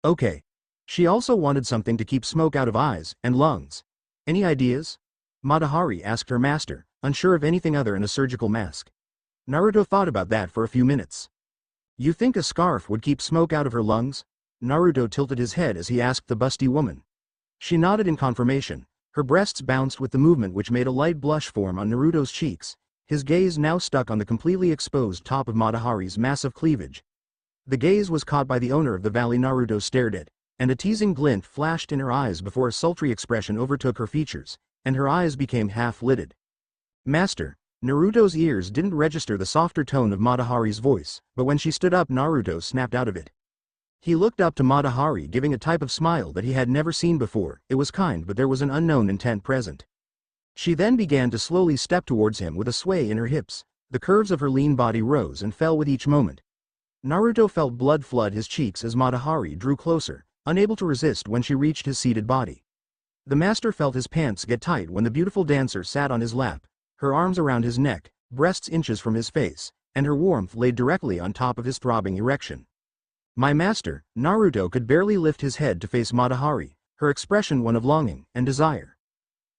"Okay." She also wanted something to keep smoke out of eyes and lungs. "Any ideas?" Matahari asked her master, unsure of anything other than a surgical mask. Naruto thought about that for a few minutes. "You think a scarf would keep smoke out of her lungs?" Naruto tilted his head as he asked the busty woman. She nodded in confirmation. Her breasts bounced with the movement which made a light blush form on Naruto's cheeks, his gaze now stuck on the completely exposed top of Matahari's massive cleavage. The gaze was caught by the owner of the valley Naruto stared at, and a teasing glint flashed in her eyes before a sultry expression overtook her features, and her eyes became half-lidded. "Master." Naruto's ears didn't register the softer tone of Matahari's voice, but when she stood up Naruto snapped out of it. He looked up to Matahari giving a type of smile that he had never seen before. It was kind, but there was an unknown intent present. She then began to slowly step towards him with a sway in her hips. The curves of her lean body rose and fell with each moment. Naruto felt blood flood his cheeks as Matahari drew closer, unable to resist when she reached his seated body. The master felt his pants get tight when the beautiful dancer sat on his lap, her arms around his neck, breasts inches from his face, and her warmth laid directly on top of his throbbing erection. My master, Naruto could barely lift his head to face Matahari, her expression one of longing and desire.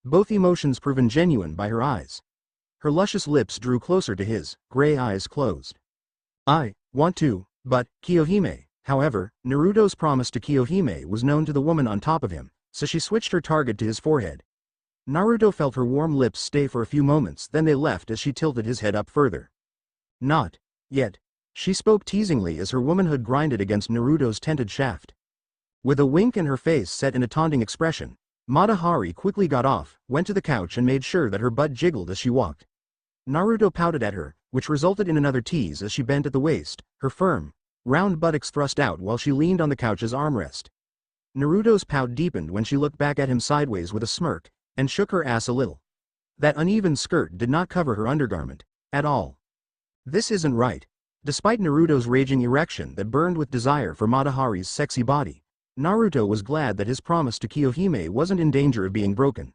Both emotions proven genuine by her eyes. Her luscious lips drew closer to his, gray eyes closed. I want to, but, Kiyohime. However, Naruto's promise to Kiyohime was known to the woman on top of him, so she switched her target to his forehead. Naruto felt her warm lips stay for a few moments, then they left as she tilted his head up further. Not yet, she spoke teasingly as her womanhood grinded against Naruto's tented shaft. With a wink and her face set in a taunting expression, Matahari quickly got off, went to the couch and made sure that her butt jiggled as she walked. Naruto pouted at her, which resulted in another tease as she bent at the waist, her firm, round buttocks thrust out while she leaned on the couch's armrest. Naruto's pout deepened when she looked back at him sideways with a smirk, and shook her ass a little. That uneven skirt did not cover her undergarment, at all. This isn't right. Despite Naruto's raging erection that burned with desire for Matahari's sexy body, Naruto was glad that his promise to Kiyohime wasn't in danger of being broken.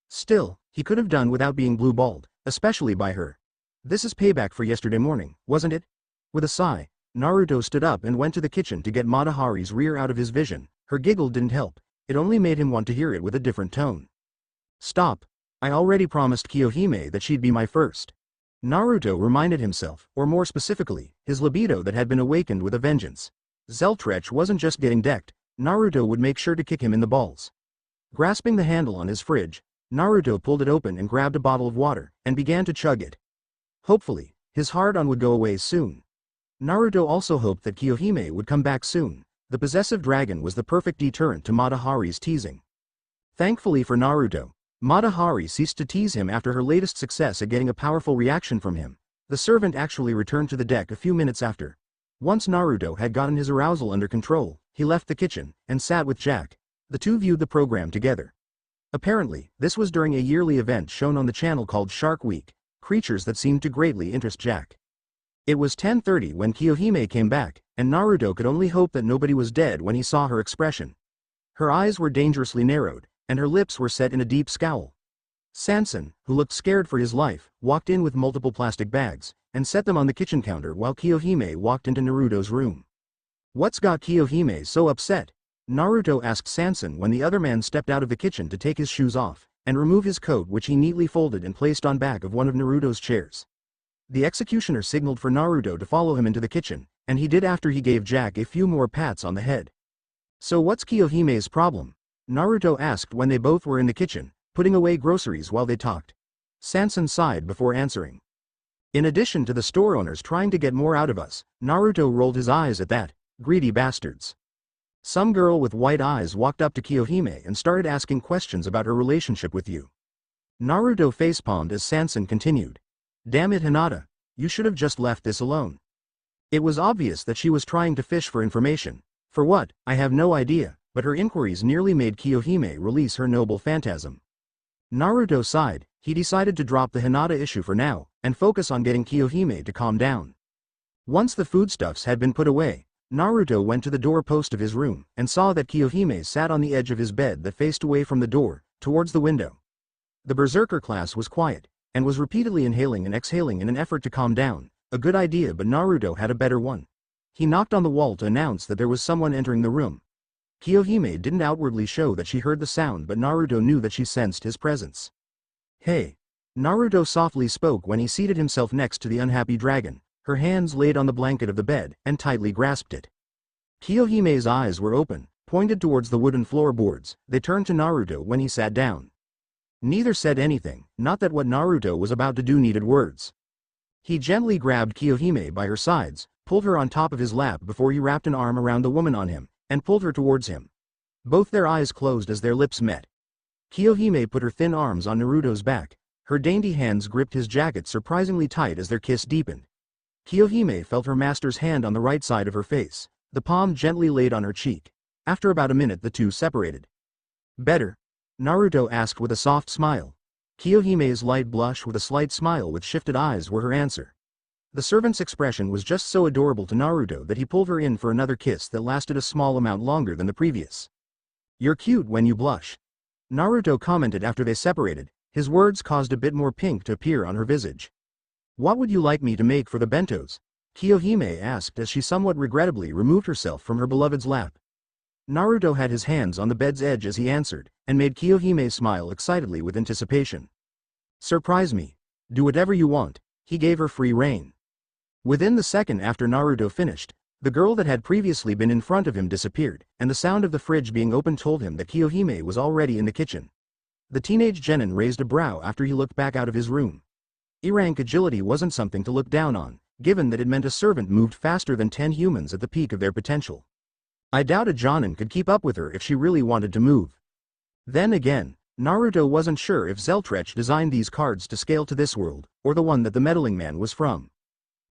Still, he could have done without being blue-balled, especially by her. This is payback for yesterday morning, wasn't it? With a sigh, Naruto stood up and went to the kitchen to get Matahari's rear out of his vision. Her giggle didn't help, it only made him want to hear it with a different tone. Stop. I already promised Kiyohime that she'd be my first. Naruto reminded himself, or more specifically, his libido that had been awakened with a vengeance. Zeltrech wasn't just getting decked, Naruto would make sure to kick him in the balls. Grasping the handle on his fridge, Naruto pulled it open and grabbed a bottle of water, and began to chug it. Hopefully, his hard-on would go away soon. Naruto also hoped that Kiyohime would come back soon. The possessive dragon was the perfect deterrent to Matahari's teasing. Thankfully for Naruto, Matahari ceased to tease him after her latest success at getting a powerful reaction from him. The servant actually returned to the deck a few minutes after. Once Naruto had gotten his arousal under control, he left the kitchen, and sat with Jack. The two viewed the program together. Apparently, this was during a yearly event shown on the channel called Shark Week, creatures that seemed to greatly interest Jack. It was 10:30 when Kiyohime came back, and Naruto could only hope that nobody was dead when he saw her expression. Her eyes were dangerously narrowed, and her lips were set in a deep scowl. Sanson, who looked scared for his life, walked in with multiple plastic bags, and set them on the kitchen counter while Kiyohime walked into Naruto's room. What's got Kiyohime so upset? Naruto asked Sanson when the other man stepped out of the kitchen to take his shoes off, and remove his coat which he neatly folded and placed on back of one of Naruto's chairs. The executioner signaled for Naruto to follow him into the kitchen, and he did after he gave Jack a few more pats on the head. So what's Kiyohime's problem? Naruto asked when they both were in the kitchen, putting away groceries while they talked. Sanson sighed before answering. In addition to the store owners trying to get more out of us, Naruto rolled his eyes at that. Greedy bastards. Some girl with white eyes walked up to Kiyohime and started asking questions about her relationship with you. Naruto facepalmed as Sanson continued. Damn it, Hinata, you should have just left this alone. It was obvious that she was trying to fish for information. For what, I have no idea, but her inquiries nearly made Kiyohime release her noble phantasm. Naruto sighed. He decided to drop the Hinata issue for now, and focus on getting Kiyohime to calm down. Once the foodstuffs had been put away, Naruto went to the doorpost of his room, and saw that Kiyohime sat on the edge of his bed that faced away from the door, towards the window. The Berserker class was quiet, and was repeatedly inhaling and exhaling in an effort to calm down, a good idea, but Naruto had a better one. He knocked on the wall to announce that there was someone entering the room. Kiyohime didn't outwardly show that she heard the sound, but Naruto knew that she sensed his presence. Hey! Naruto softly spoke when he seated himself next to the unhappy dragon, her hands laid on the blanket of the bed, and tightly grasped it. Kiyohime's eyes were open, pointed towards the wooden floorboards. They turned to Naruto when he sat down. Neither said anything, not that what Naruto was about to do needed words. He gently grabbed Kiyohime by her sides, pulled her on top of his lap before he wrapped an arm around the woman on him, and pulled her towards him. Both their eyes closed as their lips met. Kiyohime put her thin arms on Naruto's back. Her dainty hands gripped his jacket surprisingly tight as their kiss deepened. Kiyohime felt her master's hand on the right side of her face, the palm gently laid on her cheek. After about a minute the two separated. Better? Naruto asked with a soft smile. Kiyohime's light blush with a slight smile with shifted eyes were her answer. The servant's expression was just so adorable to Naruto that he pulled her in for another kiss that lasted a small amount longer than the previous. "You're cute when you blush," Naruto commented after they separated. His words caused a bit more pink to appear on her visage. "What would you like me to make for the bentos?" Kohime asked as she somewhat regrettably removed herself from her beloved's lap. Naruto had his hands on the bed's edge as he answered, and made Kohime smile excitedly with anticipation. "Surprise me. Do whatever you want." He gave her free rein. Within the second after Naruto finished, the girl that had previously been in front of him disappeared, and the sound of the fridge being opened told him that Kohime was already in the kitchen. The teenage genin raised a brow after he looked back out of his room. E-rank agility wasn't something to look down on, given that it meant a servant moved faster than 10 humans at the peak of their potential. I doubt a Jonin could keep up with her if she really wanted to move. Then again, Naruto wasn't sure if Zeltrech designed these cards to scale to this world, or the one that the meddling man was from.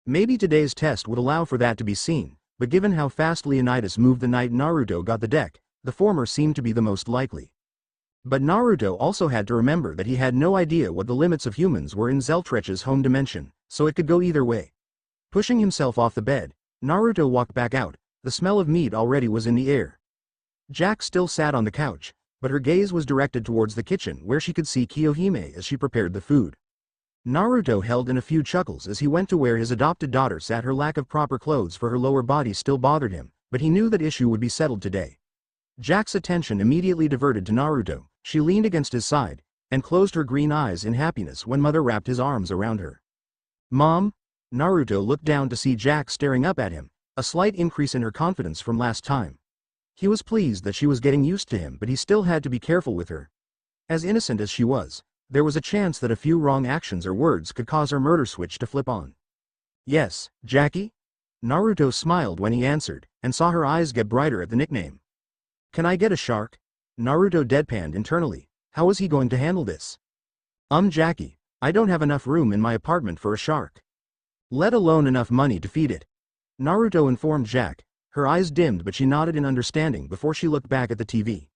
Maybe today's test would allow for that to be seen, but given how fast Leonidas moved the night Naruto got the deck, the former seemed to be the most likely. But Naruto also had to remember that he had no idea what the limits of humans were in Zeltrech's home dimension, so it could go either way. Pushing himself off the bed, Naruto walked back out. The smell of meat already was in the air. Jack still sat on the couch, but her gaze was directed towards the kitchen where she could see Kohime as she prepared the food. Naruto held in a few chuckles as he went to where his adopted daughter sat. Her lack of proper clothes for her lower body still bothered him, but he knew that issue would be settled today. Jack's attention immediately diverted to Naruto. She leaned against his side, and closed her green eyes in happiness when Mother wrapped his arms around her. "Mom?" Naruto looked down to see Jack staring up at him, a slight increase in her confidence from last time. He was pleased that she was getting used to him, but he still had to be careful with her. As innocent as she was, there was a chance that a few wrong actions or words could cause her murder switch to flip on. "Yes, Jackie?" Naruto smiled when he answered, and saw her eyes get brighter at the nickname. "Can I get a shark?" Naruto deadpanned internally. How was he going to handle this? Jackie, I don't have enough room in my apartment for a shark. Let alone enough money to feed it." Naruto informed Jack. Her eyes dimmed, but she nodded in understanding before she looked back at the TV.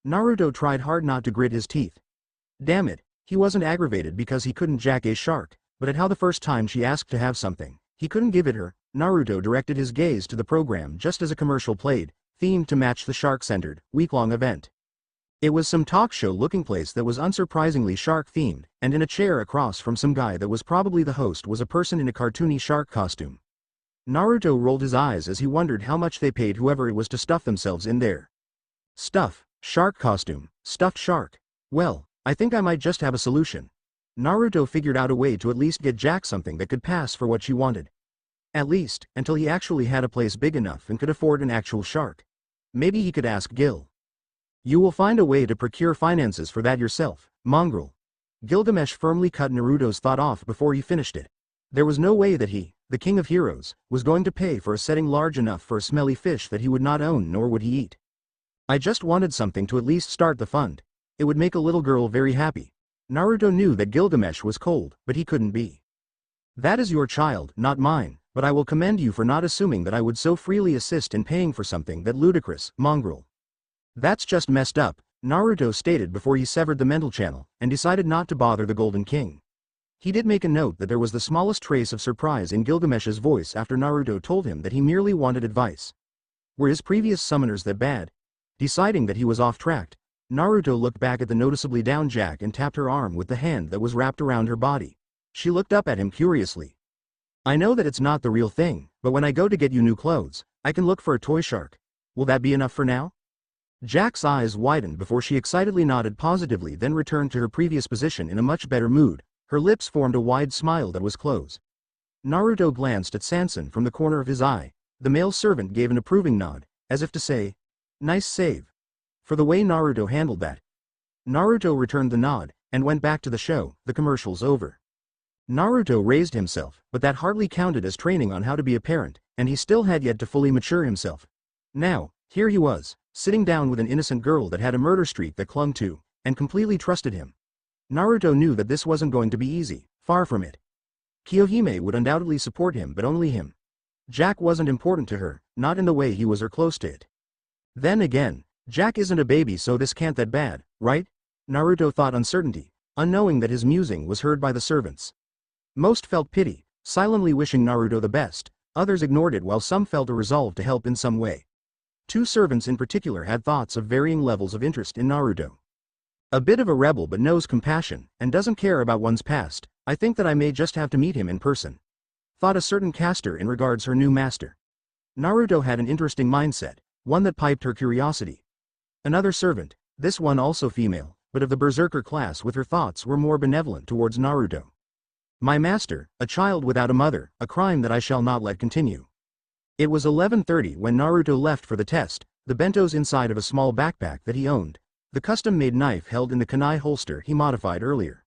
Naruto tried hard not to grit his teeth. Damn it, he wasn't aggravated because he couldn't jack a shark, but at how the first time she asked to have something, he couldn't give it her. Naruto directed his gaze to the program just as a commercial played, themed to match the shark-centered, week-long event. It was some talk show-looking place that was unsurprisingly shark-themed, and in a chair across from some guy that was probably the host was a person in a cartoony shark costume. Naruto rolled his eyes as he wondered how much they paid whoever it was to stuff themselves in there. Stuff, shark costume, stuffed shark. Well, I think I might just have a solution. Naruto figured out a way to at least get Jack something that could pass for what she wanted. At least, until he actually had a place big enough and could afford an actual shark. Maybe he could ask Gil. "You will find a way to procure finances for that yourself, mongrel." Gilgamesh firmly cut Naruto's thought off before he finished it. There was no way that he, the king of heroes, was going to pay for a setting large enough for a smelly fish that he would not own nor would he eat. "I just wanted something to at least start the fund. It would make a little girl very happy." Naruto knew that Gilgamesh was cold, but he couldn't be. "That is your child, not mine, but I will commend you for not assuming that I would so freely assist in paying for something that ludicrous, mongrel." "That's just messed up," Naruto stated before he severed the mental channel, and decided not to bother the Golden King. He did make a note that there was the smallest trace of surprise in Gilgamesh's voice after Naruto told him that he merely wanted advice. Were his previous summoners that bad? Deciding that he was off track, Naruto looked back at the noticeably down Jack and tapped her arm with the hand that was wrapped around her body. She looked up at him curiously. "I know that it's not the real thing, but when I go to get you new clothes, I can look for a toy shark. Will that be enough for now?" Jack's eyes widened before she excitedly nodded positively, then returned to her previous position in a much better mood. Her lips formed a wide smile that was closed. Naruto glanced at Sanson from the corner of his eye. The male servant gave an approving nod, as if to say, "Nice save." For the way Naruto handled that. Naruto returned the nod, and went back to the show. The commercials over. Naruto raised himself, but that hardly counted as training on how to be a parent, and he still had yet to fully mature himself. Now, here he was, sitting down with an innocent girl that had a murder streak that clung to, and completely trusted him. Naruto knew that this wasn't going to be easy, far from it. Kohime would undoubtedly support him, but only him. Jack wasn't important to her, not in the way he was or close to it. Then again, Jack isn't a baby, so this can't that bad, right? Naruto thought uncertainty, unknowing that his musing was heard by the servants. Most felt pity, silently wishing Naruto the best. Others ignored it while some felt a resolve to help in some way. Two servants in particular had thoughts of varying levels of interest in Naruto. A bit of a rebel but knows compassion, and doesn't care about one's past. I think that I may just have to meet him in person, thought a certain caster in regards her new master. Naruto had an interesting mindset, one that piqued her curiosity. Another servant, this one also female, but of the Berserker class, with her thoughts were more benevolent towards Naruto. My master, a child without a mother, a crime that I shall not let continue. It was 11:30 when Naruto left for the test, the bentos inside of a small backpack that he owned, the custom-made knife held in the kunai holster he modified earlier.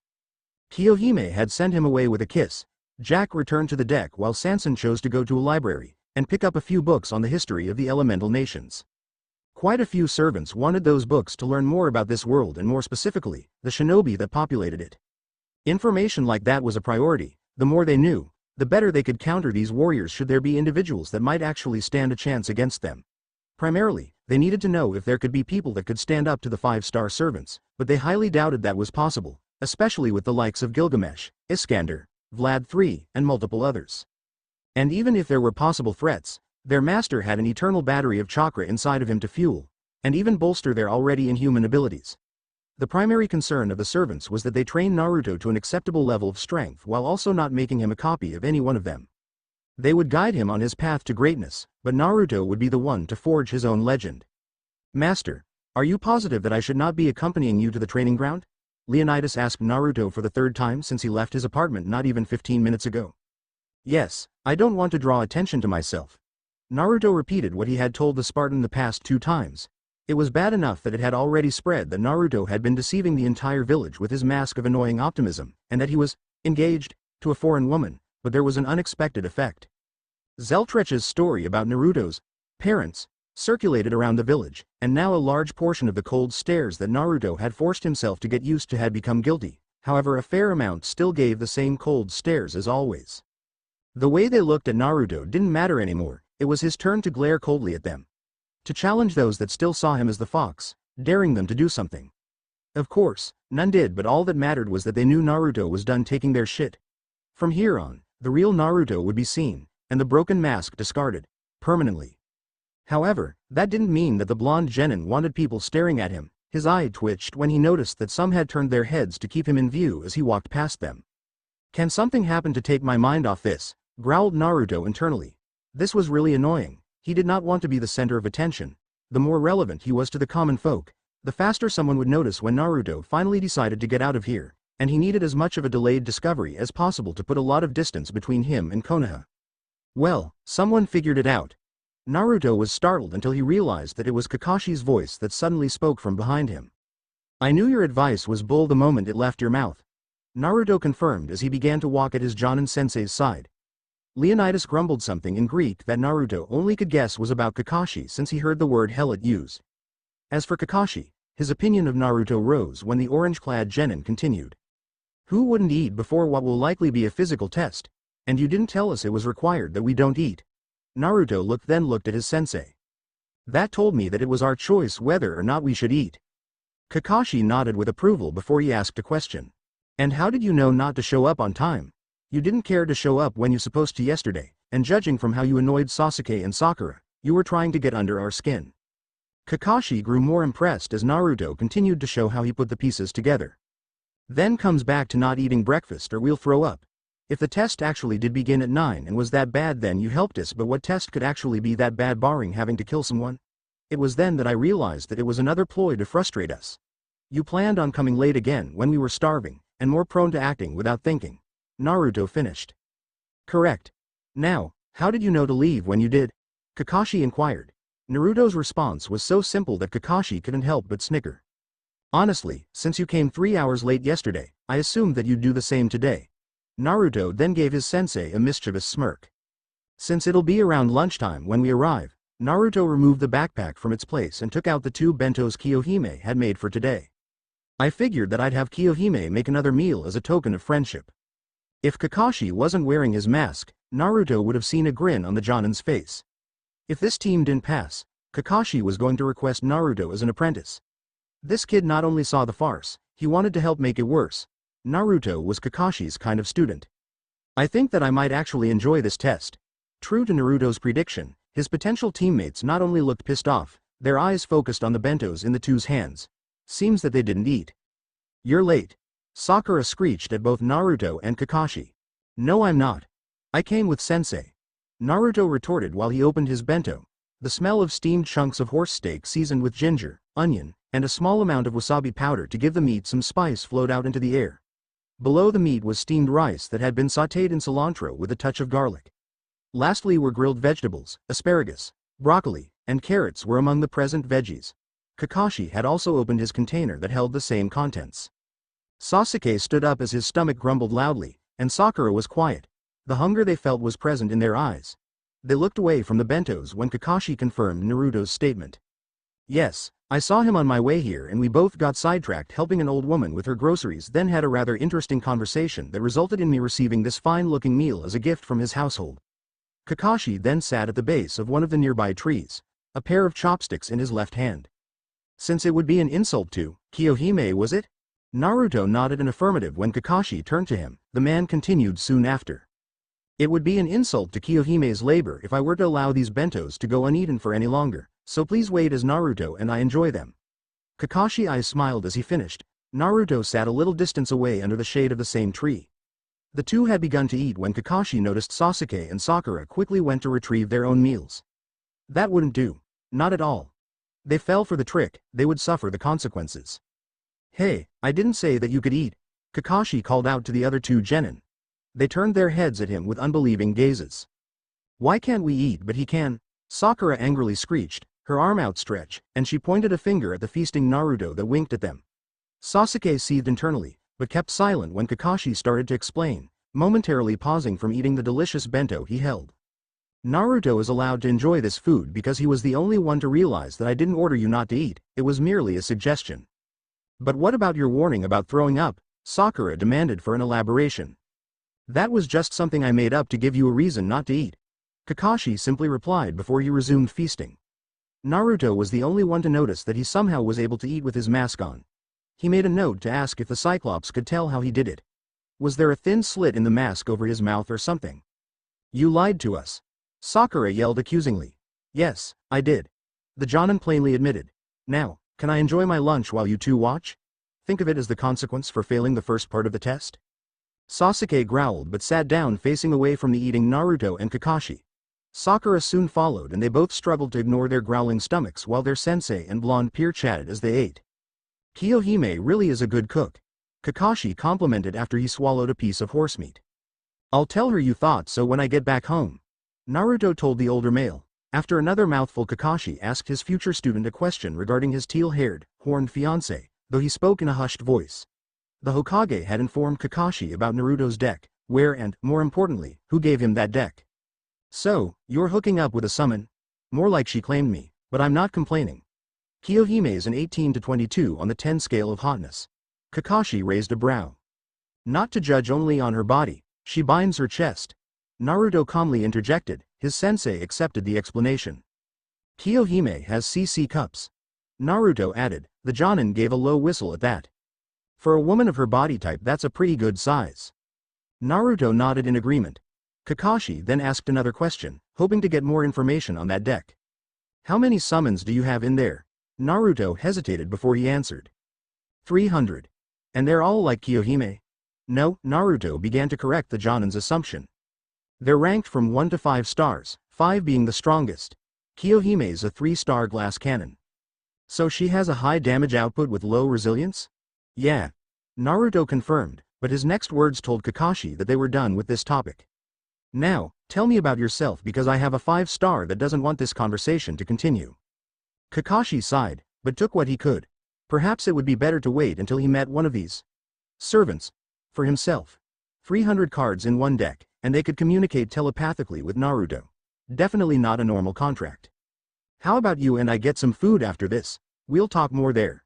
Kohime had sent him away with a kiss. Jack returned to the deck while Sanson chose to go to a library and pick up a few books on the history of the elemental nations. Quite a few servants wanted those books to learn more about this world and more specifically, the shinobi that populated it. Information like that was a priority. The more they knew, the better they could counter these warriors should there be individuals that might actually stand a chance against them. Primarily, they needed to know if there could be people that could stand up to the 5-star servants, but they highly doubted that was possible, especially with the likes of Gilgamesh, Iskander, Vlad III, and multiple others. And even if there were possible threats, their master had an eternal battery of chakra inside of him to fuel, and even bolster their already inhuman abilities. The primary concern of the servants was that they train Naruto to an acceptable level of strength while also not making him a copy of any one of them. They would guide him on his path to greatness, but Naruto would be the one to forge his own legend. Master, are you positive that I should not be accompanying you to the training ground? Leonidas asked Naruto for the third time since he left his apartment not even 15 minutes ago. Yes, I don't want to draw attention to myself. Naruto repeated what he had told the Spartan the past 2 times. It was bad enough that it had already spread that Naruto had been deceiving the entire village with his mask of annoying optimism, and that he was engaged to a foreign woman, but there was an unexpected effect. Zeltrech's story about Naruto's parents circulated around the village, and now a large portion of the cold stares that Naruto had forced himself to get used to had become guilty. However, a fair amount still gave the same cold stares as always. The way they looked at Naruto didn't matter anymore. It was his turn to glare coldly at them, to challenge those that still saw him as the fox, daring them to do something. Of course, none did, but all that mattered was that they knew Naruto was done taking their shit. From here on, the real Naruto would be seen, and the broken mask discarded, permanently. However, that didn't mean that the blonde genin wanted people staring at him. His eye twitched when he noticed that some had turned their heads to keep him in view as he walked past them. Can something happen to take my mind off this? Growled Naruto internally. This was really annoying. He did not want to be the center of attention. The more relevant he was to the common folk, the faster someone would notice when Naruto finally decided to get out of here, and he needed as much of a delayed discovery as possible to put a lot of distance between him and Konoha. Well, someone figured it out. Naruto was startled until he realized that it was Kakashi's voice that suddenly spoke from behind him. I knew your advice was bull the moment it left your mouth. Naruto confirmed as he began to walk at his Jonin-sensei's side. Leonidas grumbled something in Greek that Naruto only could guess was about Kakashi since he heard the word helot used. As for Kakashi, his opinion of Naruto rose when the orange-clad genin continued. Who wouldn't eat before what will likely be a physical test? And you didn't tell us it was required that we don't eat. Naruto then looked at his sensei. That told me that it was our choice whether or not we should eat. Kakashi nodded with approval before he asked a question. And how did you know not to show up on time? You didn't care to show up when you supposed to yesterday, and judging from how you annoyed Sasuke and Sakura, you were trying to get under our skin. Kakashi grew more impressed as Naruto continued to show how he put the pieces together. Then comes back to not eating breakfast or we'll throw up. If the test actually did begin at 9 and was that bad then you helped us, but what test could actually be that bad barring having to kill someone? It was then that I realized that it was another ploy to frustrate us. You planned on coming late again when we were starving, and more prone to acting without thinking. Naruto finished. Correct. Now, how did you know to leave when you did? Kakashi inquired. Naruto's response was so simple that Kakashi couldn't help but snicker. Honestly, since you came 3 hours late yesterday, I assumed that you'd do the same today. Naruto then gave his sensei a mischievous smirk. Since it'll be around lunchtime when we arrive, Naruto removed the backpack from its place and took out the 2 bentos Kohime had made for today. I figured that I'd have Kohime make another meal as a token of friendship. If Kakashi wasn't wearing his mask, Naruto would have seen a grin on the Jonin's face. If this team didn't pass, Kakashi was going to request Naruto as an apprentice. This kid not only saw the farce, he wanted to help make it worse. Naruto was Kakashi's kind of student. I think that I might actually enjoy this test. True to Naruto's prediction, his potential teammates not only looked pissed off, their eyes focused on the bentos in the two's hands. Seems that they didn't eat. You're late. Sakura screeched at both Naruto and Kakashi. No, I'm not. I came with sensei. Naruto retorted while he opened his bento. The smell of steamed chunks of horse steak seasoned with ginger, onion, and a small amount of wasabi powder to give the meat some spice flowed out into the air. Below the meat was steamed rice that had been sautéed in cilantro with a touch of garlic. Lastly were grilled vegetables, asparagus, broccoli, and carrots were among the present veggies. Kakashi had also opened his container that held the same contents. Sasuke stood up as his stomach grumbled loudly, and Sakura was quiet. The hunger they felt was present in their eyes. They looked away from the bentos when Kakashi confirmed Naruto's statement. Yes, I saw him on my way here and we both got sidetracked helping an old woman with her groceries, then had a rather interesting conversation that resulted in me receiving this fine-looking meal as a gift from his household. Kakashi then sat at the base of one of the nearby trees, a pair of chopsticks in his left hand. Since it would be an insult to Kohime, was it? Naruto nodded an affirmative when Kakashi turned to him. The man continued soon after. It would be an insult to Kohime's labor if I were to allow these bentos to go uneaten for any longer, so please wait as Naruto and I enjoy them. Kakashi's eyes smiled as he finished. Naruto sat a little distance away under the shade of the same tree. The two had begun to eat when Kakashi noticed Sasuke and Sakura quickly went to retrieve their own meals. That wouldn't do. Not at all. They fell for the trick, they would suffer the consequences. Hey, I didn't say that you could eat, Kakashi called out to the other two genin. They turned their heads at him with unbelieving gazes. Why can't we eat but he can? Sakura angrily screeched, her arm outstretched, and she pointed a finger at the feasting Naruto that winked at them. Sasuke seethed internally, but kept silent when Kakashi started to explain, momentarily pausing from eating the delicious bento he held. Naruto is allowed to enjoy this food because he was the only one to realize that I didn't order you not to eat, it was merely a suggestion. But what about your warning about throwing up? Sakura demanded for an elaboration. That was just something I made up to give you a reason not to eat. Kakashi simply replied before he resumed feasting. Naruto was the only one to notice that he somehow was able to eat with his mask on. He made a note to ask if the Cyclops could tell how he did it. Was there a thin slit in the mask over his mouth or something? You lied to us. Sakura yelled accusingly. Yes, I did. The Jonin plainly admitted. Now, can I enjoy my lunch while you two watch? Think of it as the consequence for failing the first part of the test? Sasuke growled but sat down facing away from the eating Naruto and Kakashi. Sakura soon followed and they both struggled to ignore their growling stomachs while their sensei and blonde peer chatted as they ate. Kohime really is a good cook. Kakashi complimented after he swallowed a piece of horse meat. I'll tell her you thought so when I get back home. Naruto told the older male. After another mouthful, Kakashi asked his future student a question regarding his teal-haired, horned fiancé, though he spoke in a hushed voice. The Hokage had informed Kakashi about Naruto's deck, where and, more importantly, who gave him that deck. So, you're hooking up with a summon? More like she claimed me, but I'm not complaining. Kohime's an 18 to 22 on the 10 scale of hotness. Kakashi raised a brow. Not to judge only on her body, she binds her chest. Naruto calmly interjected, his sensei accepted the explanation. Kohime has CC cups. Naruto added, the Jonin gave a low whistle at that. For a woman of her body type that's a pretty good size. Naruto nodded in agreement. Kakashi then asked another question, hoping to get more information on that deck. How many summons do you have in there? Naruto hesitated before he answered. 300. And they're all like Kohime? No, Naruto began to correct the Jonin's assumption. They're ranked from 1 to 5 stars, 5 being the strongest. Kohime's a 3-star glass cannon. So she has a high damage output with low resilience? Yeah. Naruto confirmed, but his next words told Kakashi that they were done with this topic. Now, tell me about yourself because I have a 5-star that doesn't want this conversation to continue. Kakashi sighed, but took what he could. Perhaps it would be better to wait until he met one of these servants. For himself. 300 cards in one deck, and they could communicate telepathically with Naruto. Definitely not a normal contract. How about you and I get some food after this? We'll talk more there.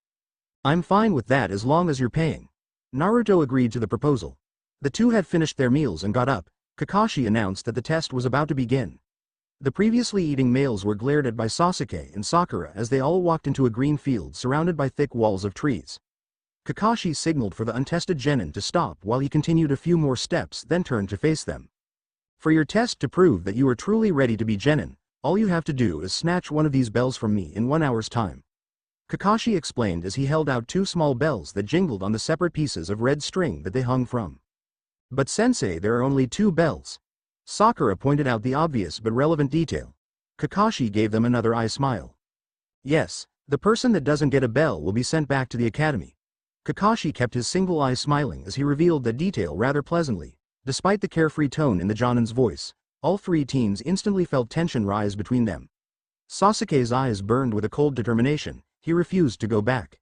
I'm fine with that as long as you're paying. Naruto agreed to the proposal. The two had finished their meals and got up. Kakashi announced that the test was about to begin. The previously eating males were glared at by Sasuke and Sakura as they all walked into a green field surrounded by thick walls of trees. Kakashi signaled for the untested genin to stop while he continued a few more steps, then turned to face them. For your test to prove that you are truly ready to be genin, all you have to do is snatch one of these bells from me in 1 hour's time. Kakashi explained as he held out two small bells that jingled on the separate pieces of red string that they hung from. But sensei, there are only 2 bells. Sakura pointed out the obvious but relevant detail. Kakashi gave them another eye smile. Yes, the person that doesn't get a bell will be sent back to the academy. Kakashi kept his single eye smiling as he revealed that detail rather pleasantly. Despite the carefree tone in the Jonin's voice, all 3 teens instantly felt tension rise between them. Sasuke's eyes burned with a cold determination. He refused to go back.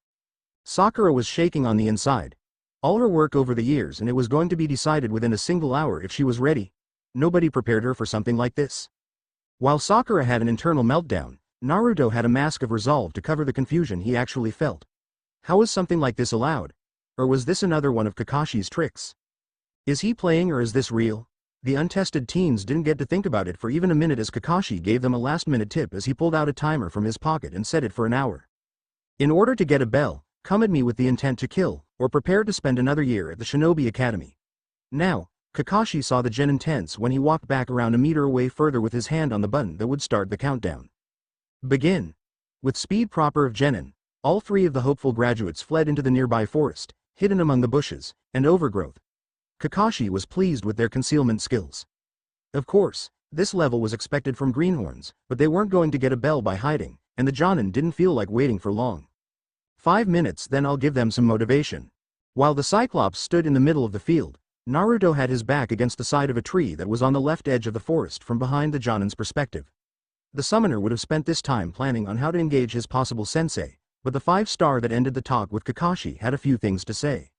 Sakura was shaking on the inside. All her work over the years, and it was going to be decided within a single hour if she was ready. Nobody prepared her for something like this. While Sakura had an internal meltdown, Naruto had a mask of resolve to cover the confusion he actually felt. How was something like this allowed? Or was this another one of Kakashi's tricks? Is he playing or is this real? The untested teens didn't get to think about it for even a minute as Kakashi gave them a last-minute tip as he pulled out a timer from his pocket and set it for an hour. In order to get a bell, come at me with the intent to kill, or prepare to spend another year at the Shinobi Academy. Now, Kakashi saw the genin tense when he walked back around a meter away further with his hand on the button that would start the countdown. Begin. With speed proper of genin, all 3 of the hopeful graduates fled into the nearby forest, hidden among the bushes and overgrowth. Kakashi was pleased with their concealment skills. Of course, this level was expected from greenhorns, but they weren't going to get a bell by hiding, and the Jonin didn't feel like waiting for long. 5 minutes, then I'll give them some motivation. While the Cyclops stood in the middle of the field, Naruto had his back against the side of a tree that was on the left edge of the forest from behind the Jonin's perspective. The summoner would have spent this time planning on how to engage his possible sensei, but the 5-star that ended the talk with Kakashi had a few things to say.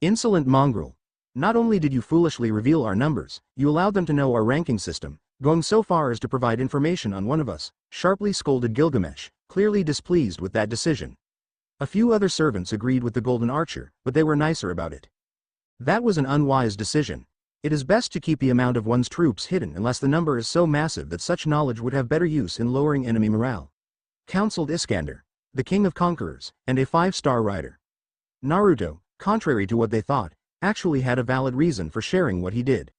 Insolent mongrel. Not only did you foolishly reveal our numbers, you allowed them to know our ranking system, going so far as to provide information on one of us, sharply scolded Gilgamesh, clearly displeased with that decision. A few other servants agreed with the Golden Archer, but they were nicer about it. That was an unwise decision. It is best to keep the amount of one's troops hidden unless the number is so massive that such knowledge would have better use in lowering enemy morale. Counseled Iskander, the king of conquerors, and a 5-star rider. Naruto, contrary to what they thought, actually had a valid reason for sharing what he did.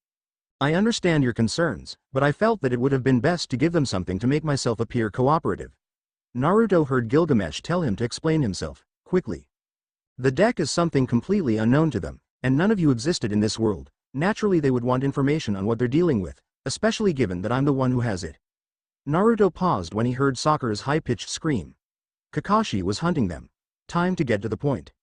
I understand your concerns, but I felt that it would have been best to give them something to make myself appear cooperative. Naruto heard Gilgamesh tell him to explain himself, quickly. The deck is something completely unknown to them, and none of you existed in this world. Naturally they would want information on what they're dealing with, especially given that I'm the one who has it. Naruto paused when he heard Sakura's high-pitched scream. Kakashi was hunting them. Time to get to the point.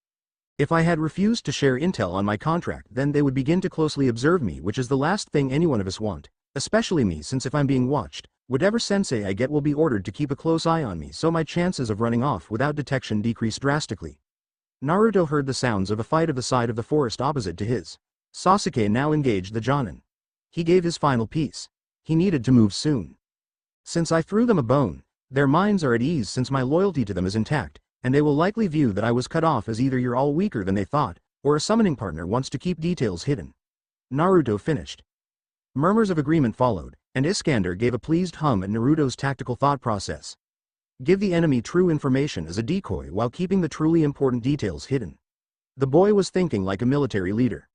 If I had refused to share intel on my contract, then they would begin to closely observe me, which is the last thing any one of us want, especially me, since if I'm being watched, whatever sensei I get will be ordered to keep a close eye on me, so my chances of running off without detection decrease drastically. Naruto heard the sounds of a fight of the side of the forest opposite to his. Sasuke now engaged the Jonin. He gave his final piece. He needed to move soon. Since I threw them a bone, their minds are at ease since my loyalty to them is intact, and they will likely view that I was cut off as either you're all weaker than they thought, or a summoning partner wants to keep details hidden. Naruto finished. Murmurs of agreement followed, and Iskander gave a pleased hum at Naruto's tactical thought process. Give the enemy true information as a decoy while keeping the truly important details hidden. The boy was thinking like a military leader.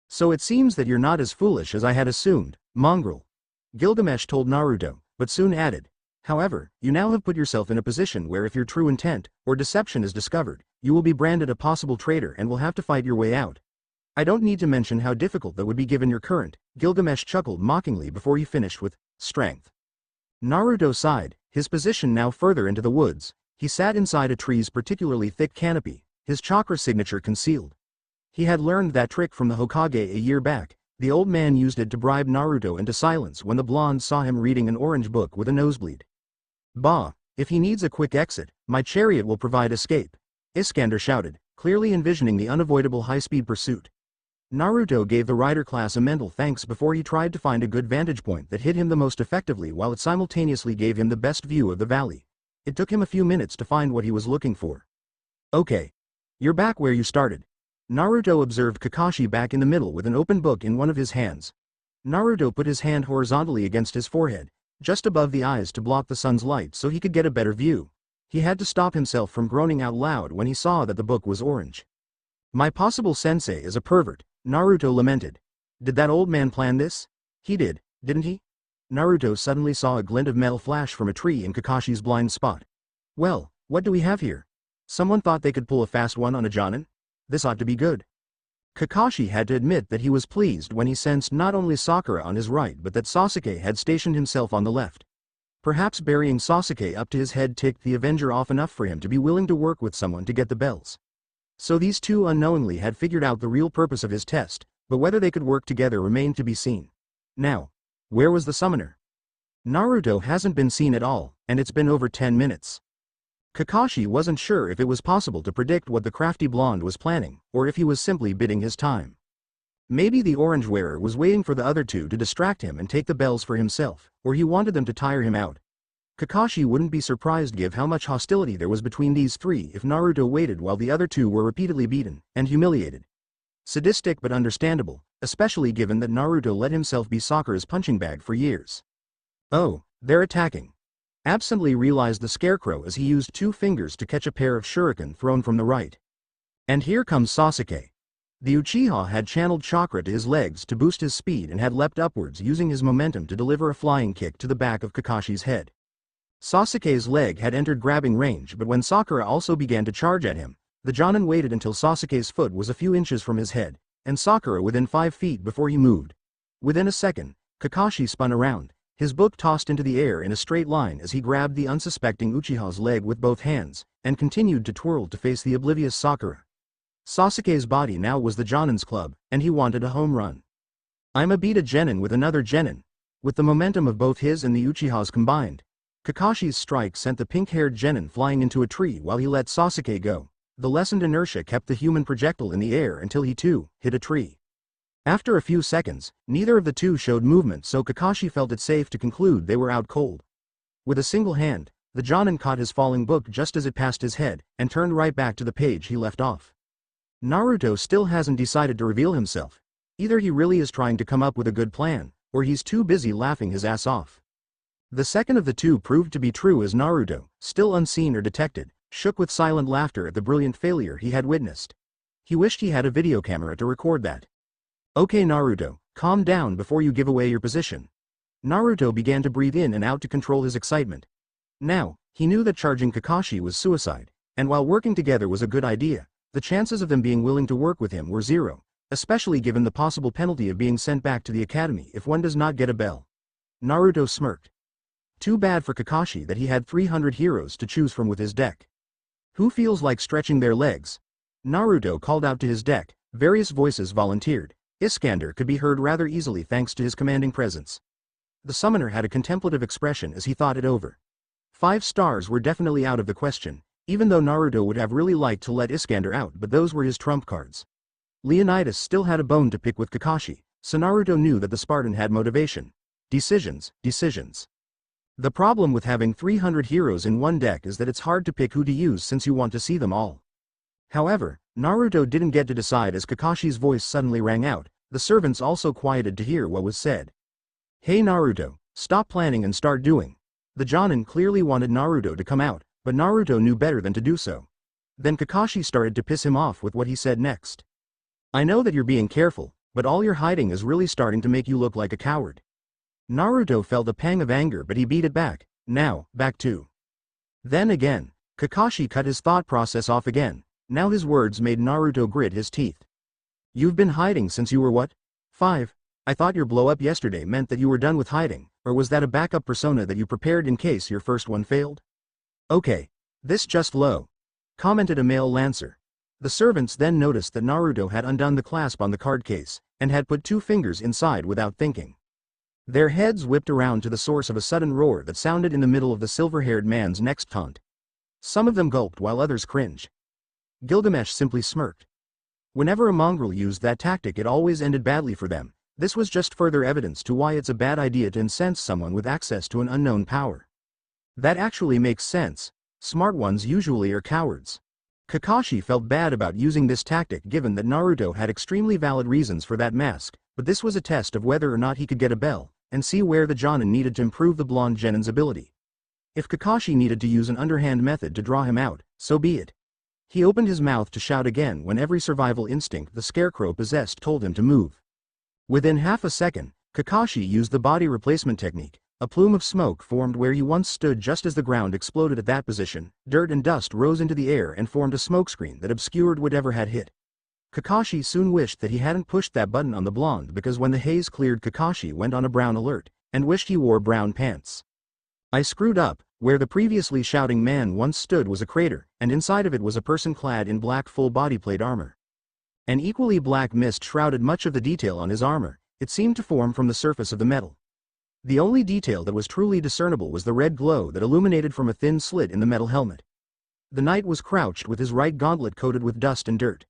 So it seems that you're not as foolish as I had assumed, mongrel. Gilgamesh told Naruto, but soon added. However, you now have put yourself in a position where if your true intent, or deception is discovered, you will be branded a possible traitor and will have to fight your way out. I don't need to mention how difficult that would be given your current. Gilgamesh chuckled mockingly before he finished with, strength. Naruto sighed, his position now further into the woods. He sat inside a tree's particularly thick canopy, his chakra signature concealed. He had learned that trick from the Hokage a year back. The old man used it to bribe Naruto into silence when the blonde saw him reading an orange book with a nosebleed. Bah, if he needs a quick exit, my chariot will provide escape, Iskander shouted, clearly envisioning the unavoidable high-speed pursuit. Naruto gave the rider class a mental thanks before he tried to find a good vantage point that hit him the most effectively while it simultaneously gave him the best view of the valley. It took him a few minutes to find what he was looking for. Okay. You're back where you started. Naruto observed Kakashi back in the middle with an open book in one of his hands. Naruto put his hand horizontally against his forehead, just above the eyes to block the sun's light so he could get a better view. He had to stop himself from groaning out loud when he saw that the book was orange. My possible sensei is a pervert, Naruto lamented. Did that old man plan this? He did, didn't he? Naruto suddenly saw a glint of metal flash from a tree in Kakashi's blind spot. Well, what do we have here? Someone thought they could pull a fast one on a Jonin? This ought to be good. Kakashi had to admit that he was pleased when he sensed not only Sakura on his right but that Sasuke had stationed himself on the left. Perhaps burying Sasuke up to his head ticked the Avenger off enough for him to be willing to work with someone to get the bells. So these two unknowingly had figured out the real purpose of his test, but whether they could work together remained to be seen. Now, where was the summoner? Naruto hasn't been seen at all, and it's been over 10 minutes. Kakashi wasn't sure if it was possible to predict what the crafty blonde was planning, or if he was simply biding his time. Maybe the orange wearer was waiting for the other two to distract him and take the bells for himself, or he wanted them to tire him out. Kakashi wouldn't be surprised given how much hostility there was between these three if Naruto waited while the other two were repeatedly beaten and humiliated. Sadistic but understandable, especially given that Naruto let himself be Sakura's punching bag for years. Oh, they're attacking. Absently realized the scarecrow as he used 2 fingers to catch a pair of shuriken thrown from the right. And here comes Sasuke. The Uchiha had channeled chakra to his legs to boost his speed and had leapt upwards using his momentum to deliver a flying kick to the back of Kakashi's head. Sasuke's leg had entered grabbing range, but when Sakura also began to charge at him, the Jonin waited until Sasuke's foot was a few inches from his head, and Sakura within 5 feet before he moved. Within a second, Kakashi spun around, his book tossed into the air in a straight line as he grabbed the unsuspecting Uchiha's leg with both hands, and continued to twirl to face the oblivious Sakura. Sasuke's body now was the Jonin's club, and he wanted a home run. I'ma beat a genin with another genin. With the momentum of both his and the Uchiha's combined, Kakashi's strike sent the pink-haired genin flying into a tree while he let Sasuke go. The lessened inertia kept the human projectile in the air until he too hit a tree. After a few seconds, neither of the two showed movement, so Kakashi felt it safe to conclude they were out cold. With a single hand, the Jonin caught his falling book just as it passed his head, and turned right back to the page he left off. Naruto still hasn't decided to reveal himself. Either he really is trying to come up with a good plan, or he's too busy laughing his ass off. The second of the two proved to be true as Naruto, still unseen or detected, shook with silent laughter at the brilliant failure he had witnessed. He wished he had a video camera to record that. Okay Naruto, calm down before you give away your position. Naruto began to breathe in and out to control his excitement. Now, he knew that charging Kakashi was suicide, and while working together was a good idea, the chances of them being willing to work with him were 0, especially given the possible penalty of being sent back to the academy if one does not get a bell. Naruto smirked. Too bad for Kakashi that he had 300 heroes to choose from with his deck. Who feels like stretching their legs? Naruto called out to his deck, various voices volunteered. Iskander could be heard rather easily thanks to his commanding presence. The summoner had a contemplative expression as he thought it over. 5 stars were definitely out of the question, even though Naruto would have really liked to let Iskander out, but those were his trump cards. Leonidas still had a bone to pick with Kakashi, so Naruto knew that the Spartan had motivation. Decisions. The problem with having 300 heroes in one deck is that it's hard to pick who to use since you want to see them all. However, Naruto didn't get to decide as Kakashi's voice suddenly rang out. The servants also quieted to hear what was said. Hey Naruto, stop planning and start doing. The Jonin clearly wanted Naruto to come out, but Naruto knew better than to do so. Then Kakashi started to piss him off with what he said next. I know that you're being careful, but all your hiding is really starting to make you look like a coward. Naruto felt a pang of anger, but he beat it back. Now, back to. Then again, Kakashi cut his thought process off again. Now his words made Naruto grit his teeth. You've been hiding since you were what? 5? I thought your blow-up yesterday meant that you were done with hiding, or was that a backup persona that you prepared in case your first one failed? Okay. This just low. Commented a male lancer. The servants then noticed that Naruto had undone the clasp on the card case, and had put 2 fingers inside without thinking. Their heads whipped around to the source of a sudden roar that sounded in the middle of the silver-haired man's next taunt. Some of them gulped while others cringed. Gilgamesh simply smirked. Whenever a mongrel used that tactic, it always ended badly for them. This was just further evidence to why it's a bad idea to incense someone with access to an unknown power. That actually makes sense. Smart ones usually are cowards. Kakashi felt bad about using this tactic given that Naruto had extremely valid reasons for that mask, but this was a test of whether or not he could get a bell, and see where the Jonin needed to improve the blonde genin's ability. If Kakashi needed to use an underhand method to draw him out, so be it. He opened his mouth to shout again when every survival instinct the scarecrow possessed told him to move. Within half a second, Kakashi used the body replacement technique. A plume of smoke formed where he once stood just as the ground exploded at that position. Dirt and dust rose into the air and formed a smokescreen that obscured whatever had hit. Kakashi soon wished that he hadn't pushed that button on the blonde, because when the haze cleared, Kakashi went on a brown alert, and wished he wore brown pants. I screwed up. Where the previously shouting man once stood was a crater, and inside of it was a person clad in black full body plate armor. An equally black mist shrouded much of the detail on his armor. It seemed to form from the surface of the metal. The only detail that was truly discernible was the red glow that illuminated from a thin slit in the metal helmet. The knight was crouched with his right gauntlet coated with dust and dirt.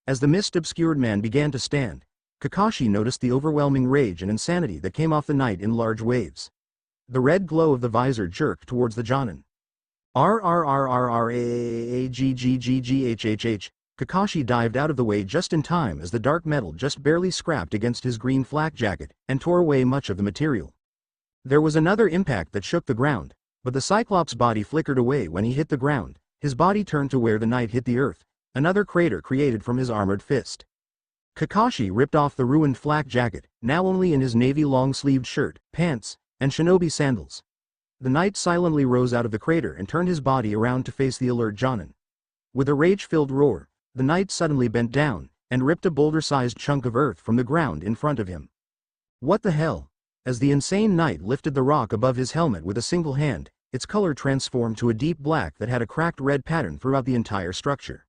As the mist-obscured man began to stand, Kakashi noticed the overwhelming rage and insanity that came off the knight in large waves. The red glow of the visor jerked towards the Jonin. RRRRRRAGGGGHHH. Kakashi dived out of the way just in time as the dark metal just barely scraped against his green flak jacket and tore away much of the material. There was another impact that shook the ground, but the Cyclops' body flickered away when he hit the ground. His body turned to where the knight hit the earth, another crater created from his armored fist. Kakashi ripped off the ruined flak jacket, now only in his navy long-sleeved shirt, pants, and shinobi sandals. The knight silently rose out of the crater and turned his body around to face the alert Jonin. With a rage-filled roar, the knight suddenly bent down and ripped a boulder-sized chunk of earth from the ground in front of him. What the hell? As the insane knight lifted the rock above his helmet with a single hand, its color transformed to a deep black that had a cracked red pattern throughout the entire structure.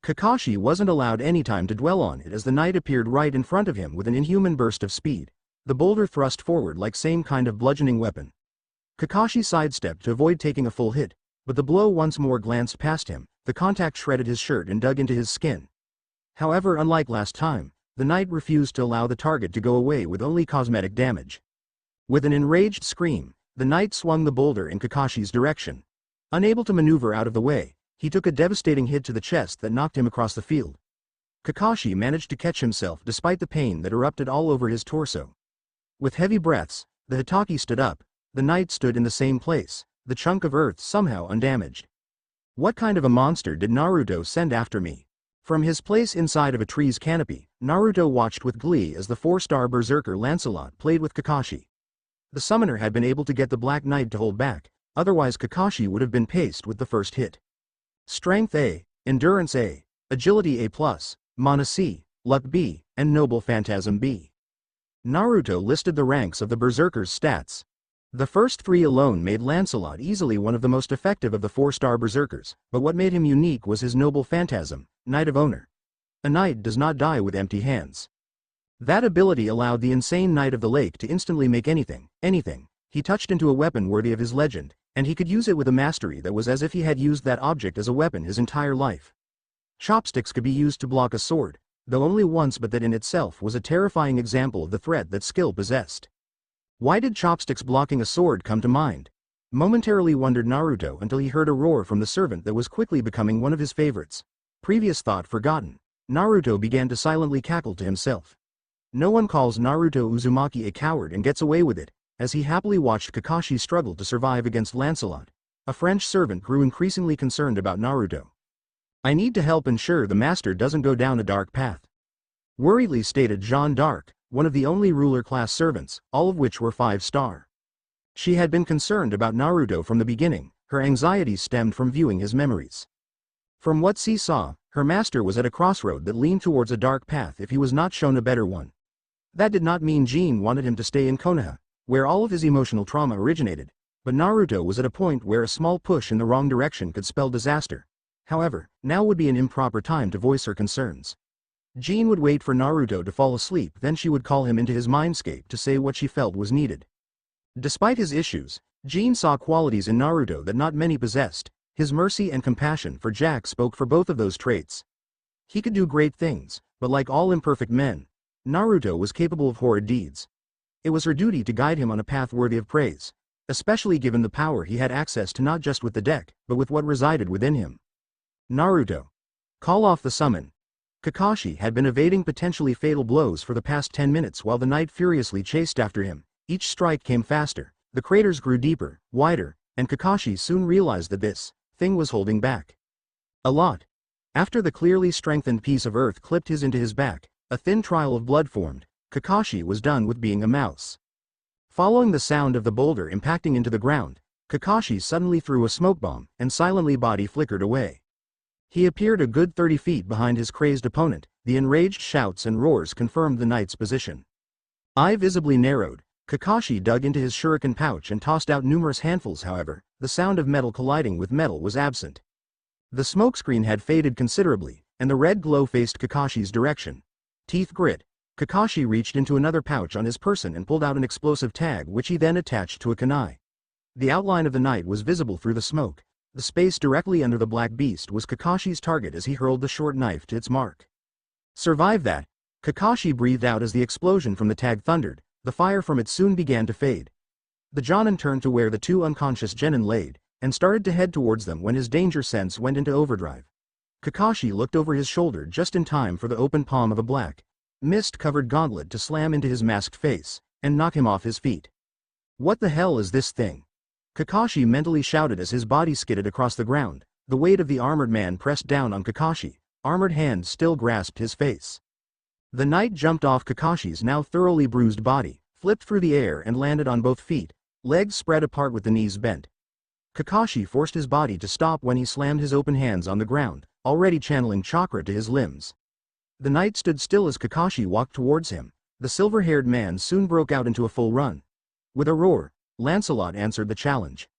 Kakashi wasn't allowed any time to dwell on it as the knight appeared right in front of him with an inhuman burst of speed. The boulder thrust forward like same kind of bludgeoning weapon. Kakashi sidestepped to avoid taking a full hit, but the blow once more glanced past him. The contact shredded his shirt and dug into his skin. However, unlike last time, the knight refused to allow the target to go away with only cosmetic damage. With an enraged scream, the knight swung the boulder in Kakashi's direction. Unable to maneuver out of the way, he took a devastating hit to the chest that knocked him across the field. Kakashi managed to catch himself despite the pain that erupted all over his torso. With heavy breaths, the Hokage stood up. The knight stood in the same place, the chunk of earth somehow undamaged. What kind of a monster did Naruto send after me? From his place inside of a tree's canopy, Naruto watched with glee as the 4-star Berserker Lancelot played with Kakashi. The summoner had been able to get the Black Knight to hold back, otherwise Kakashi would have been paced with the first hit. Strength A, Endurance A, Agility A+, Mana C, Luck B, and Noble Phantasm B. Naruto listed the ranks of the Berserker's stats. The first 3 alone made Lancelot easily one of the most effective of the 4-star Berserkers, but what made him unique was his Noble Phantasm, Knight of Honor. A knight does not die with empty hands. That ability allowed the insane Knight of the Lake to instantly make anything he touched into a weapon worthy of his legend, and he could use it with a mastery that was as if he had used that object as a weapon his entire life. Chopsticks could be used to block a sword, though only once, but that in itself was a terrifying example of the threat that skill possessed. Why did chopsticks blocking a sword come to mind? Momentarily wondered Naruto until he heard a roar from the servant that was quickly becoming one of his favorites. Previous thought forgotten, Naruto began to silently cackle to himself. No one calls Naruto Uzumaki a coward and gets away with it, as he happily watched Kakashi struggle to survive against Lancelot. A French servant grew increasingly concerned about Naruto. I need to help ensure the master doesn't go down a dark path, worriedly stated Jeanne d'Arc, one of the only ruler-class servants, all of which were 5-star. She had been concerned about Naruto from the beginning. Her anxieties stemmed from viewing his memories. From what she saw, her master was at a crossroad that leaned towards a dark path if he was not shown a better one. That did not mean Jeanne wanted him to stay in Konoha, where all of his emotional trauma originated, but Naruto was at a point where a small push in the wrong direction could spell disaster. However, now would be an improper time to voice her concerns. Jeanne would wait for Naruto to fall asleep, then she would call him into his mindscape to say what she felt was needed. Despite his issues, Jeanne saw qualities in Naruto that not many possessed. His mercy and compassion for Jack spoke for both of those traits. He could do great things, but like all imperfect men, Naruto was capable of horrid deeds. It was her duty to guide him on a path worthy of praise, especially given the power he had access to not just with the deck, but with what resided within him. Naruto. Call off the summon. Kakashi had been evading potentially fatal blows for the past 10 minutes while the knight furiously chased after him. Each strike came faster, the craters grew deeper, wider, and Kakashi soon realized that this thing was holding back a lot. After the clearly strengthened piece of earth clipped into his back, a thin trail of blood formed. Kakashi was done with being a mouse. Following the sound of the boulder impacting into the ground, Kakashi suddenly threw a smoke bomb, and silently body flickered away. He appeared a good 30 feet behind his crazed opponent. The enraged shouts and roars confirmed the knight's position. Eye visibly narrowed, Kakashi dug into his shuriken pouch and tossed out numerous handfuls. However, the sound of metal colliding with metal was absent. The smokescreen had faded considerably, and the red glow faced Kakashi's direction. Teeth grit, Kakashi reached into another pouch on his person and pulled out an explosive tag which he then attached to a kunai. The outline of the knight was visible through the smoke. The space directly under the black beast was Kakashi's target as he hurled the short knife to its mark. Survive that! Kakashi breathed out as the explosion from the tag thundered. The fire from it soon began to fade. The Jonin turned to where the two unconscious genin laid, and started to head towards them when his danger sense went into overdrive. Kakashi looked over his shoulder just in time for the open palm of a black, mist-covered gauntlet to slam into his masked face, and knock him off his feet. What the hell is this thing? Kakashi mentally shouted as his body skidded across the ground. The weight of the armored man pressed down on Kakashi. Armored hands still grasped his face. The knight jumped off Kakashi's now thoroughly bruised body, flipped through the air and landed on both feet, legs spread apart with the knees bent. Kakashi forced his body to stop when he slammed his open hands on the ground, already channeling chakra to his limbs. The knight stood still as Kakashi walked towards him. The silver-haired man soon broke out into a full run. With a roar, Lancelot answered the challenge.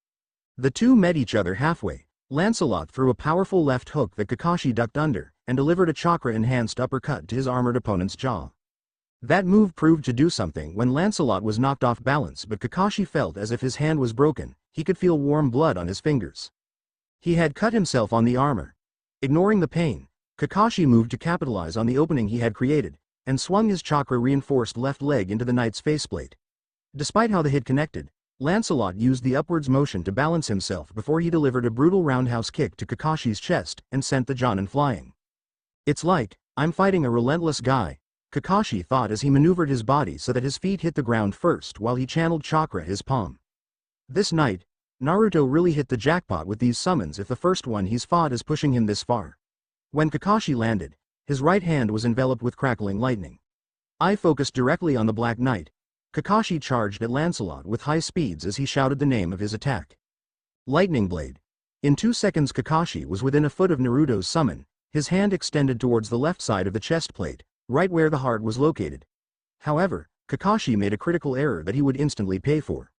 The two met each other halfway. Lancelot threw a powerful left hook that Kakashi ducked under, and delivered a chakra-enhanced uppercut to his armored opponent's jaw. That move proved to do something when Lancelot was knocked off balance, but Kakashi felt as if his hand was broken. He could feel warm blood on his fingers. He had cut himself on the armor. Ignoring the pain, Kakashi moved to capitalize on the opening he had created, and swung his chakra-reinforced left leg into the knight's faceplate. Despite how the hit connected, Lancelot used the upwards motion to balance himself before he delivered a brutal roundhouse kick to Kakashi's chest and sent the Jonin flying. It's like, I'm fighting a relentless guy, Kakashi thought as he maneuvered his body so that his feet hit the ground first while he channeled chakra his palm. This night, Naruto really hit the jackpot with these summons if the first one he's fought is pushing him this far. When Kakashi landed, his right hand was enveloped with crackling lightning. Eye focused directly on the Black Knight. Kakashi charged at Lancelot with high speeds as he shouted the name of his attack. Lightning Blade. In 2 seconds Kakashi was within a foot of Naruto's summon, his hand extended towards the left side of the chest plate, right where the heart was located. However, Kakashi made a critical error that he would instantly pay for.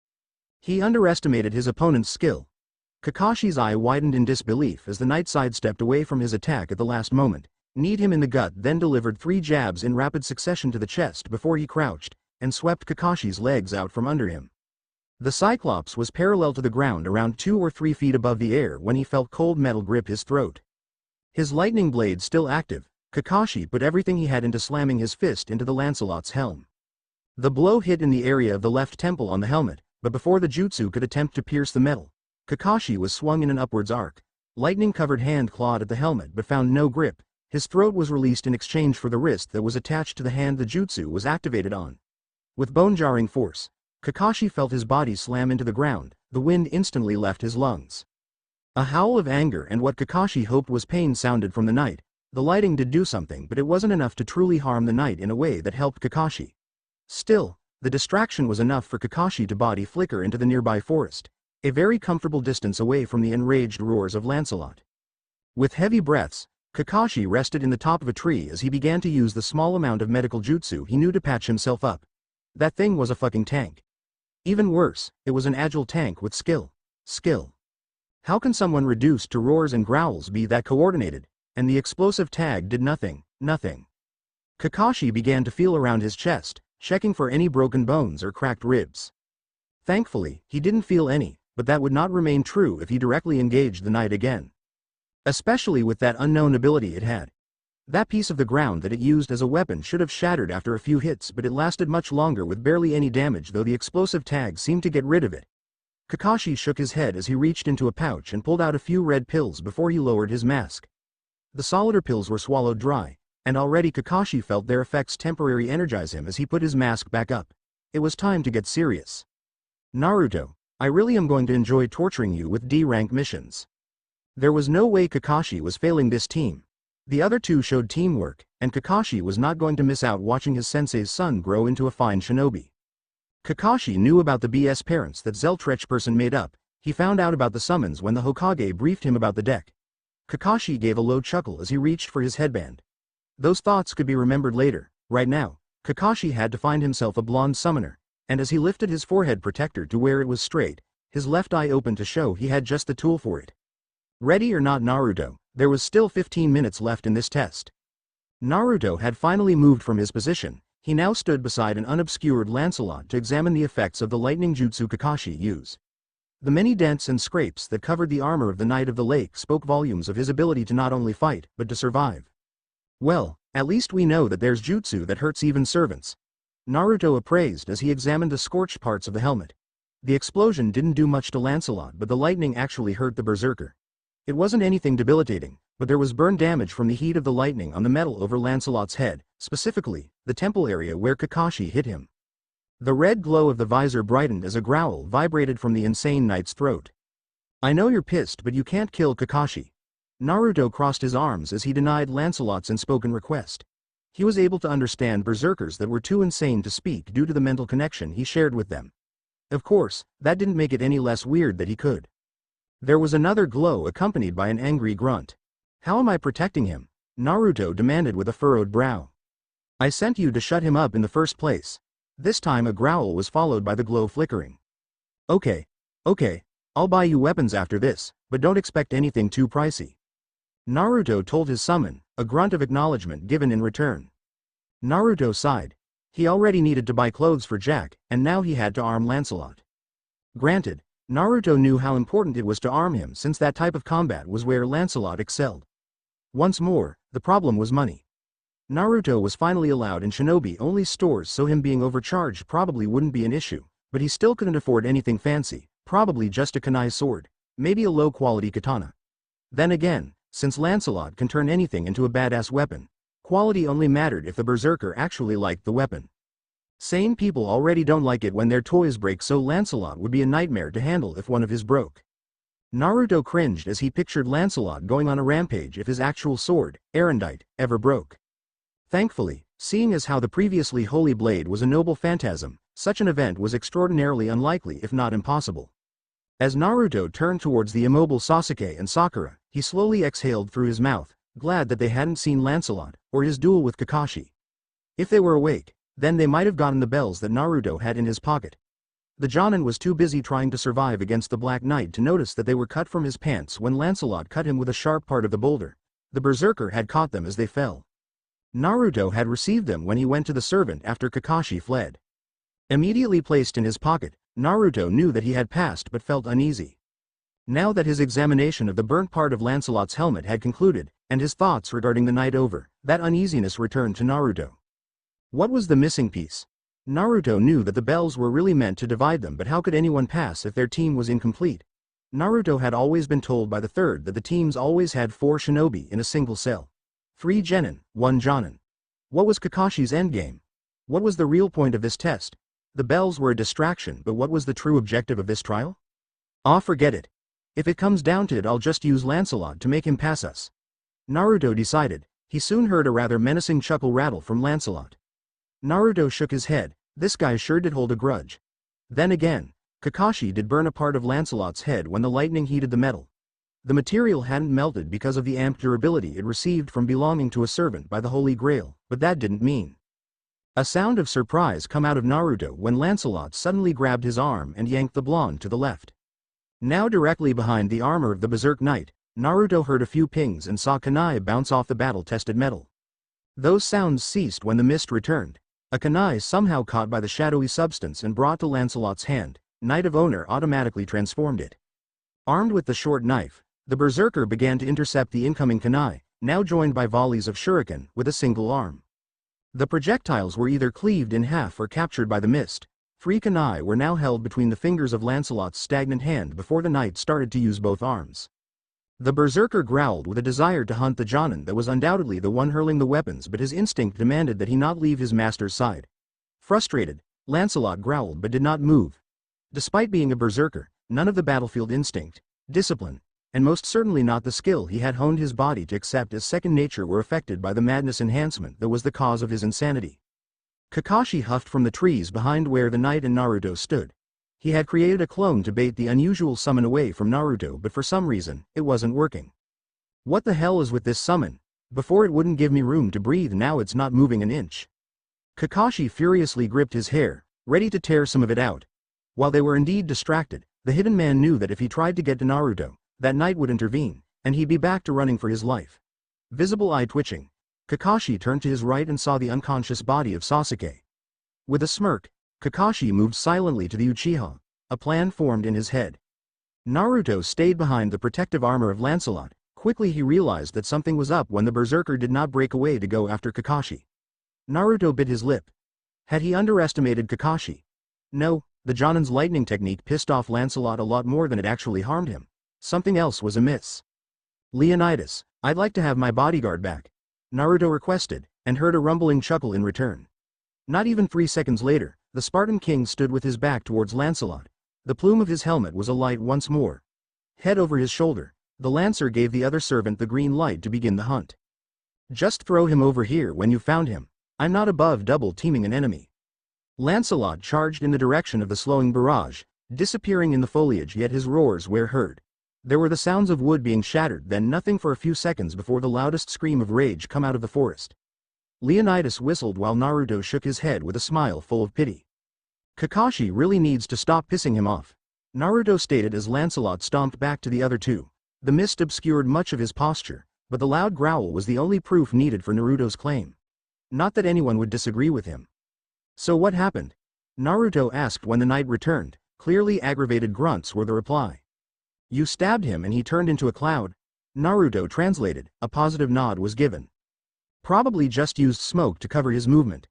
He underestimated his opponent's skill. Kakashi's eye widened in disbelief as the knight sidestepped away from his attack at the last moment, kneed him in the gut, then delivered 3 jabs in rapid succession to the chest before he crouched and swept Kakashi's legs out from under him. The Cyclops was parallel to the ground around 2 or 3 feet above the air when he felt cold metal grip his throat. His lightning blade still active, Kakashi put everything he had into slamming his fist into the Lancelot's helm. The blow hit in the area of the left temple on the helmet, but before the jutsu could attempt to pierce the metal, Kakashi was swung in an upwards arc. Lightning-covered hand clawed at the helmet but found no grip. His throat was released in exchange for the wrist that was attached to the hand the jutsu was activated on. With bone-jarring force, Kakashi felt his body slam into the ground. The wind instantly left his lungs. A howl of anger and what Kakashi hoped was pain sounded from the knight. The lighting did do something, but it wasn't enough to truly harm the knight in a way that helped Kakashi. Still, the distraction was enough for Kakashi to body flicker into the nearby forest, a very comfortable distance away from the enraged roars of Lancelot. With heavy breaths, Kakashi rested in the top of a tree as he began to use the small amount of medical jutsu he knew to patch himself up. That thing was a fucking tank. Even worse, it was an agile tank with skill. Skill. How can someone reduced to roars and growls be that coordinated? And the explosive tag did nothing. Kakashi began to feel around his chest, checking for any broken bones or cracked ribs. Thankfully, he didn't feel any, but that would not remain true if he directly engaged the knight again. Especially with that unknown ability it had. That piece of the ground that it used as a weapon should have shattered after a few hits, but it lasted much longer with barely any damage, though the explosive tag seemed to get rid of it. Kakashi shook his head as he reached into a pouch and pulled out a few red pills before he lowered his mask. The solider pills were swallowed dry, and already Kakashi felt their effects temporarily energize him as he put his mask back up. It was time to get serious. Naruto, I really am going to enjoy torturing you with D-rank missions. There was no way Kakashi was failing this team. The other two showed teamwork, and Kakashi was not going to miss out watching his sensei's son grow into a fine shinobi. Kakashi knew about the BS parents that Zeltrech person made up. He found out about the summons when the Hokage briefed him about the deck. Kakashi gave a low chuckle as he reached for his headband. Those thoughts could be remembered later. Right now, Kakashi had to find himself a blonde summoner, and as he lifted his forehead protector to where it was straight, his left eye opened to show he had just the tool for it. Ready or not Naruto, there was still 15 minutes left in this test. Naruto had finally moved from his position. He now stood beside an unobscured Lancelot to examine the effects of the lightning jutsu Kakashi used. The many dents and scrapes that covered the armor of the Knight of the Lake spoke volumes of his ability to not only fight, but to survive. Well, at least we know that there's jutsu that hurts even servants. Naruto appraised as he examined the scorched parts of the helmet. The explosion didn't do much to Lancelot, but the lightning actually hurt the Berserker. It wasn't anything debilitating, but there was burn damage from the heat of the lightning on the metal over Lancelot's head, specifically, the temple area where Kakashi hit him. The red glow of the visor brightened as a growl vibrated from the insane knight's throat. I know you're pissed, but you can't kill Kakashi. Naruto crossed his arms as he denied Lancelot's unspoken request. He was able to understand berserkers that were too insane to speak due to the mental connection he shared with them. Of course, that didn't make it any less weird that he could. There was another glow accompanied by an angry grunt. How am I protecting him? Naruto demanded with a furrowed brow. I sent you to shut him up in the first place. This time a growl was followed by the glow flickering. Okay, I'll buy you weapons after this, but don't expect anything too pricey. Naruto told his summon, a grunt of acknowledgement given in return. Naruto sighed. He already needed to buy clothes for Jack, and now he had to arm Lancelot. Granted, Naruto knew how important it was to arm him since that type of combat was where Lancelot excelled. Once more, the problem was money. Naruto was finally allowed in shinobi-only stores, so him being overcharged probably wouldn't be an issue, but he still couldn't afford anything fancy, probably just a kunai sword, maybe a low-quality katana. Then again, since Lancelot can turn anything into a badass weapon, quality only mattered if the berserker actually liked the weapon. Sane people already don't like it when their toys break, so Lancelot would be a nightmare to handle if one of his broke. Naruto cringed as he pictured Lancelot going on a rampage if his actual sword, Erendite, ever broke. Thankfully, seeing as how the previously holy blade was a noble phantasm, such an event was extraordinarily unlikely if not impossible. As Naruto turned towards the immobile Sasuke and Sakura, he slowly exhaled through his mouth, glad that they hadn't seen Lancelot, or his duel with Kakashi. If they were awake, then they might have gotten the bells that Naruto had in his pocket. The Jonin was too busy trying to survive against the Black Knight to notice that they were cut from his pants when Lancelot cut him with a sharp part of the boulder. The Berserker had caught them as they fell. Naruto had received them when he went to the servant after Kakashi fled. Immediately placed in his pocket, Naruto knew that he had passed but felt uneasy. Now that his examination of the burnt part of Lancelot's helmet had concluded, and his thoughts regarding the night over, that uneasiness returned to Naruto. What was the missing piece? Naruto knew that the bells were really meant to divide them, but how could anyone pass if their team was incomplete? Naruto had always been told by the third that the teams always had 4 shinobi in a single cell. 3 genin, 1 jonin. What was Kakashi's endgame? What was the real point of this test? The bells were a distraction, but what was the true objective of this trial? Forget it. If it comes down to it, I'll just use Lancelot to make him pass us. Naruto decided. He soon heard a rather menacing chuckle rattle from Lancelot. Naruto shook his head. This guy sure did hold a grudge. Then again, Kakashi did burn a part of Lancelot's head when the lightning heated the metal. The material hadn't melted because of the amped durability it received from belonging to a servant by the Holy Grail, but that didn't mean. A sound of surprise come out of Naruto when Lancelot suddenly grabbed his arm and yanked the blonde to the left. Now directly behind the armor of the Berserk Knight, Naruto heard a few pings and saw kunai bounce off the battle-tested metal. Those sounds ceased when the mist returned. A kunai somehow caught by the shadowy substance and brought to Lancelot's hand. Knight of Honor automatically transformed it. Armed with the short knife, the Berserker began to intercept the incoming kunai, now joined by volleys of shuriken, with a single arm. The projectiles were either cleaved in half or captured by the mist. 3 kunai were now held between the fingers of Lancelot's stagnant hand before the knight started to use both arms. The Berserker growled with a desire to hunt the Jonin that was undoubtedly the one hurling the weapons, but his instinct demanded that he not leave his master's side. Frustrated, Lancelot growled but did not move. Despite being a Berserker, none of the battlefield instinct, discipline, and most certainly not the skill he had honed his body to accept as second nature were affected by the madness enhancement that was the cause of his insanity. Kakashi huffed from the trees behind where the knight and Naruto stood. He had created a clone to bait the unusual summon away from Naruto, but for some reason, it wasn't working. What the hell is with this summon? Before it wouldn't give me room to breathe, now it's not moving an inch. Kakashi furiously gripped his hair, ready to tear some of it out. While they were indeed distracted, the hidden man knew that if he tried to get to Naruto, that knight would intervene, and he'd be back to running for his life. Visible eye twitching, Kakashi turned to his right and saw the unconscious body of Sasuke. With a smirk, Kakashi moved silently to the Uchiha. A plan formed in his head. Naruto stayed behind the protective armor of Lancelot. Quickly he realized that something was up when the Berserker did not break away to go after Kakashi. Naruto bit his lip. Had he underestimated Kakashi? No, the Jonin's lightning technique pissed off Lancelot a lot more than it actually harmed him. Something else was amiss. Leonidas, I'd like to have my bodyguard back, Naruto requested, and heard a rumbling chuckle in return. Not even 3 seconds later, the Spartan king stood with his back towards Lancelot. The plume of his helmet was alight once more. Head over his shoulder, the lancer gave the other servant the green light to begin the hunt. Just throw him over here when you found him. I'm not above double-teaming an enemy. Lancelot charged in the direction of the slowing barrage, disappearing in the foliage, yet his roars were heard. There were the sounds of wood being shattered, then nothing for a few seconds before the loudest scream of rage come out of the forest. Leonidas whistled while Naruto shook his head with a smile full of pity. Kakashi really needs to stop pissing him off, Naruto stated as Lancelot stomped back to the other two. The mist obscured much of his posture, but the loud growl was the only proof needed for Naruto's claim. Not that anyone would disagree with him. So what happened? Naruto asked when the knight returned. Clearly aggravated grunts were the reply. You stabbed him and he turned into a cloud. Naruto translated. A positive nod was given. Probably just used smoke to cover his movement.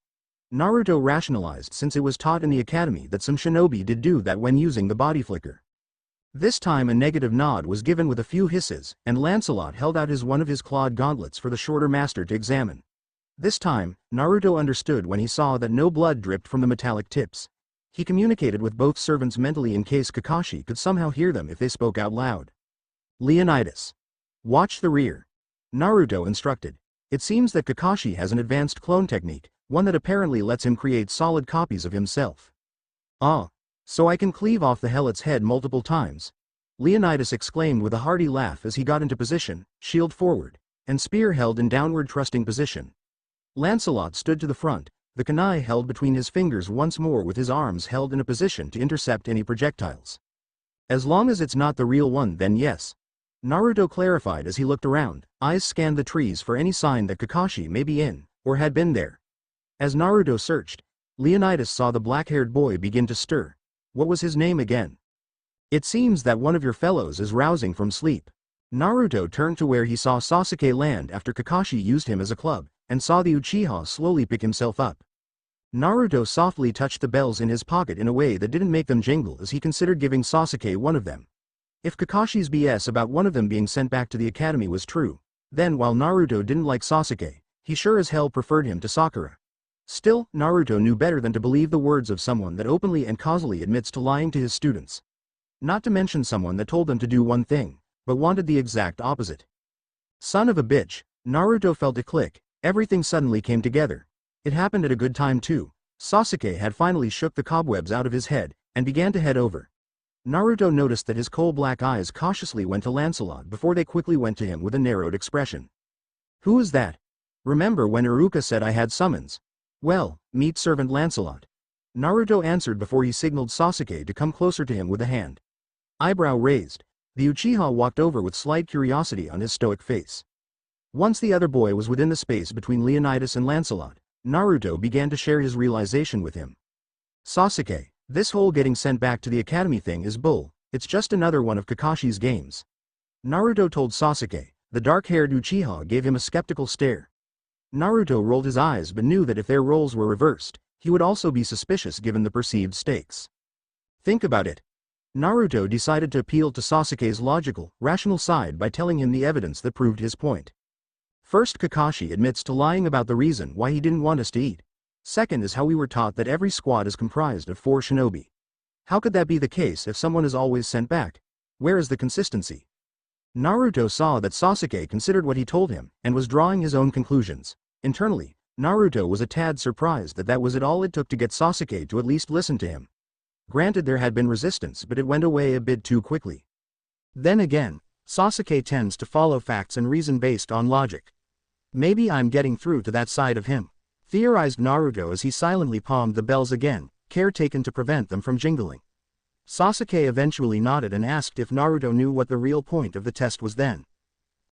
Naruto rationalized, since it was taught in the academy that some shinobi did do that when using the body flicker. This time a negative nod was given with a few hisses, and Lancelot held out one of his clawed gauntlets for the shorter master to examine. This time, Naruto understood when he saw that no blood dripped from the metallic tips. He communicated with both servants mentally in case Kakashi could somehow hear them if they spoke out loud. Leonidas, watch the rear, Naruto instructed. It seems that Kakashi has an advanced clone technique, one that apparently lets him create solid copies of himself. Ah, so I can cleave off the helot's head multiple times, Leonidas exclaimed with a hearty laugh as he got into position, shield forward, and spear held in downward thrusting position. Lancelot stood to the front, the kunai held between his fingers once more with his arms held in a position to intercept any projectiles. As long as it's not the real one, then yes, Naruto clarified as he looked around. Eyes scanned the trees for any sign that Kakashi may be in, or had been there. As Naruto searched, Leonidas saw the black-haired boy begin to stir. What was his name again? It seems that one of your fellows is rousing from sleep. Naruto turned to where he saw Sasuke land after Kakashi used him as a club, and saw the Uchiha slowly pick himself up. Naruto softly touched the bells in his pocket in a way that didn't make them jingle as he considered giving Sasuke one of them. If Kakashi's BS about one of them being sent back to the academy was true, then while Naruto didn't like Sasuke, he sure as hell preferred him to Sakura. Still, Naruto knew better than to believe the words of someone that openly and causally admits to lying to his students. Not to mention someone that told them to do one thing, but wanted the exact opposite. Son of a bitch, Naruto felt it click. Everything suddenly came together. It happened at a good time too. Sasuke had finally shook the cobwebs out of his head, and began to head over. Naruto noticed that his coal-black eyes cautiously went to Lancelot before they quickly went to him with a narrowed expression. Who is that? Remember when Iruka said I had summons? Well, meet servant Lancelot. Naruto answered before he signaled Sasuke to come closer to him with a hand. Eyebrow raised, the Uchiha walked over with slight curiosity on his stoic face. Once the other boy was within the space between Leonidas and Lancelot, Naruto began to share his realization with him. Sasuke, this whole getting sent back to the academy thing is bull, it's just another one of Kakashi's games. Naruto told Sasuke. The dark-haired Uchiha gave him a skeptical stare. Naruto rolled his eyes but knew that if their roles were reversed, he would also be suspicious given the perceived stakes. Think about it. Naruto decided to appeal to Sasuke's logical, rational side by telling him the evidence that proved his point. First, Kakashi admits to lying about the reason why he didn't want us to eat. Second is how we were taught that every squad is comprised of 4 shinobi. How could that be the case if someone is always sent back? Where is the consistency? Naruto saw that Sasuke considered what he told him, and was drawing his own conclusions. Internally, Naruto was a tad surprised that was all it took to get Sasuke to at least listen to him. Granted there had been resistance, but it went away a bit too quickly. Then again, Sasuke tends to follow facts and reason based on logic. Maybe I'm getting through to that side of him, theorized Naruto as he silently palmed the bells again, care taken to prevent them from jingling. Sasuke eventually nodded and asked if Naruto knew what the real point of the test was then.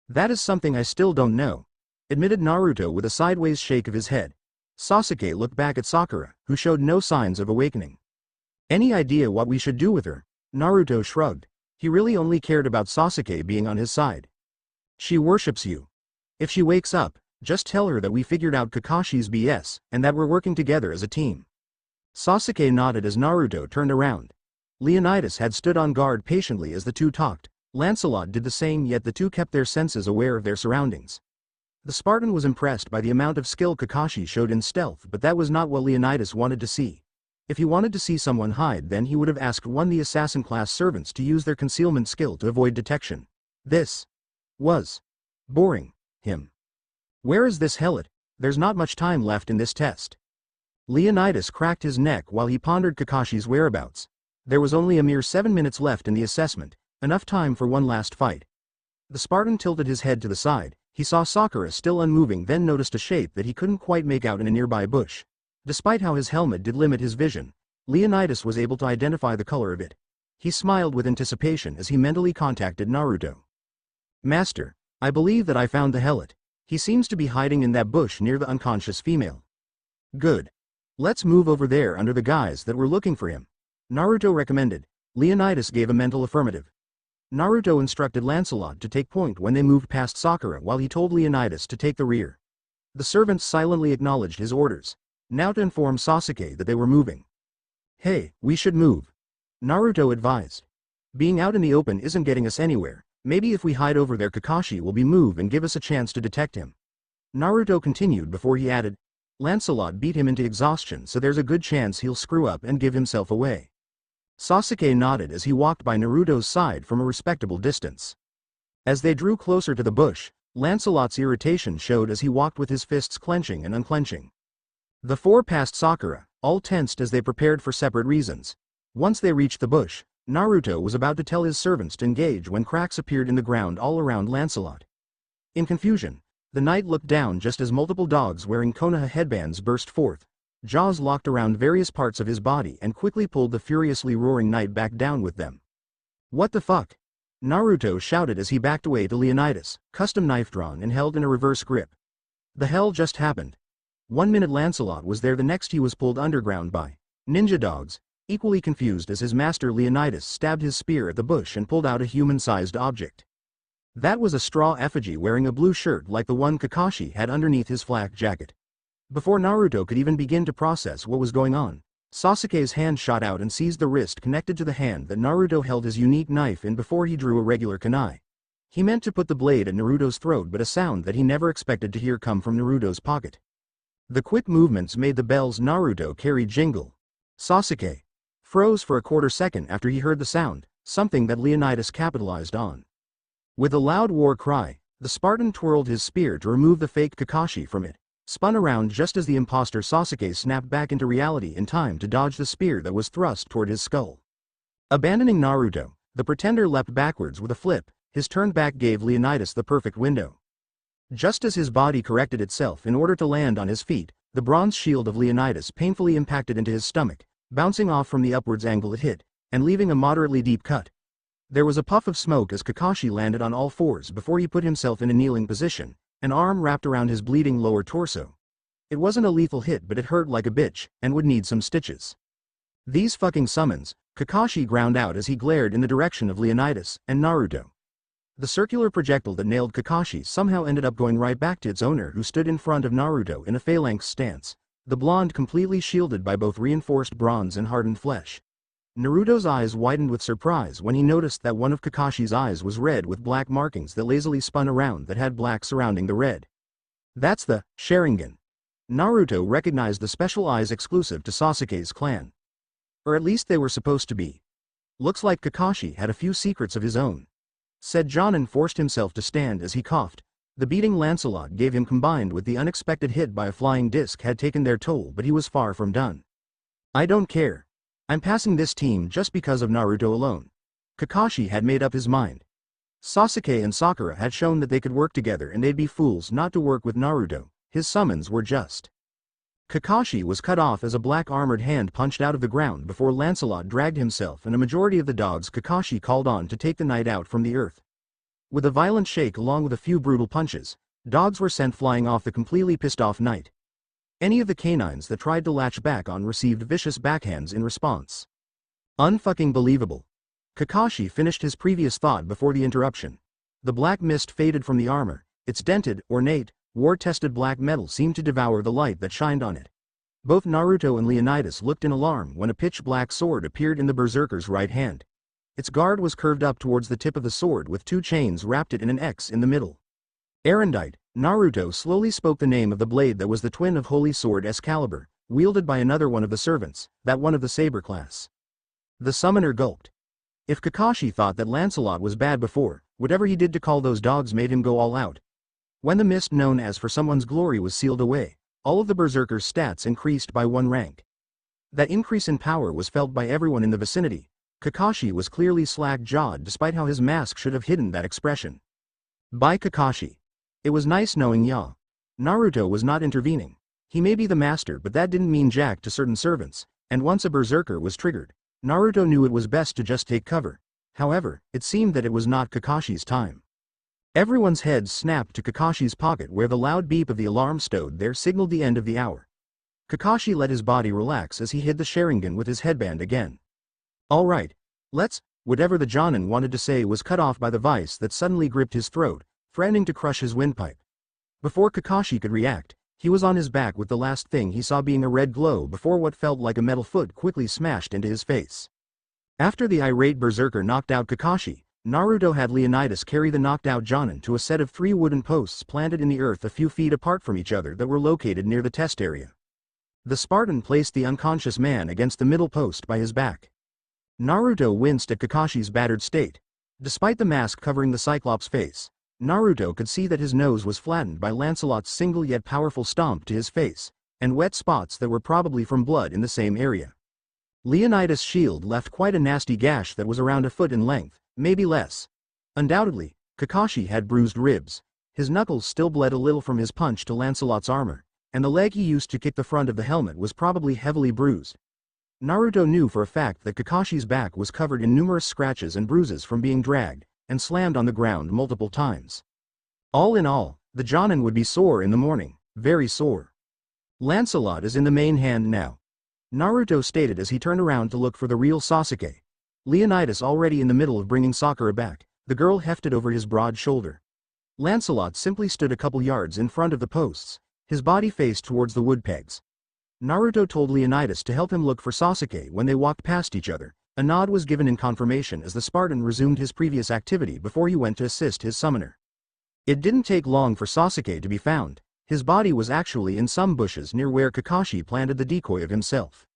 That is something I still don't know, admitted Naruto with a sideways shake of his head. Sasuke looked back at Sakura, who showed no signs of awakening. Any idea what we should do with her? Naruto shrugged. He really only cared about Sasuke being on his side. She worships you. If she wakes up, just tell her that we figured out Kakashi's BS, and that we're working together as a team. Sasuke nodded as Naruto turned around. Leonidas had stood on guard patiently as the two talked. Lancelot did the same, yet the two kept their senses aware of their surroundings. The Spartan was impressed by the amount of skill Kakashi showed in stealth, but that was not what Leonidas wanted to see. If he wanted to see someone hide, then he would have asked one of the assassin-class servants to use their concealment skill to avoid detection. This was boring him. Where is this helot? There's not much time left in this test. Leonidas cracked his neck while he pondered Kakashi's whereabouts. There was only a mere 7 minutes left in the assessment, enough time for one last fight. The Spartan tilted his head to the side. He saw Sakura still unmoving, then noticed a shape that he couldn't quite make out in a nearby bush. Despite how his helmet did limit his vision, Leonidas was able to identify the color of it. He smiled with anticipation as he mentally contacted Naruto. Master, I believe that I found the helot. He seems to be hiding in that bush near the unconscious female. Good. Let's move over there under the guise that we're looking for him, Naruto recommended. Leonidas gave a mental affirmative. Naruto instructed Lancelot to take point when they moved past Sakura, while he told Leonidas to take the rear. The servants silently acknowledged his orders, now to inform Sasuke that they were moving. Hey, we should move, Naruto advised. Being out in the open isn't getting us anywhere. Maybe if we hide over there, Kakashi will be moved and give us a chance to detect him. Naruto continued before he added, Lancelot beat him into exhaustion, so there's a good chance he'll screw up and give himself away. Sasuke nodded as he walked by Naruto's side from a respectable distance. As they drew closer to the bush, Lancelot's irritation showed as he walked with his fists clenching and unclenching. The four passed Sakura, all tensed as they prepared for separate reasons. Once they reached the bush, Naruto was about to tell his servants to engage when cracks appeared in the ground all around Lancelot. In confusion, the knight looked down just as multiple dogs wearing Konoha headbands burst forth. Jaws locked around various parts of his body and quickly pulled the furiously roaring knight back down with them. What the fuck? Naruto shouted as he backed away to Leonidas, custom knife drawn and held in a reverse grip. The hell just happened? 1 minute Lancelot was there, the next he was pulled underground by ninja dogs, equally confused as his master. Leonidas stabbed his spear at the bush and pulled out a human-sized object. That was a straw effigy wearing a blue shirt like the one Kakashi had underneath his flak jacket. Before Naruto could even begin to process what was going on, Sasuke's hand shot out and seized the wrist connected to the hand that Naruto held his unique knife in before he drew a regular kunai. He meant to put the blade at Naruto's throat, but a sound that he never expected to hear come from Naruto's pocket. The quick movements made the bells Naruto carried jingle. Sasuke froze for a quarter second after he heard the sound, something that Leonidas capitalized on. With a loud war cry, the Spartan twirled his spear to remove the fake Kakashi from it, spun around just as the imposter Sasuke snapped back into reality in time to dodge the spear that was thrust toward his skull. Abandoning Naruto, the pretender leapt backwards with a flip. His turn back gave Leonidas the perfect window. Just as his body corrected itself in order to land on his feet, the bronze shield of Leonidas painfully impacted into his stomach, bouncing off from the upwards angle it hit, and leaving a moderately deep cut. There was a puff of smoke as Kakashi landed on all fours before he put himself in a kneeling position, an arm wrapped around his bleeding lower torso. It wasn't a lethal hit, but it hurt like a bitch, and would need some stitches. These fucking summons, Kakashi ground out as he glared in the direction of Leonidas and Naruto. The circular projectile that nailed Kakashi somehow ended up going right back to its owner, who stood in front of Naruto in a phalanx stance, the blonde completely shielded by both reinforced bronze and hardened flesh. Naruto's eyes widened with surprise when he noticed that one of Kakashi's eyes was red with black markings that lazily spun around that had black surrounding the red. That's the Sharingan. Naruto recognized the special eyes exclusive to Sasuke's clan. Or at least they were supposed to be. Looks like Kakashi had a few secrets of his own. said John and forced himself to stand as he coughed. The beating Lancelot gave him combined with the unexpected hit by a flying disc had taken their toll, but he was far from done. I don't care. I'm passing this team just because of Naruto alone. Kakashi had made up his mind. Sasuke and Sakura had shown that they could work together and they'd be fools not to work with Naruto. His summons were just. Kakashi was cut off as a black armored hand punched out of the ground before Lancelot dragged himself and a majority of the dogs Kakashi called on to take the night out from the earth. With a violent shake along with a few brutal punches, dogs were sent flying off the completely pissed off knight. Any of the canines that tried to latch back on received vicious backhands in response. Unfucking believable. Kakashi finished his previous thought before the interruption. The black mist faded from the armor, its dented, ornate, war-tested black metal seemed to devour the light that shined on it. Both Naruto and Leonidas looked in alarm when a pitch-black sword appeared in the Berserker's right hand. Its guard was curved up towards the tip of the sword with two chains wrapped it in an X in the middle. Erendite, Naruto slowly spoke the name of the blade that was the twin of Holy Sword Excalibur, wielded by another one of the servants, that one of the saber class. The summoner gulped. If Kakashi thought that Lancelot was bad before, whatever he did to call those dogs made him go all out. When the mist known as For Someone's Glory was sealed away, all of the Berserker's stats increased by 1 rank. That increase in power was felt by everyone in the vicinity. Kakashi was clearly slack-jawed despite how his mask should have hidden that expression. By Kakashi. It was nice knowing ya. Naruto was not intervening. He may be the master, but that didn't mean jack to certain servants, and once a Berserker was triggered, Naruto knew it was best to just take cover. However, it seemed that it was not Kakashi's time. Everyone's heads snapped to Kakashi's pocket where the loud beep of the alarm stowed there signaled the end of the hour. Kakashi let his body relax as he hid the Sharingan with his headband again. Alright, let's, whatever the Jonin wanted to say was cut off by the vice that suddenly gripped his throat, threatening to crush his windpipe. Before Kakashi could react, he was on his back with the last thing he saw being a red glow before what felt like a metal foot quickly smashed into his face. After the irate Berserker knocked out Kakashi, Naruto had Leonidas carry the knocked out Jonin to a set of 3 wooden posts planted in the earth a few feet apart from each other that were located near the test area. The Spartan placed the unconscious man against the middle post by his back. Naruto winced at Kakashi's battered state. Despite the mask covering the Cyclops' face, Naruto could see that his nose was flattened by Lancelot's single yet powerful stomp to his face, and wet spots that were probably from blood in the same area. Leonidas' shield left quite a nasty gash that was around a foot in length, maybe less. Undoubtedly, Kakashi had bruised ribs. His knuckles still bled a little from his punch to Lancelot's armor, and the leg he used to kick the front of the helmet was probably heavily bruised. Naruto knew for a fact that Kakashi's back was covered in numerous scratches and bruises from being dragged and slammed on the ground multiple times. All in all, the Jonin would be sore in the morning, very sore. Lancelot is in the main hand now, Naruto stated as he turned around to look for the real Sasuke. Leonidas already in the middle of bringing Sakura back, the girl hefted over his broad shoulder. Lancelot simply stood a couple yards in front of the posts, his body faced towards the wood pegs. Naruto told Leonidas to help him look for Sasuke when they walked past each other. A nod was given in confirmation as the Spartan resumed his previous activity before he went to assist his summoner. It didn't take long for Sasuke to be found. His body was actually in some bushes near where Kakashi planted the decoy of himself.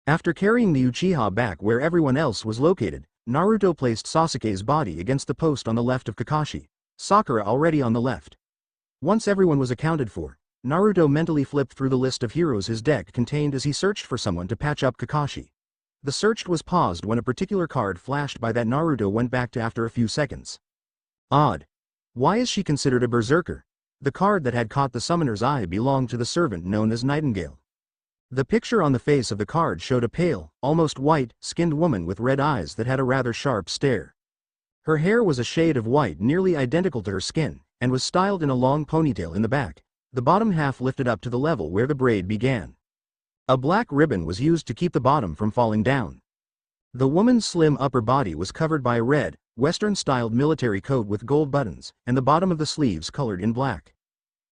After carrying the Uchiha back where everyone else was located, Naruto placed Sasuke's body against the post on the left of Kakashi, Sakura already on the left. Once everyone was accounted for, Naruto mentally flipped through the list of heroes his deck contained as he searched for someone to patch up Kakashi. The search was paused when a particular card flashed by that Naruto went back to after a few seconds. Odd. Why is she considered a berserker? The card that had caught the summoner's eye belonged to the servant known as Nightingale. The picture on the face of the card showed a pale, almost white-skinned woman with red eyes that had a rather sharp stare. Her hair was a shade of white nearly identical to her skin, and was styled in a long ponytail in the back, the bottom half lifted up to the level where the braid began. A black ribbon was used to keep the bottom from falling down. The woman's slim upper body was covered by a red, Western-styled military coat with gold buttons, and the bottom of the sleeves colored in black.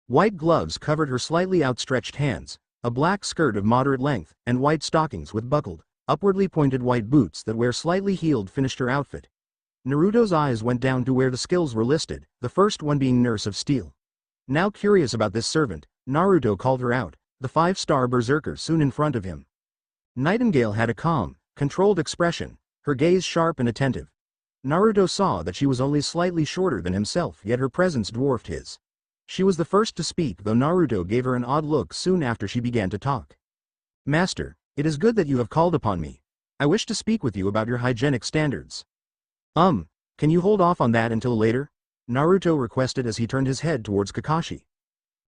White gloves covered her slightly outstretched hands, a black skirt of moderate length, and white stockings with buckled, upwardly pointed white boots that were slightly heeled finished her outfit. Naruto's eyes went down to where the skills were listed, the first one being Nurse of Steel. Now curious about this servant, Naruto called her out, the 5-star berserker soon in front of him. Nightingale had a calm, controlled expression, her gaze sharp and attentive. Naruto saw that she was only slightly shorter than himself, yet her presence dwarfed his. She was the first to speak, though Naruto gave her an odd look soon after she began to talk. Master, it is good that you have called upon me. I wish to speak with you about your hygienic standards. Can you hold off on that until later? Naruto requested as he turned his head towards Kakashi.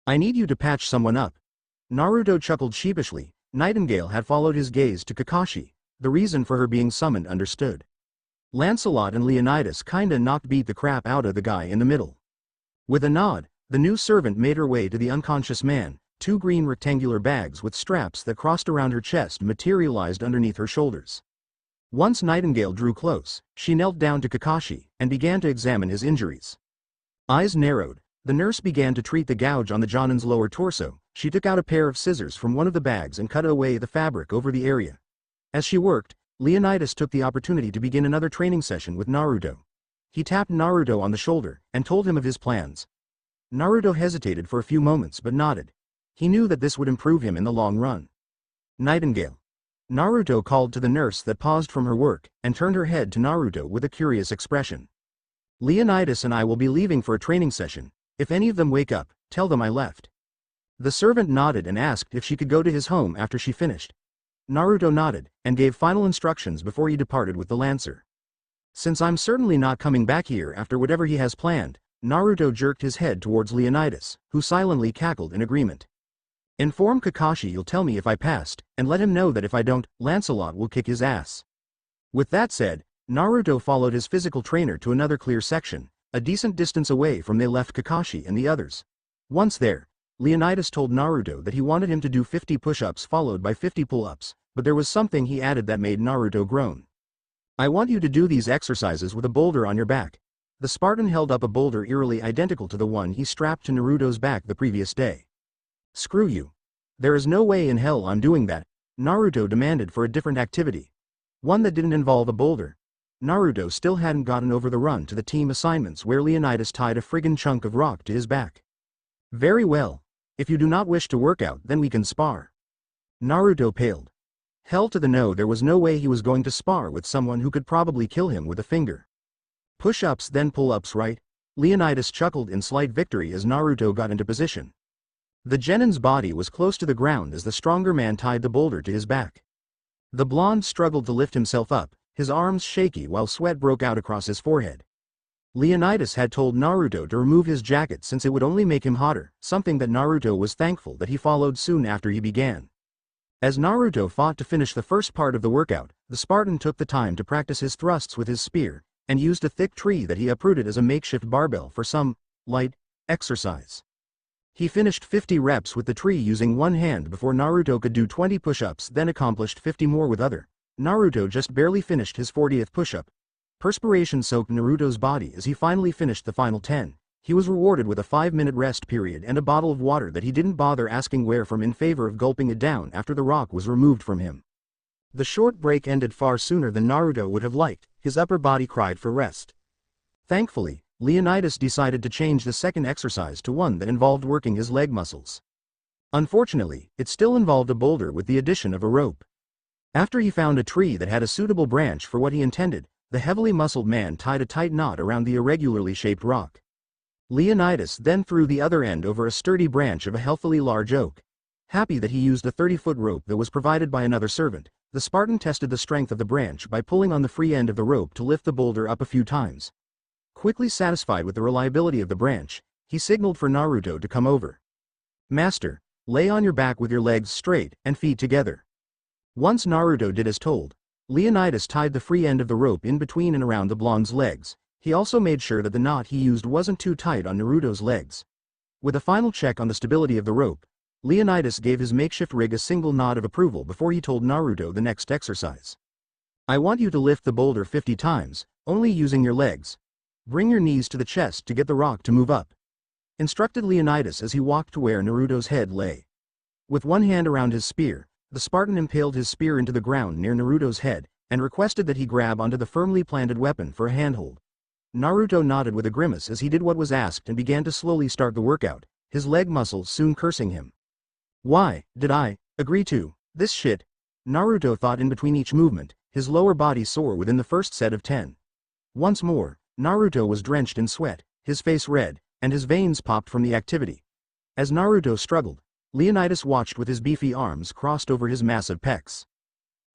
I need you to patch someone up. Naruto chuckled sheepishly. Nightingale had followed his gaze to Kakashi, the reason for her being summoned understood. Lancelot and Leonidas kinda beat the crap out of the guy in the middle. With a nod, the new servant made her way to the unconscious man. 2 green rectangular bags with straps that crossed around her chest materialized underneath her shoulders. Once Nightingale drew close, she knelt down to Kakashi and began to examine his injuries. Eyes narrowed, the nurse began to treat the gouge on the Jonin's lower torso. She took out a pair of scissors from one of the bags and cut away the fabric over the area. As she worked, Leonidas took the opportunity to begin another training session with Naruto. He tapped Naruto on the shoulder and told him of his plans. Naruto hesitated for a few moments but nodded. He knew that this would improve him in the long run. Nightingale. Naruto called to the nurse that paused from her work and turned her head to Naruto with a curious expression. Leonidas and I will be leaving for a training session. If any of them wake up, tell them I left. The servant nodded and asked if she could go to his home after she finished. Naruto nodded and gave final instructions before he departed with the Lancer. Since I'm certainly not coming back here after whatever he has planned, Naruto jerked his head towards Leonidas, who silently cackled in agreement. Inform Kakashi you'll tell me if I passed, and let him know that if I don't, Lancelot will kick his ass. With that said, Naruto followed his physical trainer to another clear section, a decent distance away from they left Kakashi and the others. Once there, Leonidas told Naruto that he wanted him to do 50 push-ups followed by 50 pull-ups, but there was something he added that made Naruto groan. I want you to do these exercises with a boulder on your back. The Spartan held up a boulder eerily identical to the one he strapped to Naruto's back the previous day. Screw you. There is no way in hell I'm doing that, Naruto demanded for a different activity. One that didn't involve a boulder. Naruto still hadn't gotten over the run to the team assignments where Leonidas tied a friggin' chunk of rock to his back. Very well. If you do not wish to work out, then we can spar. Naruto paled. Hell to the no, there was no way he was going to spar with someone who could probably kill him with a finger. Push-ups then pull-ups, right? Leonidas chuckled in slight victory as Naruto got into position. The genin's body was close to the ground as the stronger man tied the boulder to his back. The blonde struggled to lift himself up, his arms shaky while sweat broke out across his forehead. Leonidas had told Naruto to remove his jacket since it would only make him hotter, something that Naruto was thankful that he followed soon after he began. As Naruto fought to finish the first part of the workout, the Spartan took the time to practice his thrusts with his spear, and used a thick tree that he uprooted as a makeshift barbell for some light exercise. He finished 50 reps with the tree using one hand before Naruto could do 20 push-ups, then accomplished 50 more with other. Naruto just barely finished his 40th push-up. Perspiration soaked Naruto's body as he finally finished the final 10. He was rewarded with a 5-minute rest period and a bottle of water that he didn't bother asking where from in favor of gulping it down after the rock was removed from him. The short break ended far sooner than Naruto would have liked. His upper body cried for rest. Thankfully, Leonidas decided to change the second exercise to one that involved working his leg muscles. Unfortunately, it still involved a boulder with the addition of a rope. After he found a tree that had a suitable branch for what he intended, the heavily muscled man tied a tight knot around the irregularly shaped rock. Leonidas then threw the other end over a sturdy branch of a healthily large oak. Happy that he used a 30-foot rope that was provided by another servant, the Spartan tested the strength of the branch by pulling on the free end of the rope to lift the boulder up a few times. Quickly satisfied with the reliability of the branch, he signaled for Naruto to come over. Master, lay on your back with your legs straight and feet together. Once Naruto did as told, Leonidas tied the free end of the rope in between and around the blonde's legs. He also made sure that the knot he used wasn't too tight on Naruto's legs. With a final check on the stability of the rope, Leonidas gave his makeshift rig a single nod of approval before he told Naruto the next exercise. I want you to lift the boulder 50 times, only using your legs. Bring your knees to the chest to get the rock to move up, instructed Leonidas as he walked to where Naruto's head lay. With one hand around his spear, the Spartan impaled his spear into the ground near Naruto's head, and requested that he grab onto the firmly planted weapon for a handhold. Naruto nodded with a grimace as he did what was asked and began to slowly start the workout, his leg muscles soon cursing him. Why did I agree to this shit? Naruto thought in between each movement, his lower body sore within the first set of 10. Once more, Naruto was drenched in sweat, his face red, and his veins popped from the activity. As Naruto struggled, Leonidas watched with his beefy arms crossed over his massive pecs.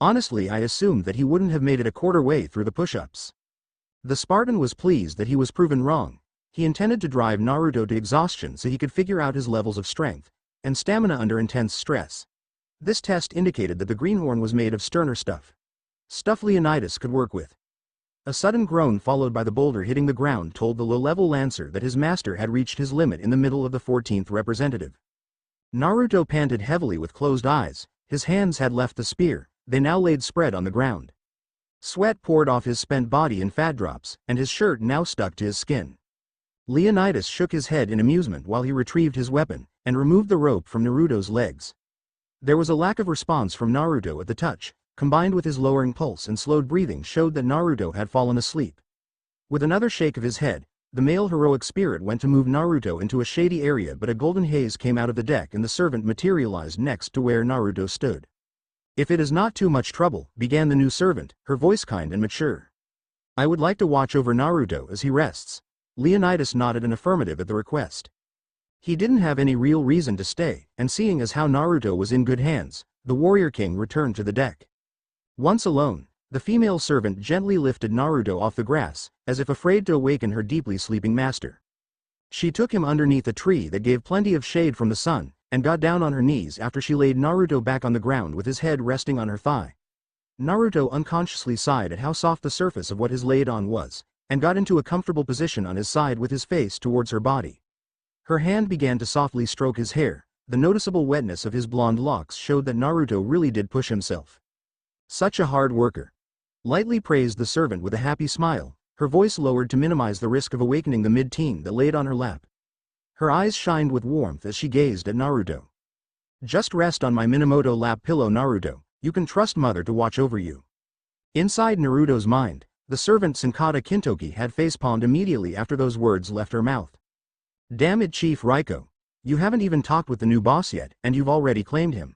Honestly, I assumed that he wouldn't have made it a quarter way through the push-ups. The Spartan was pleased that he was proven wrong. He intended to drive Naruto to exhaustion so he could figure out his levels of strength and stamina under intense stress. This test indicated that the greenhorn was made of sterner stuff. Stuff Leonidas could work with. A sudden groan followed by the boulder hitting the ground told the low-level lancer that his master had reached his limit in the middle of the 14th representative. Naruto panted heavily with closed eyes, his hands had left the spear, they now laid spread on the ground. Sweat poured off his spent body in fat drops, and his shirt now stuck to his skin. Leonidas shook his head in amusement while he retrieved his weapon, and removed the rope from Naruto's legs. There was a lack of response from Naruto at the touch, combined with his lowering pulse and slowed breathing showed that Naruto had fallen asleep. With another shake of his head, the male heroic spirit went to move Naruto into a shady area, but a golden haze came out of the deck and the servant materialized next to where Naruto stood. "If it is not too much trouble," began the new servant, her voice kind and mature. "I would like to watch over Naruto as he rests." Leonidas nodded an affirmative at the request. He didn't have any real reason to stay, and seeing as how Naruto was in good hands, the warrior king returned to the deck. Once alone, the female servant gently lifted Naruto off the grass, as if afraid to awaken her deeply sleeping master. She took him underneath a tree that gave plenty of shade from the sun, and got down on her knees after she laid Naruto back on the ground with his head resting on her thigh. Naruto unconsciously sighed at how soft the surface of what his laid on was, and got into a comfortable position on his side with his face towards her body. Her hand began to softly stroke his hair, the noticeable wetness of his blonde locks showed that Naruto really did push himself. "Such a hard worker," lightly praised the servant with a happy smile, her voice lowered to minimize the risk of awakening the mid-teen that laid on her lap. Her eyes shined with warmth as she gazed at Naruto. "Just rest on my Minamoto lap pillow, Naruto, you can trust mother to watch over you." Inside Naruto's mind, the servant Sankata Kintoki had facepalmed immediately after those words left her mouth. "Damn it, Chief Raiko. You haven't even talked with the new boss yet, and you've already claimed him."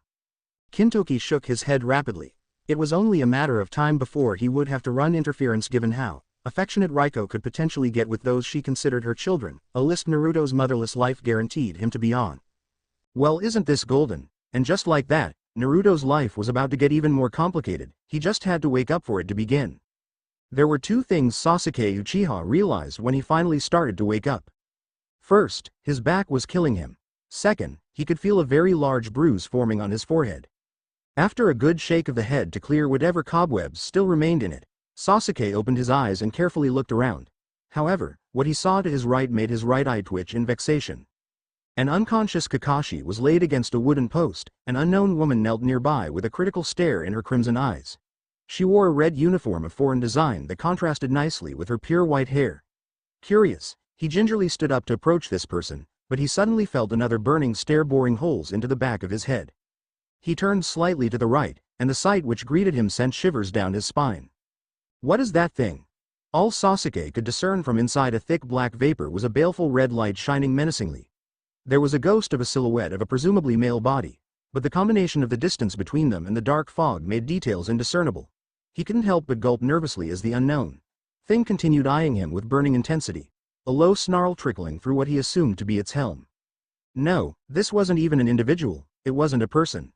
Kintoki shook his head rapidly. It was only a matter of time before he would have to run interference given how affectionate Raiko could potentially get with those she considered her children, a list Naruto's motherless life guaranteed him to be on. Well, isn't this golden? And just like that, Naruto's life was about to get even more complicated, he just had to wake up for it to begin. There were two things Sasuke Uchiha realized when he finally started to wake up. First, his back was killing him. Second, he could feel a very large bruise forming on his forehead. After a good shake of the head to clear whatever cobwebs still remained in it, Sasuke opened his eyes and carefully looked around. However, what he saw to his right made his right eye twitch in vexation. An unconscious Kakashi was laid against a wooden post, an unknown woman knelt nearby with a critical stare in her crimson eyes. She wore a red uniform of foreign design that contrasted nicely with her pure white hair. Curious, he gingerly stood up to approach this person, but he suddenly felt another burning stare boring holes into the back of his head. He turned slightly to the right, and the sight which greeted him sent shivers down his spine. What is that thing? All Sasuke could discern from inside a thick black vapor was a baleful red light shining menacingly. There was a ghost of a silhouette of a presumably male body, but the combination of the distance between them and the dark fog made details indiscernible. He couldn't help but gulp nervously as the unknown thing continued eyeing him with burning intensity, a low snarl trickling through what he assumed to be its helm. No, this wasn't even an individual, it wasn't a person.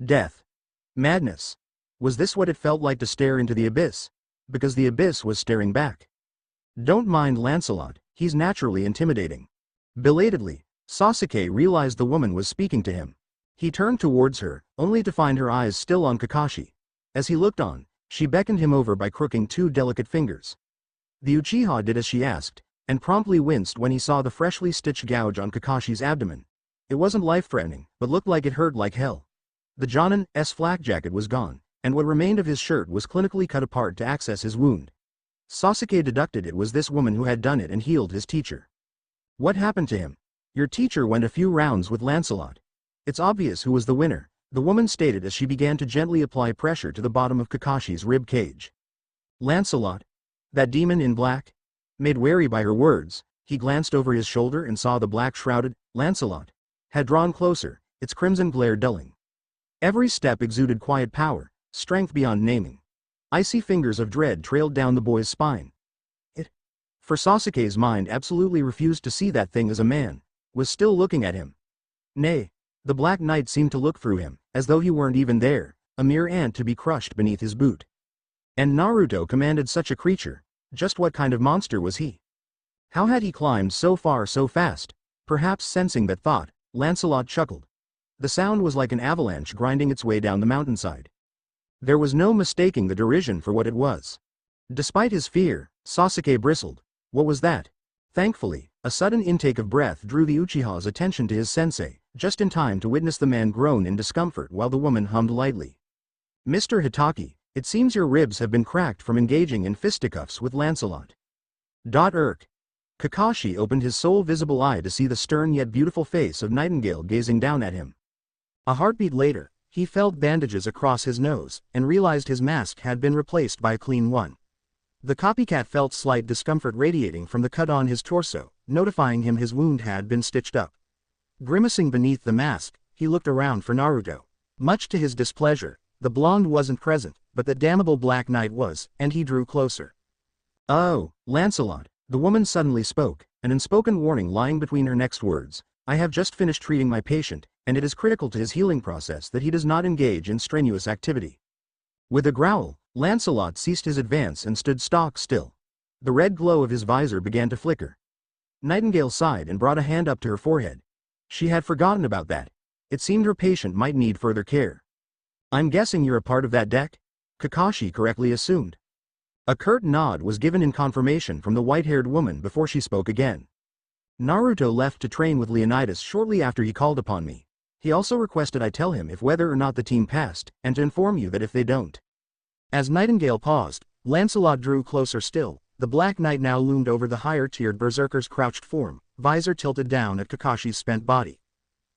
Death. Madness. Was this what it felt like to stare into the abyss? Because the abyss was staring back. Don't mind Lancelot, he's naturally intimidating. Belatedly, Sasuke realized the woman was speaking to him. He turned towards her, only to find her eyes still on Kakashi. As he looked on, she beckoned him over by crooking two delicate fingers. The Uchiha did as she asked, and promptly winced when he saw the freshly stitched gouge on Kakashi's abdomen. It wasn't life-threatening, but looked like it hurt like hell. The Jonin's flak jacket was gone, and what remained of his shirt was clinically cut apart to access his wound. Sasuke deducted it was this woman who had done it and healed his teacher. What happened to him? Your teacher went a few rounds with Lancelot. It's obvious who was the winner, the woman stated as she began to gently apply pressure to the bottom of Kakashi's rib cage. Lancelot? That demon in black? Made wary by her words, he glanced over his shoulder and saw the black-shrouded Lancelot had drawn closer, its crimson glare dulling. Every step exuded quiet power, strength beyond naming. Icy fingers of dread trailed down the boy's spine. For Sasuke's mind absolutely refused to see that thing as a man, was still looking at him. Nay, the Black Knight seemed to look through him, as though he weren't even there, a mere ant to be crushed beneath his boot. And Naruto commanded such a creature. Just what kind of monster was he? How had he climbed so far so fast? Perhaps sensing that thought, Lancelot chuckled. The sound was like an avalanche grinding its way down the mountainside. There was no mistaking the derision for what it was. Despite his fear, Sasuke bristled. What was that? Thankfully, a sudden intake of breath drew the Uchiha's attention to his sensei, just in time to witness the man groan in discomfort while the woman hummed lightly. Mr. Hitaki, it seems your ribs have been cracked from engaging in fisticuffs with Lancelot. Irk. Kakashi opened his sole visible eye to see the stern yet beautiful face of Nightingale gazing down at him. A heartbeat later, he felt bandages across his nose, and realized his mask had been replaced by a clean one. The copycat felt slight discomfort radiating from the cut on his torso, notifying him his wound had been stitched up. Grimacing beneath the mask, he looked around for Naruto. Much to his displeasure, the blonde wasn't present, but the damnable Black Knight was, and he drew closer. Oh, Lancelot, the woman suddenly spoke, an unspoken warning lying between her next words. I have just finished treating my patient, and it is critical to his healing process that he does not engage in strenuous activity. With a growl, Lancelot ceased his advance and stood stock still. The red glow of his visor began to flicker. Nightingale sighed and brought a hand up to her forehead. She had forgotten about that. It seemed her patient might need further care. I'm guessing you're a part of that deck? Kakashi correctly assumed. A curt nod was given in confirmation from the white-haired woman before she spoke again. Naruto left to train with Leonidas shortly after he called upon me. He also requested I tell him if whether or not the team passed, and to inform you that if they don't. As Nightingale paused, Lancelot drew closer still. The Black Knight now loomed over the higher-tiered Berserker's crouched form, visor tilted down at Kakashi's spent body.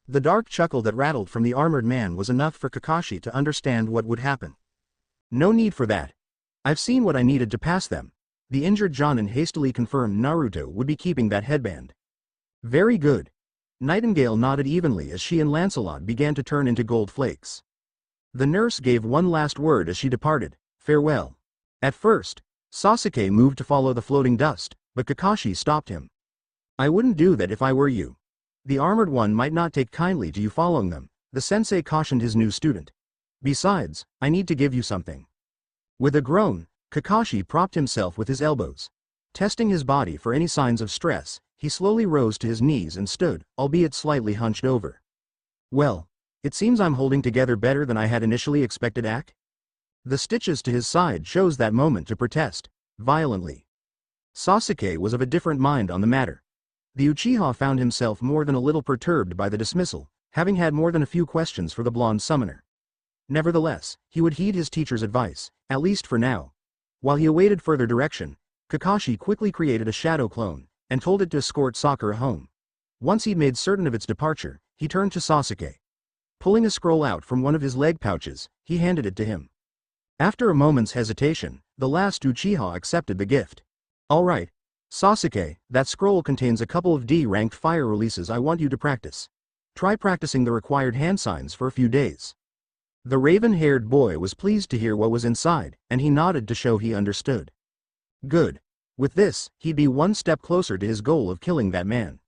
The dark chuckle that rattled from the armored man was enough for Kakashi to understand what would happen. No need for that. I've seen what I needed to pass them. The injured Jonin hastily confirmed Naruto would be keeping that headband. Very good. Nightingale nodded evenly as she and Lancelot began to turn into gold flakes. The nurse gave one last word as she departed, farewell. At first, Sasuke moved to follow the floating dust, but Kakashi stopped him. I wouldn't do that if I were you. The armored one might not take kindly to you following them, the sensei cautioned his new student. Besides, I need to give you something. With a groan, Kakashi propped himself with his elbows. Testing his body for any signs of stress, he slowly rose to his knees and stood, albeit slightly hunched over. Well, it seems I'm holding together better than I had initially expected. The stitches to his side chose that moment to protest, violently. Sasuke was of a different mind on the matter. The Uchiha found himself more than a little perturbed by the dismissal, having had more than a few questions for the blonde summoner. Nevertheless, he would heed his teacher's advice, at least for now. While he awaited further direction, Kakashi quickly created a shadow clone, and told it to escort Sakura home. Once he'd made certain of its departure, he turned to Sasuke. Pulling a scroll out from one of his leg pouches, he handed it to him. After a moment's hesitation, the last Uchiha accepted the gift. All right, Sasuke, that scroll contains a couple of D-ranked fire releases I want you to practice. Try practicing the required hand signs for a few days. The raven-haired boy was pleased to hear what was inside, and he nodded to show he understood. Good. With this, he'd be one step closer to his goal of killing that man.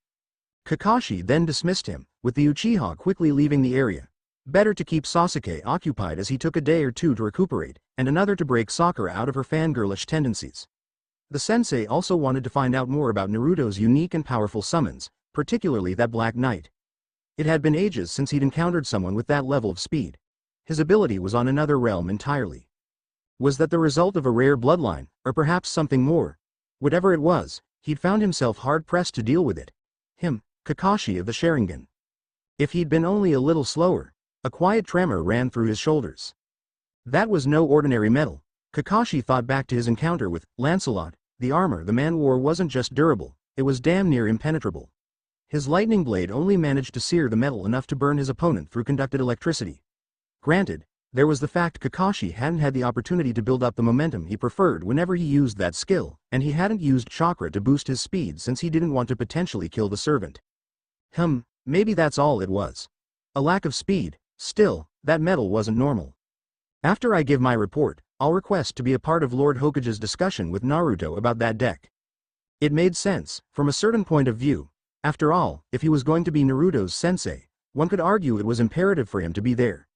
Kakashi then dismissed him, with the Uchiha quickly leaving the area. Better to keep Sasuke occupied as he took a day or two to recuperate, and another to break Sakura out of her fangirlish tendencies. The sensei also wanted to find out more about Naruto's unique and powerful summons, particularly that Black Knight. It had been ages since he'd encountered someone with that level of speed. His ability was on another realm entirely. Was that the result of a rare bloodline, or perhaps something more? Whatever it was, he'd found himself hard-pressed to deal with it. Him, Kakashi of the Sharingan. If he'd been only a little slower. A quiet tremor ran through his shoulders. That was no ordinary metal. Kakashi thought back to his encounter with Lancelot. The armor the man wore wasn't just durable, it was damn near impenetrable. His lightning blade only managed to sear the metal enough to burn his opponent through conducted electricity. Granted, there was the fact Kakashi hadn't had the opportunity to build up the momentum he preferred whenever he used that skill, and he hadn't used chakra to boost his speed since he didn't want to potentially kill the servant. Maybe that's all it was. A lack of speed. Still, that metal wasn't normal. After I give my report, I'll request to be a part of Lord Hokage's discussion with Naruto about that deck. It made sense, from a certain point of view. After all, if he was going to be Naruto's sensei, one could argue it was imperative for him to be there.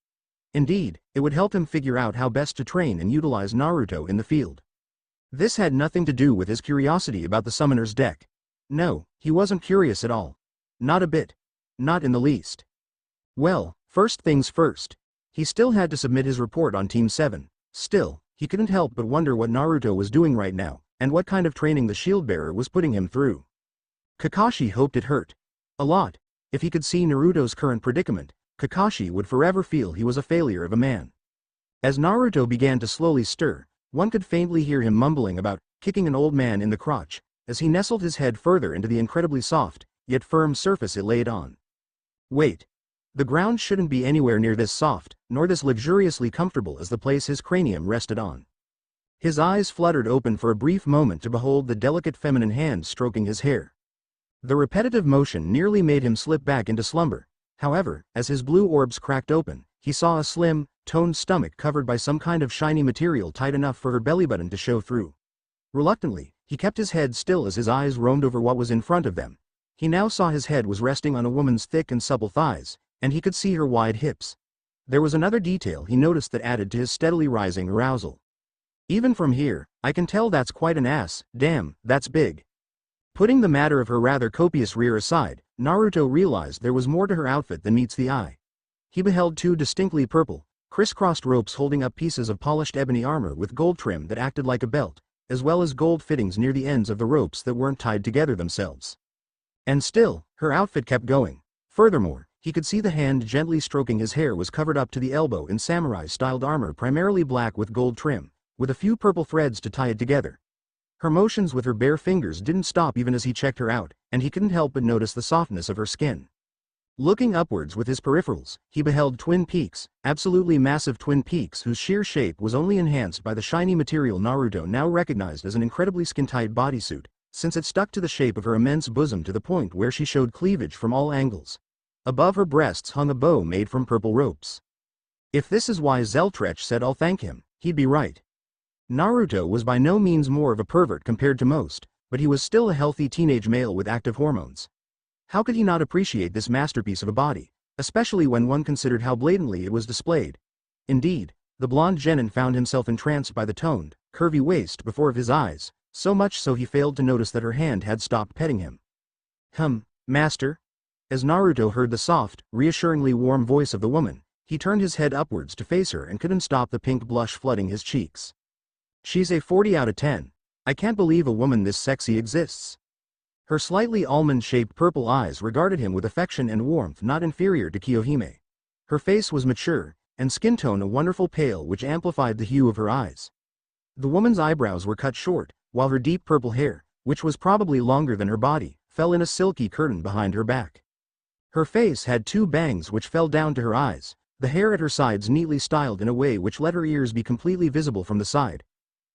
Indeed, it would help him figure out how best to train and utilize Naruto in the field. This had nothing to do with his curiosity about the summoner's deck. No, he wasn't curious at all. Not a bit. Not in the least. Well, first things first. He still had to submit his report on Team 7. Still, he couldn't help but wonder what Naruto was doing right now, and what kind of training the shield-bearer was putting him through. Kakashi hoped it hurt. A lot. If he could see Naruto's current predicament, Kakashi would forever feel he was a failure of a man. As Naruto began to slowly stir, one could faintly hear him mumbling about kicking an old man in the crotch, as he nestled his head further into the incredibly soft, yet firm surface it laid on. Wait. The ground shouldn't be anywhere near this soft, nor this luxuriously comfortable as the place his cranium rested on. His eyes fluttered open for a brief moment to behold the delicate feminine hand stroking his hair. The repetitive motion nearly made him slip back into slumber. However, as his blue orbs cracked open, he saw a slim, toned stomach covered by some kind of shiny material tight enough for her belly button to show through. Reluctantly, he kept his head still as his eyes roamed over what was in front of them. He now saw his head was resting on a woman's thick and supple thighs, and he could see her wide hips. There was another detail he noticed that added to his steadily rising arousal. Even from here, I can tell that's quite an ass. Damn, that's big. Putting the matter of her rather copious rear aside, Naruto realized there was more to her outfit than meets the eye. He beheld two distinctly purple, crisscrossed ropes holding up pieces of polished ebony armor with gold trim that acted like a belt, as well as gold fittings near the ends of the ropes that weren't tied together themselves. And still, her outfit kept going. Furthermore, he could see the hand gently stroking his hair was covered up to the elbow in samurai-styled armor primarily black with gold trim, with a few purple threads to tie it together. Her motions with her bare fingers didn't stop even as he checked her out, and he couldn't help but notice the softness of her skin. Looking upwards with his peripherals, he beheld twin peaks, absolutely massive twin peaks whose sheer shape was only enhanced by the shiny material Naruto now recognized as an incredibly skin-tight bodysuit, since it stuck to the shape of her immense bosom to the point where she showed cleavage from all angles. Above her breasts hung a bow made from purple ropes. If this is why Zeltrech said I'll thank him, he'd be right. Naruto was by no means more of a pervert compared to most, but he was still a healthy teenage male with active hormones. How could he not appreciate this masterpiece of a body, especially when one considered how blatantly it was displayed? Indeed, the blonde genin found himself entranced by the toned, curvy waist before of his eyes, so much so he failed to notice that her hand had stopped petting him. Master? As Naruto heard the soft, reassuringly warm voice of the woman, he turned his head upwards to face her and couldn't stop the pink blush flooding his cheeks. She's a 40 out of 10. I can't believe a woman this sexy exists. Her slightly almond-shaped purple eyes regarded him with affection and warmth not inferior to Kohime. Her face was mature, and skin tone a wonderful pale which amplified the hue of her eyes. The woman's eyebrows were cut short, while her deep purple hair, which was probably longer than her body, fell in a silky curtain behind her back. Her face had two bangs which fell down to her eyes, the hair at her sides neatly styled in a way which let her ears be completely visible from the side.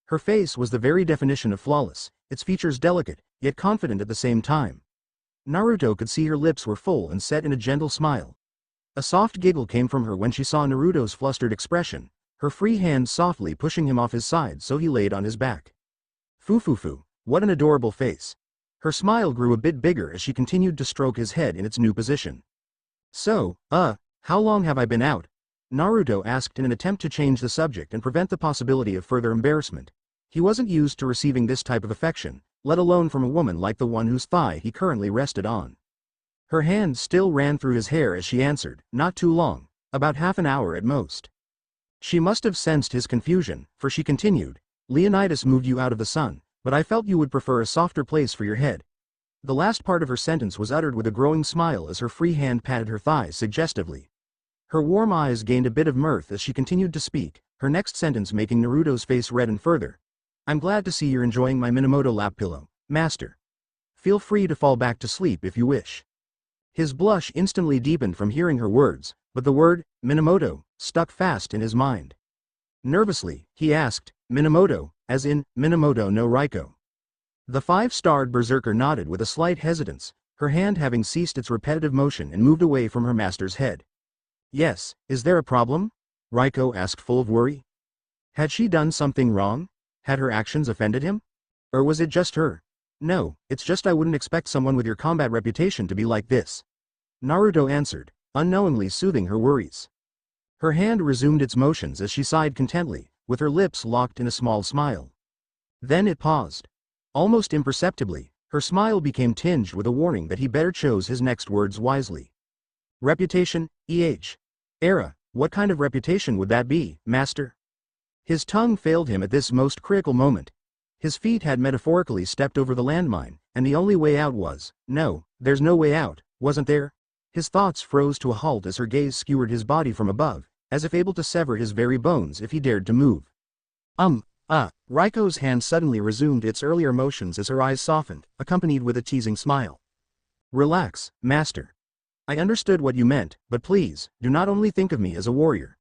Her face was the very definition of flawless, its features delicate, yet confident at the same time. Naruto could see her lips were full and set in a gentle smile. A soft giggle came from her when she saw Naruto's flustered expression, her free hand softly pushing him off his side so he laid on his back. Foo, what an adorable face. Her smile grew a bit bigger as she continued to stroke his head in its new position. So, how long have I been out? Naruto asked in an attempt to change the subject and prevent the possibility of further embarrassment. He wasn't used to receiving this type of affection, let alone from a woman like the one whose thigh he currently rested on. Her hand still ran through his hair as she answered, not too long, about half an hour at most. She must have sensed his confusion, for she continued, Leonidas moved you out of the sun, but I felt you would prefer a softer place for your head. The last part of her sentence was uttered with a growing smile as her free hand patted her thighs suggestively. Her warm eyes gained a bit of mirth as she continued to speak, her next sentence making Naruto's face redden further. I'm glad to see you're enjoying my Minamoto lap pillow, master. Feel free to fall back to sleep if you wish. His blush instantly deepened from hearing her words, but the word, Minamoto, stuck fast in his mind. Nervously, he asked, Minamoto, as in, Minamoto no Raiko. The five-starred berserker nodded with a slight hesitance, her hand having ceased its repetitive motion and moved away from her master's head. Yes, is there a problem? Raiko asked full of worry. Had she done something wrong? Had her actions offended him? Or was it just her? No, it's just I wouldn't expect someone with your combat reputation to be like this. Naruto answered, unknowingly soothing her worries. Her hand resumed its motions as she sighed contently, with her lips locked in a small smile. Then it paused. Almost imperceptibly, her smile became tinged with a warning that he better chose his next words wisely. Reputation, Era, what kind of reputation would that be, master? His tongue failed him at this most critical moment. His feet had metaphorically stepped over the landmine, and the only way out was, no, there's no way out, wasn't there? His thoughts froze to a halt as her gaze skewered his body from above, as if able to sever his very bones if he dared to move. Raiko's hand suddenly resumed its earlier motions as her eyes softened, accompanied with a teasing smile. Relax, master. I understood what you meant, but please, do not only think of me as a warrior.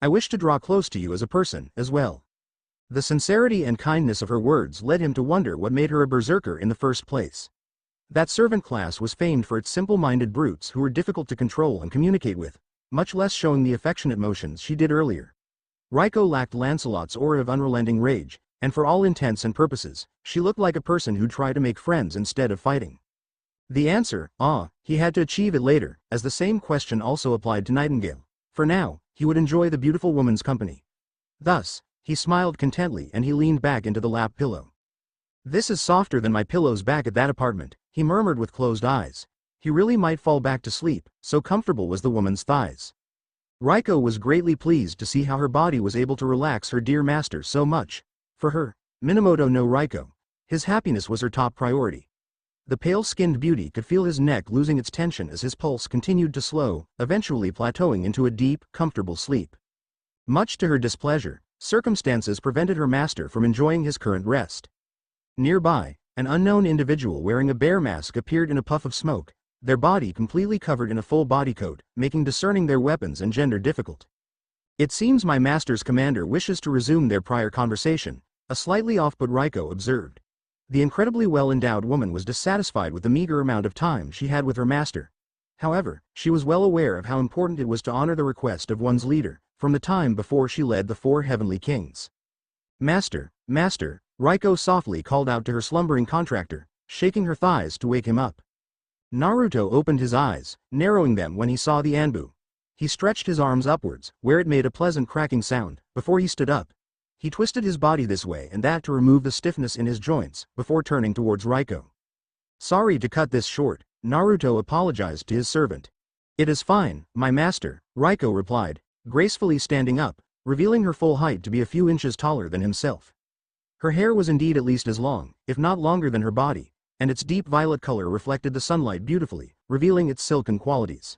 I wish to draw close to you as a person, as well. The sincerity and kindness of her words led him to wonder what made her a berserker in the first place. That servant class was famed for its simple-minded brutes who were difficult to control and communicate with, much less showing the affectionate motions she did earlier. Raiko lacked Lancelot's aura of unrelenting rage, and for all intents and purposes, she looked like a person who'd try to make friends instead of fighting. The answer, he had to achieve it later, as the same question also applied to Nightingale. For now, he would enjoy the beautiful woman's company. Thus, he smiled contently and he leaned back into the lap pillow. This is softer than my pillows back at that apartment, he murmured with closed eyes. He really might fall back to sleep, so comfortable was the woman's thighs. Raiko was greatly pleased to see how her body was able to relax her dear master so much. For her, Minamoto no Raiko, his happiness was her top priority. The pale-skinned beauty could feel his neck losing its tension as his pulse continued to slow, eventually plateauing into a deep, comfortable sleep. Much to her displeasure, circumstances prevented her master from enjoying his current rest. Nearby, an unknown individual wearing a bear mask appeared in a puff of smoke, their body completely covered in a full body coat, making discerning their weapons and gender difficult. It seems my master's commander wishes to resume their prior conversation, a slightly off-put Raiko observed. The incredibly well-endowed woman was dissatisfied with the meager amount of time she had with her master. However, she was well aware of how important it was to honor the request of one's leader, from the time before she led the 4 heavenly kings. Master, Raiko softly called out to her slumbering contractor, shaking her thighs to wake him up. Naruto opened his eyes, narrowing them when he saw the Anbu. He stretched his arms upwards, where it made a pleasant cracking sound, before he stood up. He twisted his body this way and that to remove the stiffness in his joints, before turning towards Raiko. Sorry to cut this short, Naruto apologized to his servant. It is fine, my master, Raiko replied, gracefully standing up, revealing her full height to be a few inches taller than himself. Her hair was indeed at least as long, if not longer than her body, and its deep violet color reflected the sunlight beautifully, revealing its silken qualities.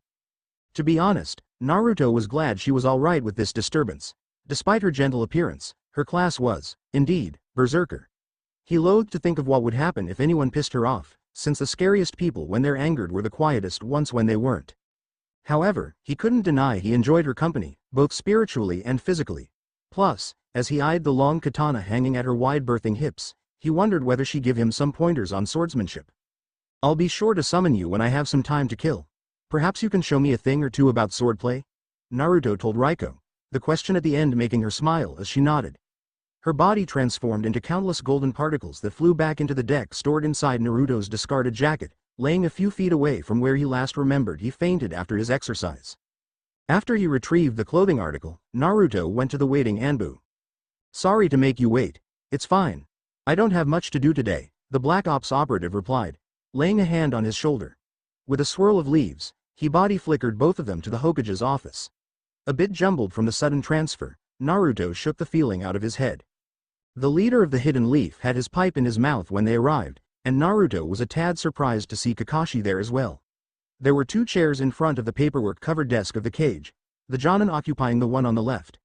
To be honest, Naruto was glad she was alright with this disturbance. Despite her gentle appearance, her class was, indeed, Berserker. He loathed to think of what would happen if anyone pissed her off, since the scariest people when they're angered were the quietest ones when they weren't. However, he couldn't deny he enjoyed her company, both spiritually and physically. Plus, as he eyed the long katana hanging at her wide-berthing hips, he wondered whether she'd give him some pointers on swordsmanship. I'll be sure to summon you when I have some time to kill. Perhaps you can show me a thing or two about swordplay? Naruto told Raiko, the question at the end making her smile as she nodded. Her body transformed into countless golden particles that flew back into the deck stored inside Naruto's discarded jacket, laying a few feet away from where he last remembered he fainted after his exercise. After he retrieved the clothing article, Naruto went to the waiting Anbu. Sorry to make you wait. It's fine. I don't have much to do today, the Black Ops operative replied, laying a hand on his shoulder. With a swirl of leaves, he body flickered both of them to the Hokage's office. A bit jumbled from the sudden transfer, Naruto shook the feeling out of his head. The leader of the Hidden Leaf had his pipe in his mouth when they arrived, and Naruto was a tad surprised to see Kakashi there as well. There were 2 chairs in front of the paperwork-covered desk of the cage, the Jonin occupying the one on the left.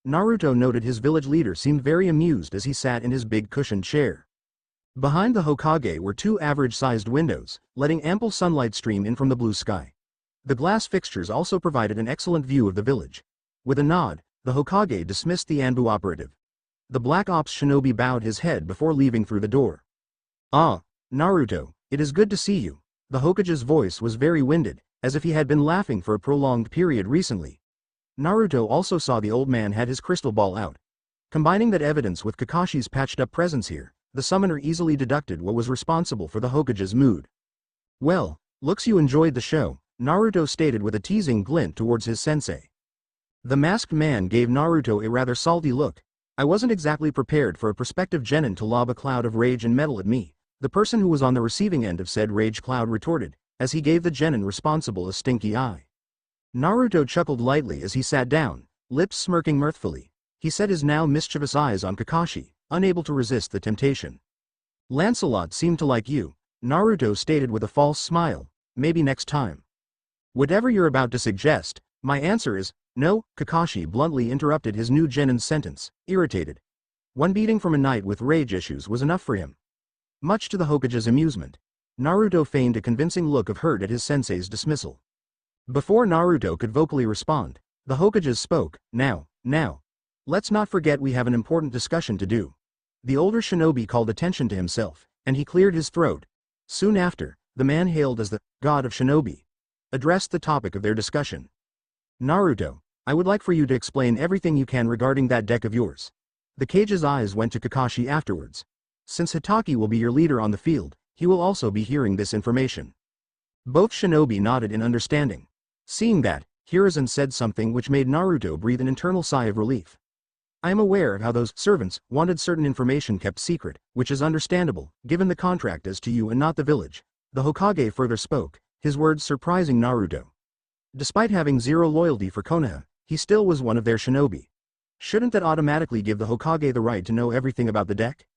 Naruto noted his village leader seemed very amused as he sat in his big cushioned chair. Behind the Hokage were 2 average-sized windows, letting ample sunlight stream in from the blue sky. The glass fixtures also provided an excellent view of the village. With a nod, the Hokage dismissed the Anbu operative. The Black Ops shinobi bowed his head before leaving through the door. Ah, Naruto, it is good to see you. The Hokage's voice was very winded, as if he had been laughing for a prolonged period recently. Naruto also saw the old man had his crystal ball out. Combining that evidence with Kakashi's patched-up presence here, the summoner easily deducted what was responsible for the Hokage's mood. "Well, looks you enjoyed the show," Naruto stated with a teasing glint towards his sensei. The masked man gave Naruto a rather salty look. "I wasn't exactly prepared for a prospective genin to lob a cloud of rage and metal at me," the person who was on the receiving end of said rage cloud retorted, as he gave the genin responsible a stinky eye. Naruto chuckled lightly as he sat down, lips smirking mirthfully. He set his now mischievous eyes on Kakashi, unable to resist the temptation. "Lancelot seemed to like you," Naruto stated with a false smile. "Maybe next time." "Whatever you're about to suggest, my answer is no," Kakashi bluntly interrupted his new genin's sentence, irritated. One beating from a knight with rage issues was enough for him. Much to the Hokage's amusement, Naruto feigned a convincing look of hurt at his sensei's dismissal. Before Naruto could vocally respond, the Hokages spoke. Now, let's not forget we have an important discussion to do." The older shinobi called attention to himself, and he cleared his throat. Soon after, the man hailed as the God of Shinobi addressed the topic of their discussion. "Naruto, I would like for you to explain everything you can regarding that deck of yours." The Kage's eyes went to Kakashi afterwards. Since Hitaki will be your leader on the field, he will also be hearing this information. Both shinobi nodded in understanding. Seeing that, Hiruzen said something which made Naruto breathe an internal sigh of relief. "I am aware of how those servants wanted certain information kept secret, which is understandable, given the contract as to you and not the village." The Hokage further spoke, his words surprising Naruto. Despite having zero loyalty for Konoha, he still was one of their shinobi. Shouldn't that automatically give the Hokage the right to know everything about the deck?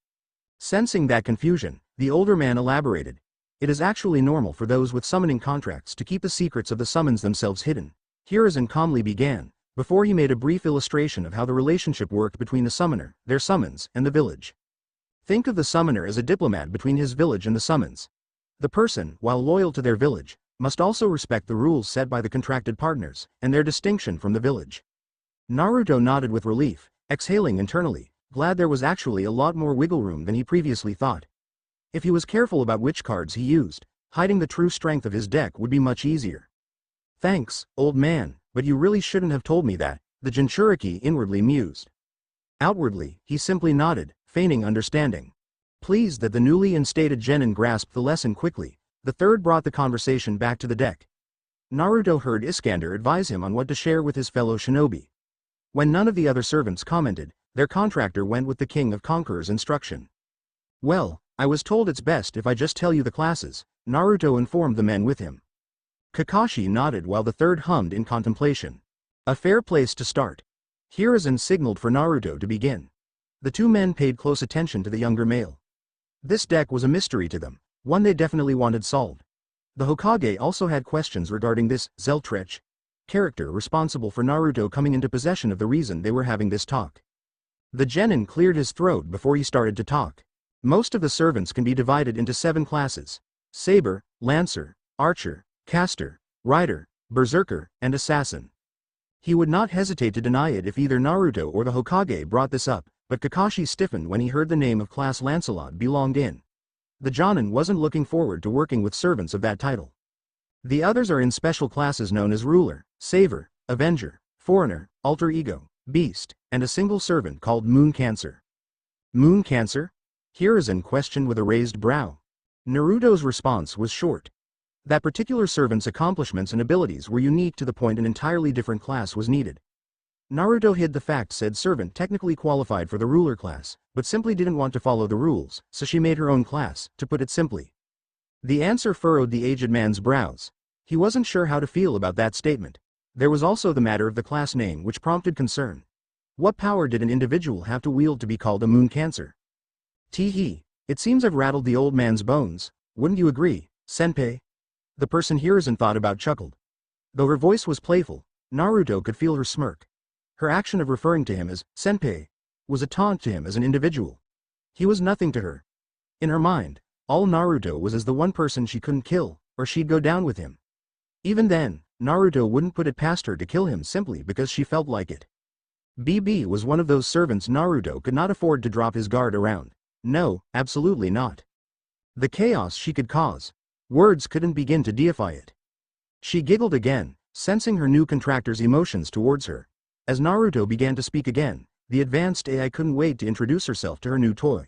Sensing that confusion, the older man elaborated. "It is actually normal for those with summoning contracts to keep the secrets of the summons themselves hidden." Hiruzen calmly began, before he made a brief illustration of how the relationship worked between the summoner, their summons, and the village. Think of the summoner as a diplomat between his village and the summons. The person, while loyal to their village, must also respect the rules set by the contracted partners, and their distinction from the village. Naruto nodded with relief, exhaling internally, glad there was actually a lot more wiggle room than he previously thought. If he was careful about which cards he used, hiding the true strength of his deck would be much easier. "Thanks, old man, but you really shouldn't have told me that," the Jinchuriki inwardly mused. Outwardly, he simply nodded, feigning understanding. Pleased that the newly instated genin grasped the lesson quickly, the third brought the conversation back to the deck. Naruto heard Iskander advise him on what to share with his fellow shinobi. When none of the other servants commented, their contractor went with the King of Conqueror's instruction. "Well, I was told it's best if I just tell you the classes," Naruto informed the men with him. Kakashi nodded while the third hummed in contemplation. "A fair place to start." Hiruzen signaled for Naruto to begin. The two men paid close attention to the younger male. This deck was a mystery to them, one they definitely wanted solved. The Hokage also had questions regarding this Zeltrech character responsible for Naruto coming into possession of the reason they were having this talk. The genin cleared his throat before he started to talk. Most of the servants can be divided into 7 classes: Saber, Lancer, Archer, Caster, Rider, Berserker, and Assassin. He would not hesitate to deny it if either Naruto or the Hokage brought this up, but Kakashi stiffened when he heard the name of class Lancelot belonged in. The Jonin wasn't looking forward to working with servants of that title. The others are in special classes known as Ruler, Saver, Avenger, Foreigner, Alter Ego, Beast, and a single servant called Moon Cancer. Moon Cancer? Hiruzen questioned with a raised brow. Naruto's response was short. That particular servant's accomplishments and abilities were unique to the point an entirely different class was needed. Naruto hid the fact said servant technically qualified for the ruler class, but simply didn't want to follow the rules, so she made her own class, to put it simply. The answer furrowed the aged man's brows. He wasn't sure how to feel about that statement. There was also the matter of the class name which prompted concern. What power did an individual have to wield to be called a Moon Cancer? Tee-hee, it seems I've rattled the old man's bones, wouldn't you agree, senpai? The person Hiruzen thought about chuckled. Though her voice was playful, Naruto could feel her smirk. Her action of referring to him as senpai was a taunt to him as an individual. He was nothing to her. In her mind, all Naruto was as the one person she couldn't kill, or she'd go down with him. Even then, Naruto wouldn't put it past her to kill him simply because she felt like it. BB was one of those servants Naruto could not afford to drop his guard around. No, absolutely not. The chaos she could cause, words couldn't begin to deify it. She giggled again, sensing her new contractor's emotions towards her. As Naruto began to speak again, the advanced AI couldn't wait to introduce herself to her new toy.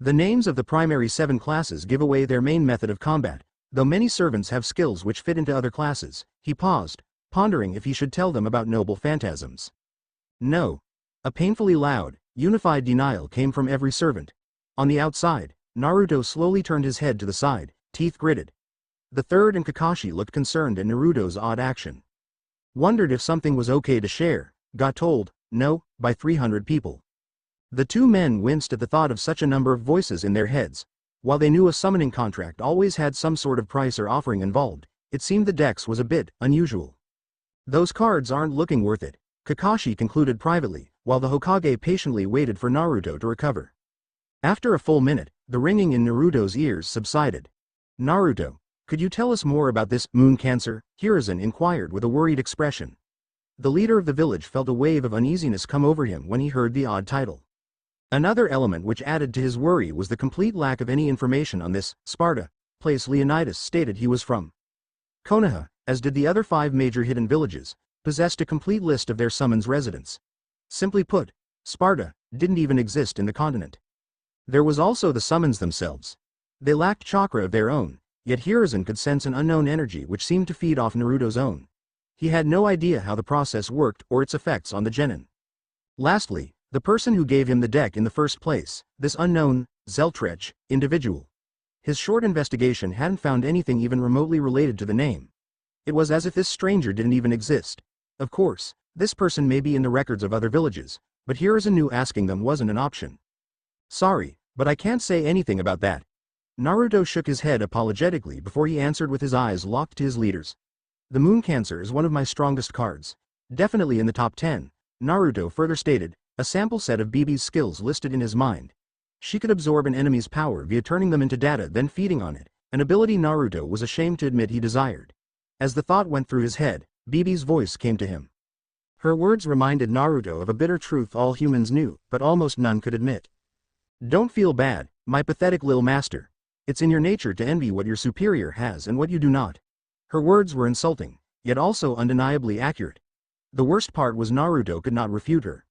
The names of the primary 7 classes give away their main method of combat, though many servants have skills which fit into other classes. He paused, pondering if he should tell them about noble phantasms. No. A painfully loud, unified denial came from every servant. On the outside, Naruto slowly turned his head to the side, teeth gritted. The third and Kakashi looked concerned at Naruto's odd action. Wondered if something was okay to share, got told, no, by 300 people. The 2 men winced at the thought of such a number of voices in their heads. While they knew a summoning contract always had some sort of price or offering involved, it seemed the dex was a bit unusual. Those cards aren't looking worth it, Kakashi concluded privately, while the Hokage patiently waited for Naruto to recover. After a full minute, the ringing in Naruto's ears subsided. Naruto, could you tell us more about this moon cancer? Hiruzen inquired with a worried expression. The leader of the village felt a wave of uneasiness come over him when he heard the odd title. Another element which added to his worry was the complete lack of any information on this Sparta place Leonidas stated he was from. Konoha, as did the other 5 major hidden villages, possessed a complete list of their summons residents. Simply put, Sparta didn't even exist in the continent. There was also the summons themselves. They lacked chakra of their own, yet Hiruzen could sense an unknown energy which seemed to feed off Naruto's own. He had no idea how the process worked or its effects on the genin. Lastly, the person who gave him the deck in the first place, this unknown, Zeltrech, individual. His short investigation hadn't found anything even remotely related to the name. It was as if this stranger didn't even exist. Of course, this person may be in the records of other villages, but Hiruzen knew asking them wasn't an option. Sorry, but I can't say anything about that. Naruto shook his head apologetically before he answered with his eyes locked to his leaders. The moon cancer is one of my strongest cards. Definitely in the top 10, Naruto further stated, a sample set of BB's skills listed in his mind. She could absorb an enemy's power via turning them into data then feeding on it, an ability Naruto was ashamed to admit he desired. As the thought went through his head, BB's voice came to him. Her words reminded Naruto of a bitter truth all humans knew, but almost none could admit. Don't feel bad, my pathetic lil master. It's in your nature to envy what your superior has and what you do not. Her words were insulting, yet also undeniably accurate. The worst part was Naruto could not refute her.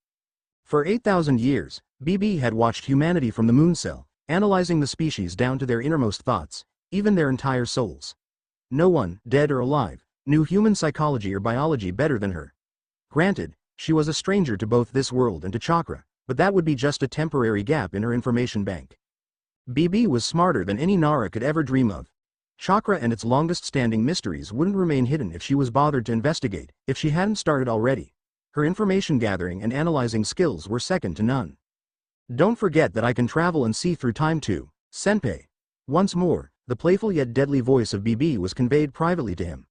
For 8,000 years, BB had watched humanity from the moon cell, analyzing the species down to their innermost thoughts, even their entire souls. No one, dead or alive, knew human psychology or biology better than her. Granted, she was a stranger to both this world and to chakra, but that would be just a temporary gap in her information bank. BB was smarter than any Nara could ever dream of. Chakra and its longest-standing mysteries wouldn't remain hidden if she was bothered to investigate, if she hadn't started already. Her information gathering and analyzing skills were second to none. Don't forget that I can travel and see through time too, Senpai. Once more, the playful yet deadly voice of BB was conveyed privately to him.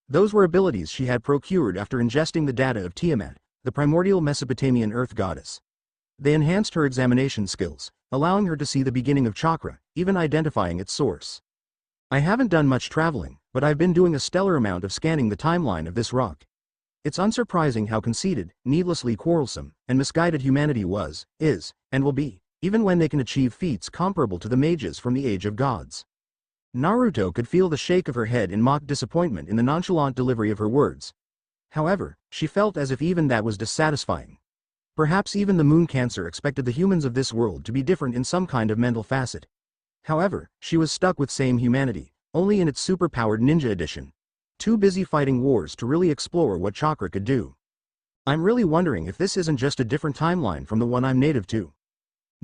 Those were abilities she had procured after ingesting the data of Tiamat, the primordial Mesopotamian earth goddess. They enhanced her examination skills, allowing her to see the beginning of chakra, even identifying its source. I haven't done much traveling, but I've been doing a stellar amount of scanning the timeline of this rock. It's unsurprising how conceited, needlessly quarrelsome, and misguided humanity was, is, and will be, even when they can achieve feats comparable to the mages from the Age of Gods. Naruto could feel the shake of her head in mock disappointment in the nonchalant delivery of her words. However, she felt as if even that was dissatisfying. Perhaps even the moon cancer expected the humans of this world to be different in some kind of mental facet. However, she was stuck with same humanity, only in its superpowered ninja edition. Too busy fighting wars to really explore what chakra could do. I'm really wondering if this isn't just a different timeline from the one I'm native to.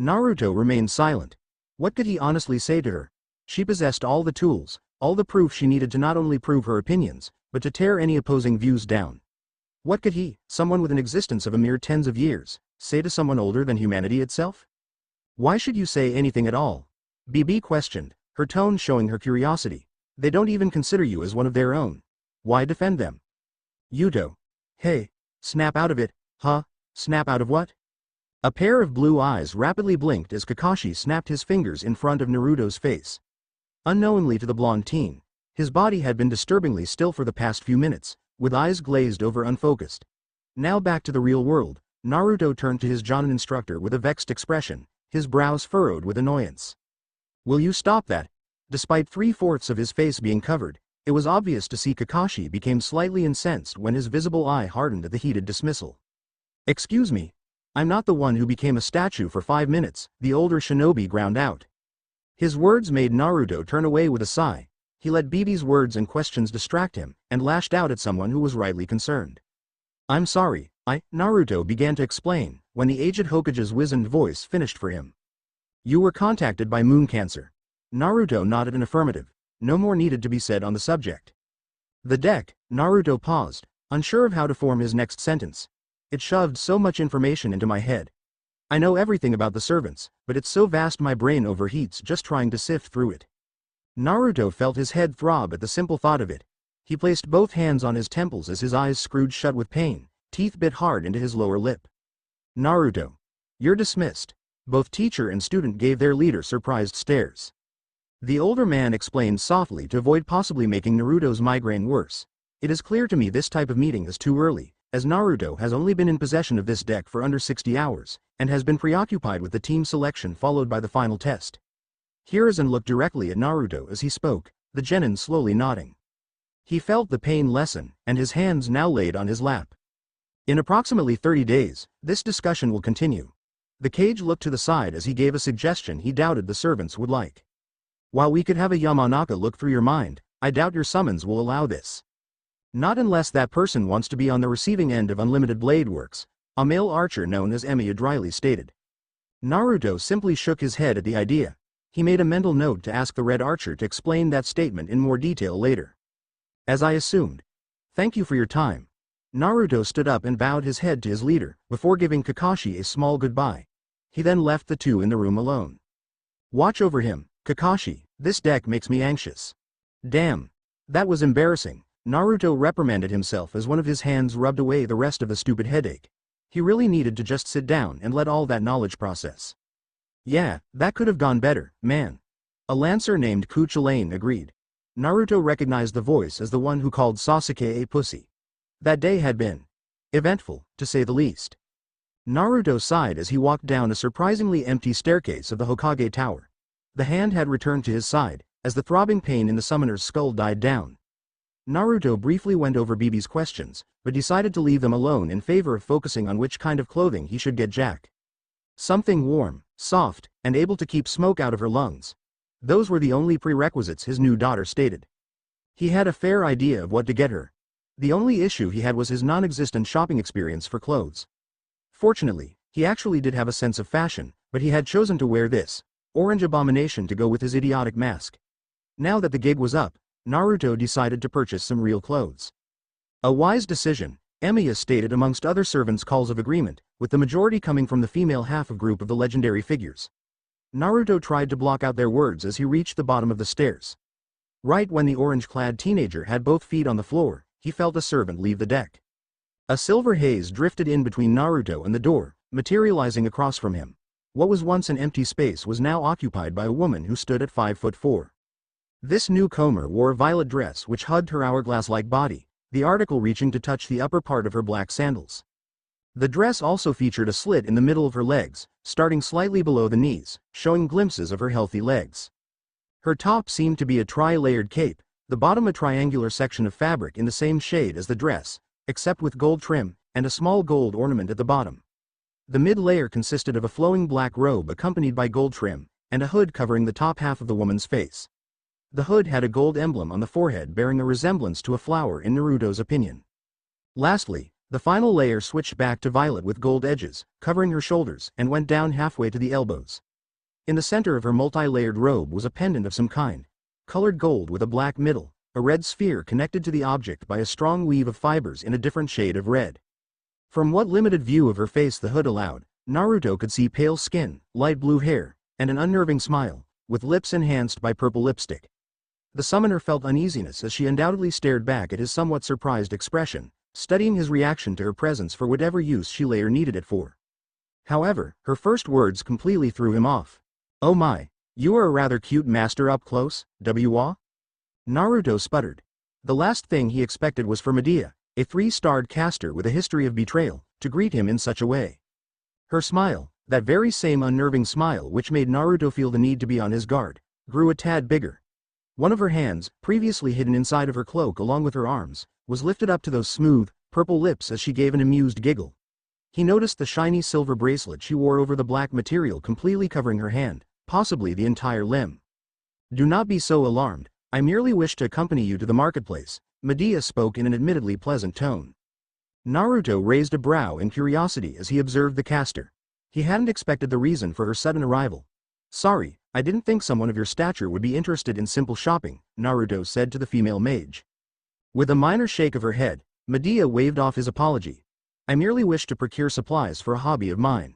Naruto remained silent. What could he honestly say to her? She possessed all the tools, all the proof she needed to not only prove her opinions, but to tear any opposing views down. What could he, someone with an existence of a mere tens of years, say to someone older than humanity itself? Why should you say anything at all? BB questioned, her tone showing her curiosity. They don't even consider you as one of their own. Why defend them? Yuto. Hey, snap out of it, huh? Snap out of what? A pair of blue eyes rapidly blinked as Kakashi snapped his fingers in front of Naruto's face. Unknowingly to the blonde teen, his body had been disturbingly still for the past few minutes, with eyes glazed over unfocused. Now back to the real world, Naruto turned to his Jonin instructor with a vexed expression, his brows furrowed with annoyance. Will you stop that? Despite 3/4 of his face being covered, it was obvious to see Kakashi became slightly incensed when his visible eye hardened at the heated dismissal. Excuse me. I'm not the one who became a statue for 5 minutes, the older shinobi ground out. His words made Naruto turn away with a sigh. He let Bibi's words and questions distract him, and lashed out at someone who was rightly concerned. I'm sorry, Naruto began to explain, when the aged Hokage's wizened voice finished for him. You were contacted by Moon Cancer. Naruto nodded an affirmative. No more needed to be said on the subject. The deck, Naruto paused, unsure of how to form his next sentence. It shoved so much information into my head. I know everything about the servants, but it's so vast my brain overheats just trying to sift through it. Naruto felt his head throb at the simple thought of it. He placed both hands on his temples as his eyes screwed shut with pain, teeth bit hard into his lower lip. Naruto. You're dismissed. Both teacher and student gave their leader surprised stares. The older man explained softly to avoid possibly making Naruto's migraine worse. It is clear to me this type of meeting is too early, as Naruto has only been in possession of this deck for under 60 hours, and has been preoccupied with the team selection followed by the final test. Hiruzen looked directly at Naruto as he spoke, the genin slowly nodding. He felt the pain lessen, and his hands now laid on his lap. In approximately 30 days, this discussion will continue. The Kage looked to the side as he gave a suggestion he doubted the servants would like. While we could have a Yamanaka look through your mind, I doubt your summons will allow this. Not unless that person wants to be on the receiving end of unlimited blade works, a male archer known as Emiya dryly stated. Naruto simply shook his head at the idea. He made a mental note to ask the red archer to explain that statement in more detail later. As I assumed. Thank you for your time. Naruto stood up and bowed his head to his leader, before giving Kakashi a small goodbye. He then left the two in the room alone. Watch over him, Kakashi, this deck makes me anxious. Damn. That was embarrassing. Naruto reprimanded himself as one of his hands rubbed away the rest of the stupid headache. He really needed to just sit down and let all that knowledge process. Yeah, that could have gone better, man. A lancer named Kuchulain agreed. Naruto recognized the voice as the one who called Sasuke a pussy. That day had been eventful, to say the least. Naruto sighed as he walked down a surprisingly empty staircase of the Hokage Tower. The hand had returned to his side, as the throbbing pain in the summoner's skull died down. Naruto briefly went over Bibi's questions, but decided to leave them alone in favor of focusing on which kind of clothing he should get Jack. Something warm, soft, and able to keep smoke out of her lungs. Those were the only prerequisites his new daughter stated. He had a fair idea of what to get her. The only issue he had was his non-existent shopping experience for clothes. Fortunately, he actually did have a sense of fashion, but he had chosen to wear this orange abomination to go with his idiotic mask. Now that the gig was up, Naruto decided to purchase some real clothes. A wise decision, Emiya stated amongst other servants' calls of agreement, with the majority coming from the female half of group of the legendary figures. Naruto tried to block out their words as he reached the bottom of the stairs. Right when the orange-clad teenager had both feet on the floor, he felt a servant leave the deck. A silver haze drifted in between Naruto and the door, materializing across from him. What was once an empty space was now occupied by a woman who stood at 5'4". This newcomer wore a violet dress which hugged her hourglass-like body, the article reaching to touch the upper part of her black sandals. The dress also featured a slit in the middle of her legs, starting slightly below the knees, showing glimpses of her healthy legs. Her top seemed to be a tri-layered cape, the bottom a triangular section of fabric in the same shade as the dress, except with gold trim, and a small gold ornament at the bottom. The mid-layer consisted of a flowing black robe accompanied by gold trim, and a hood covering the top half of the woman's face. The hood had a gold emblem on the forehead bearing a resemblance to a flower in Naruto's opinion. Lastly, the final layer switched back to violet with gold edges, covering her shoulders, and went down halfway to the elbows. In the center of her multi-layered robe was a pendant of some kind, colored gold with a black middle, a red sphere connected to the object by a strong weave of fibers in a different shade of red. From what limited view of her face the hood allowed, Naruto could see pale skin, light blue hair, and an unnerving smile, with lips enhanced by purple lipstick. The summoner felt uneasiness as she undoubtedly stared back at his somewhat surprised expression, studying his reaction to her presence for whatever use she later needed it for. However, her first words completely threw him off. Oh my, you are a rather cute master up close, W.A.? Naruto sputtered. The last thing he expected was for Medea, a 3-starred caster with a history of betrayal, to greet him in such a way. Her smile, that very same unnerving smile which made Naruto feel the need to be on his guard, grew a tad bigger. One of her hands, previously hidden inside of her cloak along with her arms, was lifted up to those smooth, purple lips as she gave an amused giggle. He noticed the shiny silver bracelet she wore over the black material completely covering her hand, possibly the entire limb. Do not be so alarmed, I merely wish to accompany you to the marketplace, Medea spoke in an admittedly pleasant tone. Naruto raised a brow in curiosity as he observed the caster. He hadn't expected the reason for her sudden arrival. Sorry, I didn't think someone of your stature would be interested in simple shopping, Naruto said to the female mage. With a minor shake of her head, Medea waved off his apology. I merely wish to procure supplies for a hobby of mine.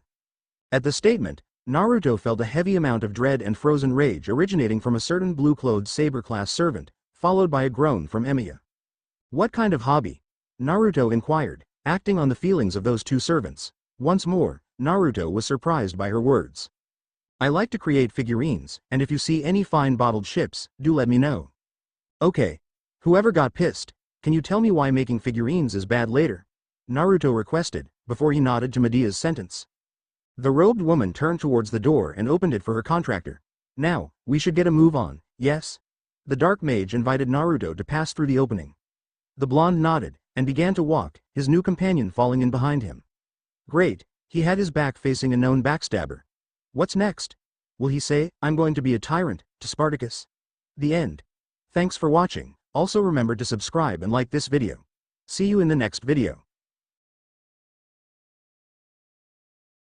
At the statement, Naruto felt a heavy amount of dread and frozen rage originating from a certain blue-clothed saber-class servant, followed by a groan from Emiya. What kind of hobby? Naruto inquired, acting on the feelings of those two servants. Once more, Naruto was surprised by her words. I like to create figurines, and if you see any fine bottled ships, do let me know. Okay. Whoever got pissed, can you tell me why making figurines is bad later? Naruto requested, before he nodded to Medea's sentence. The robed woman turned towards the door and opened it for her contractor. Now, we should get a move on, yes? The dark mage invited Naruto to pass through the opening. The blonde nodded, and began to walk, his new companion falling in behind him. Great, he had his back facing a known backstabber. What's next? Will he say, I'm going to be a tyrant, to Spartacus? The end. Thanks for watching, also remember to subscribe and like this video. See you in the next video.